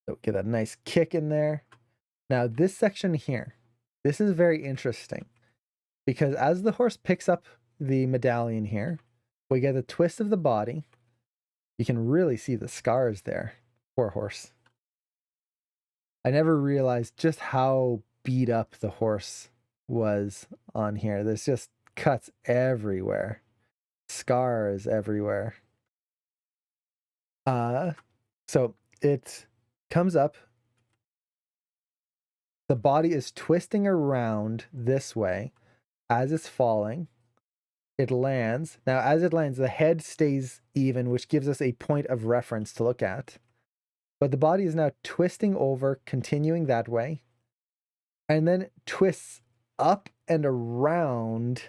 So get that nice kick in there. Now this section here, this is very interesting because as the horse picks up the medallion here, we get a twist of the body. You can really see the scars there. Poor horse. I never realized just how beat up the horse was on here. There's just cuts everywhere. Scars everywhere. So it comes up. The body is twisting around this way as it's falling. It lands. Now, as it lands, the head stays even, which gives us a point of reference to look at. But the body is now twisting over, continuing that way, and then twists up and around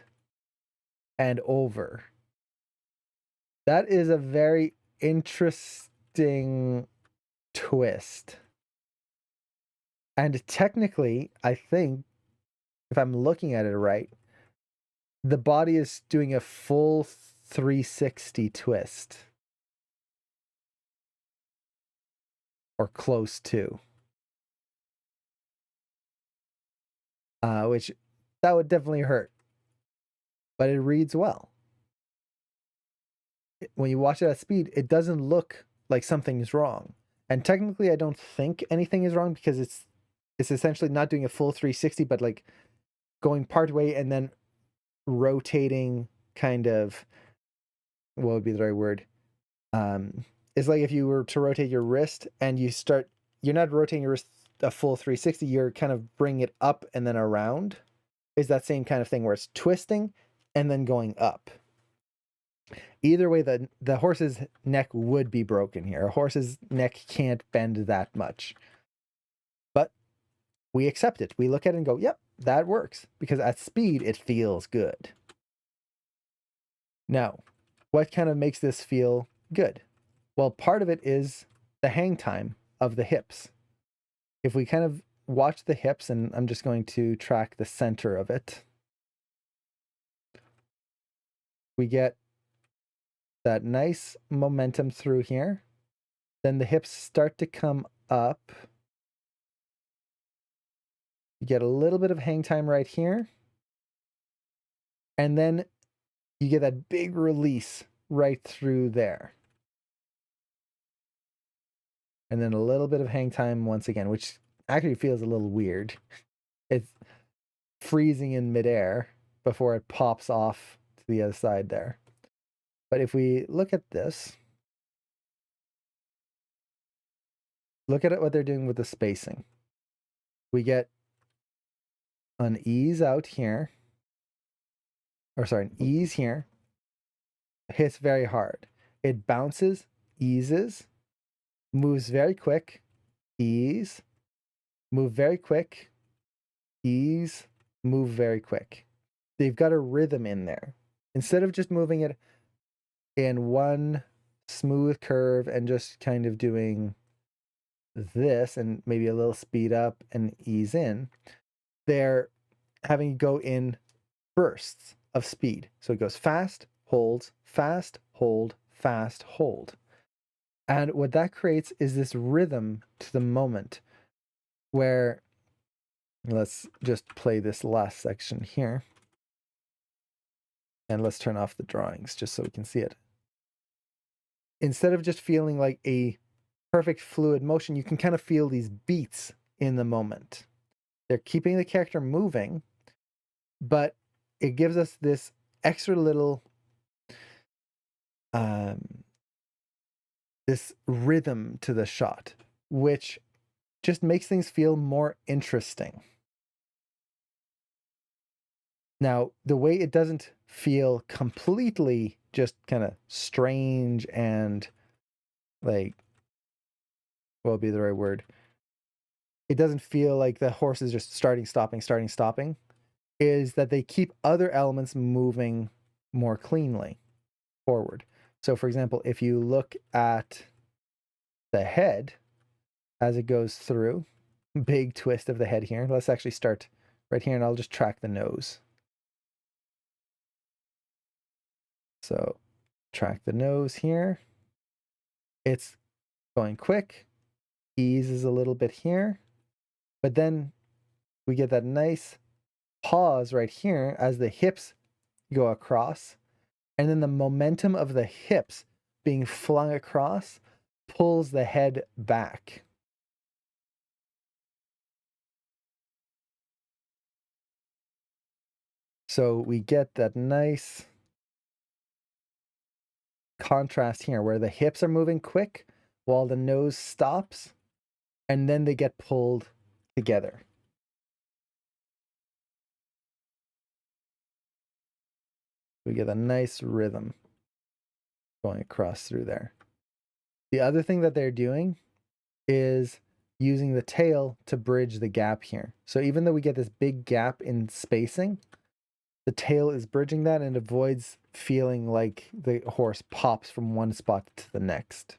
and over. That is a very interesting twist. And technically, I think, if I'm looking at it right, the body is doing a full 360 twist. Or close to. Which, that would definitely hurt. But it reads well. When you watch it at speed, it doesn't look like something is wrong. And technically, I don't think anything is wrong because it's essentially not doing a full 360, but like going part way and then rotating kind of, what would be the right word? It's like if you were to rotate your wrist and you're not rotating your wrist a full 360, you're kind of bringing it up and then around. Is that same kind of thing where it's twisting and then going up. Either way, the horse's neck would be broken here. A horse's neck can't bend that much. But we accept it. We look at it and go, yep, that works. Because at speed, it feels good. Now, what kind of makes this feel good? Well, part of it is the hang time of the hips. If we kind of watch the hips, and I'm just going to track the center of it, we get that nice momentum through here. Then the hips start to come up. You get a little bit of hang time right here. And then you get that big release right through there. And then a little bit of hang time once again, which actually feels a little weird. It's freezing in midair before it pops off to the other side there. But if we look at this, look at what they're doing with the spacing. We get an ease out here, or sorry, an ease here, hits very hard. It bounces, eases, moves very quick, ease, move very quick, ease, move very quick. They've got a rhythm in there. Instead of just moving it in one smooth curve and just kind of doing this and maybe a little speed up and ease in, they're having to go in bursts of speed. So it goes fast, holds, fast, hold, fast, hold. And what that creates is this rhythm to the moment where, let's just play this last section here. And let's turn off the drawings just so we can see it. Instead of just feeling like a perfect fluid motion, you can kind of feel these beats in the moment. They're keeping the character moving, but it gives us this extra little this rhythm to the shot, which just makes things feel more interesting. Now, the way it doesn't feel completely just kind of strange and like, what would be the right word? It doesn't feel like the horse is just starting, stopping, starting, stopping, is that they keep other elements moving more cleanly forward. So, for example, if you look at the head as it goes through, big twist of the head here. Let's actually start right here and I'll just track the nose. So, track the nose here. It's going quick, eases a little bit here, but then we get that nice pause right here as the hips go across, and then the momentum of the hips being flung across pulls the head back. So we get that nice contrast here where the hips are moving quick while the nose stops, and then they get pulled together. We get a nice rhythm going across through there. The other thing that they're doing is using the tail to bridge the gap here. So even though we get this big gap in spacing, the tail is bridging that and avoids feeling like the horse pops from one spot to the next.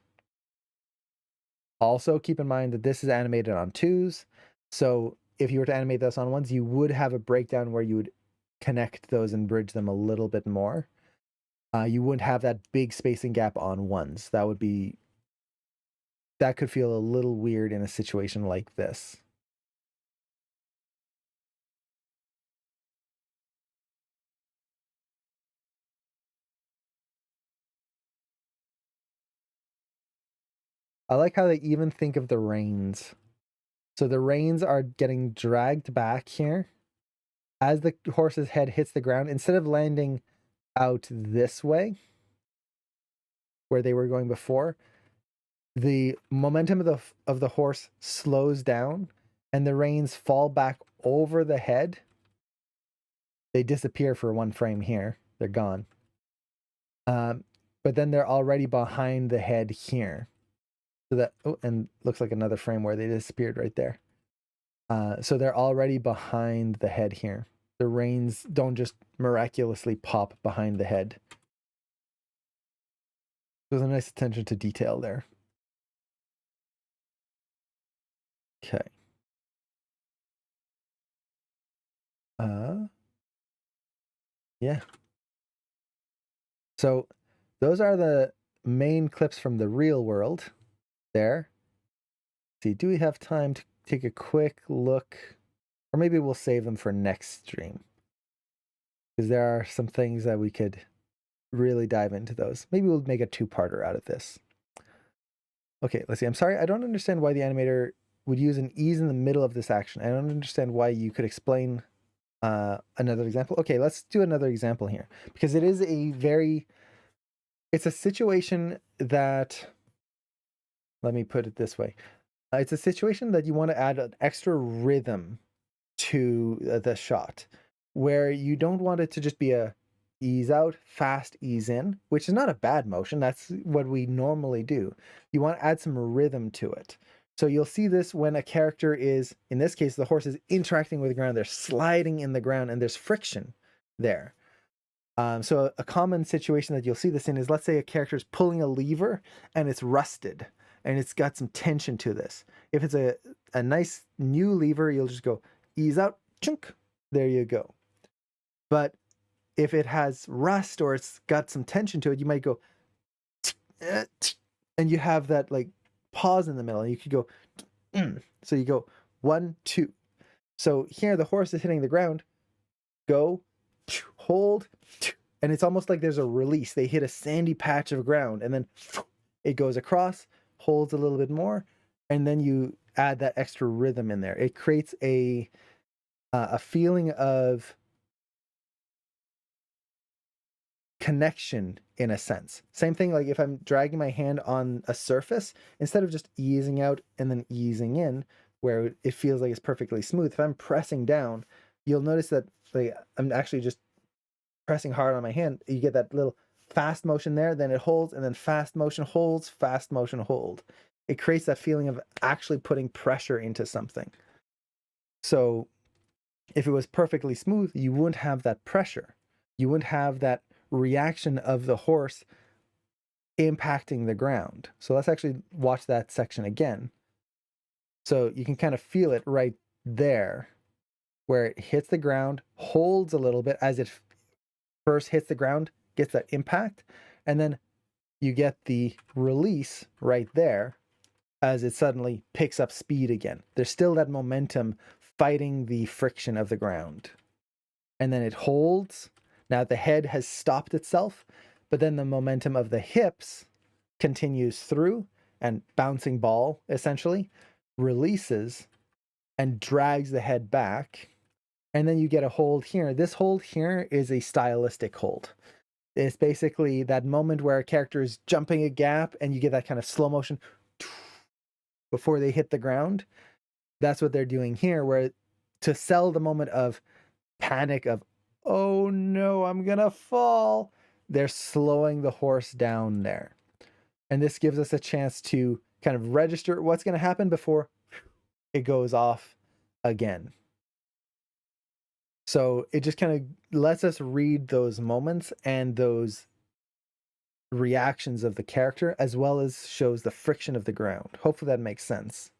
Also, keep in mind that this is animated on 2s. So if you were to animate this on 1s, you would have a breakdown where you would connect those and bridge them a little bit more. You wouldn't have that big spacing gap on 1s. That could feel a little weird in a situation like this. I like how they even think of the reins. So the reins are getting dragged back here as the horse's head hits the ground. Instead of landing out this way, where they were going before, the momentum of the horse slows down and the reins fall back over the head. They disappear for one frame here. They're gone. But then they're already behind the head here. So that, oh, and looks like another frame where they disappeared right there. So they're already behind the head here. The reins don't just miraculously pop behind the head. There's a nice attention to detail there. Okay. Yeah. So those are the main clips from the real world there. Let's see, do we have time to take a quick look? Or maybe we'll save them for next stream. because there are some things that we could really dive into those. Maybe we'll make a two-parter out of this. Okay, let's see. I'm sorry, I don't understand why the animator would use an ease in the middle of this action. I don't understand why you could explain another example. Okay, let's do another example here, because it is it's a situation that, let me put it this way. It's a situation that you want to add an extra rhythm to the shot, where you don't want it to just be a ease out, fast ease in, which is not a bad motion. That's what we normally do. You want to add some rhythm to it. So you'll see this when a character is, in this case, the horse is interacting with the ground. They're sliding in the ground and there's friction there. So a common situation that you'll see this in is, let's say a character is pulling a lever and it's rusted and it's got some tension to this. If it's a nice new lever, you'll just go ease out, chunk, there you go. But if it has rust or it's got some tension to it, you might go, and you have that like pause in the middle. And you could go, so you go 1, 2. So here the horse is hitting the ground, go, hold, and it's almost like there's a release. They hit a sandy patch of ground and then it goes across, holds a little bit more, and then you add that extra rhythm in there. It creates a feeling of connection in a sense. Same thing like if I'm dragging my hand on a surface, instead of just easing out and then easing in where it feels like it's perfectly smooth, if I'm pressing down, you'll notice that like I'm actually just pressing hard on my hand. You get that little fast motion there, then it holds, and then fast motion holds, fast motion hold. It creates that feeling of actually putting pressure into something. So if it was perfectly smooth, you wouldn't have that pressure. You wouldn't have that reaction of the horse impacting the ground. So let's actually watch that section again. So you can kind of feel it right there where it hits the ground, holds a little bit as it first hits the ground, gets that impact, and then you get the release right there as it suddenly picks up speed again. There's still that momentum fighting the friction of the ground. And then it holds. Now the head has stopped itself, but then the momentum of the hips continues through and bouncing ball essentially releases and drags the head back. And then you get a hold here. This hold here is a stylistic hold. It's basically that moment where a character is jumping a gap and you get that kind of slow motion before they hit the ground. That's what they're doing here, where to sell the moment of panic of, oh no, I'm gonna fall, they're slowing the horse down there. And this gives us a chance to kind of register what's going to happen before it goes off again. So it just kind of lets us read those moments and those reactions of the character, as well as shows the friction of the ground. Hopefully that makes sense.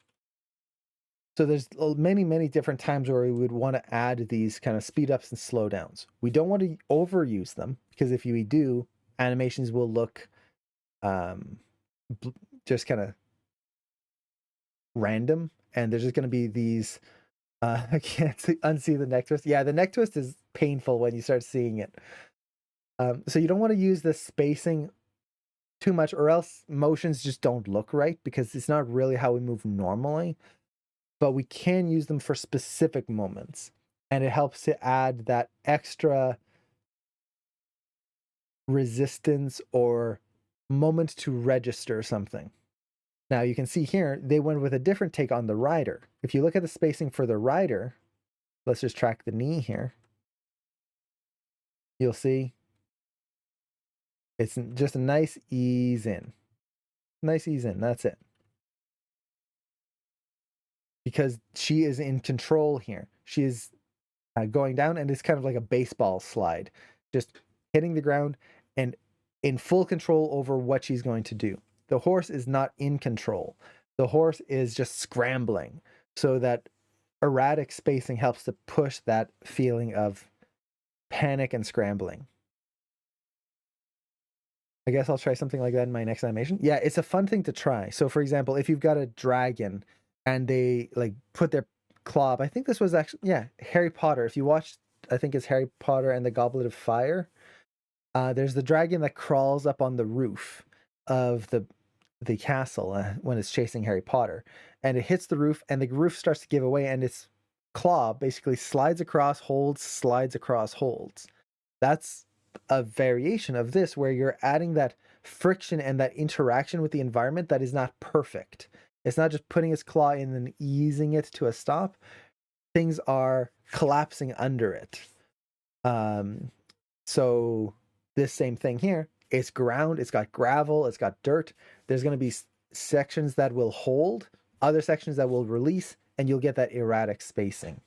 So there's many, many different times where we would want to add these kind of speed ups and slow downs. We don't want to overuse them, because if we do, animations will look just kind of random, and there's just going to be these I can't unsee the neck twist. Yeah, the neck twist is painful when you start seeing it. So you don't want to use the spacing too much, or else motions just don't look right, because it's not really how we move normally. But we can use them for specific moments, and it helps to add that extra resistance or moment to register something. Now you can see here, they went with a different take on the rider. If you look at the spacing for the rider, let's just track the knee here. You'll see it's just a nice ease in. Nice ease in, that's it. Because she is in control here. She is going down, and it's kind of like a baseball slide. Just hitting the ground and in full control over what she's going to do. The horse is not in control. The horse is just scrambling. So that erratic spacing helps to push that feeling of panic and scrambling. I guess I'll try something like that in my next animation. Yeah, it's a fun thing to try. So for example, if you've got a dragon and they like put their claw up, I think this was actually, yeah, Harry Potter. If you watch I think it's Harry Potter and the Goblet of Fire. There's the dragon that crawls up on the roof of the castle when it's chasing Harry Potter, and it hits the roof, and the roof starts to give away, and its claw basically slides across, holds, slides across, holds. That's a variation of this where you're adding that friction and that interaction with the environment that is not perfect. It's not just putting its claw in and easing it to a stop. Things are collapsing under it. Um, so this same thing here, it's ground, it's got gravel, it's got dirt. There's going to be sections that will hold, other sections that will release, and you'll get that erratic spacing.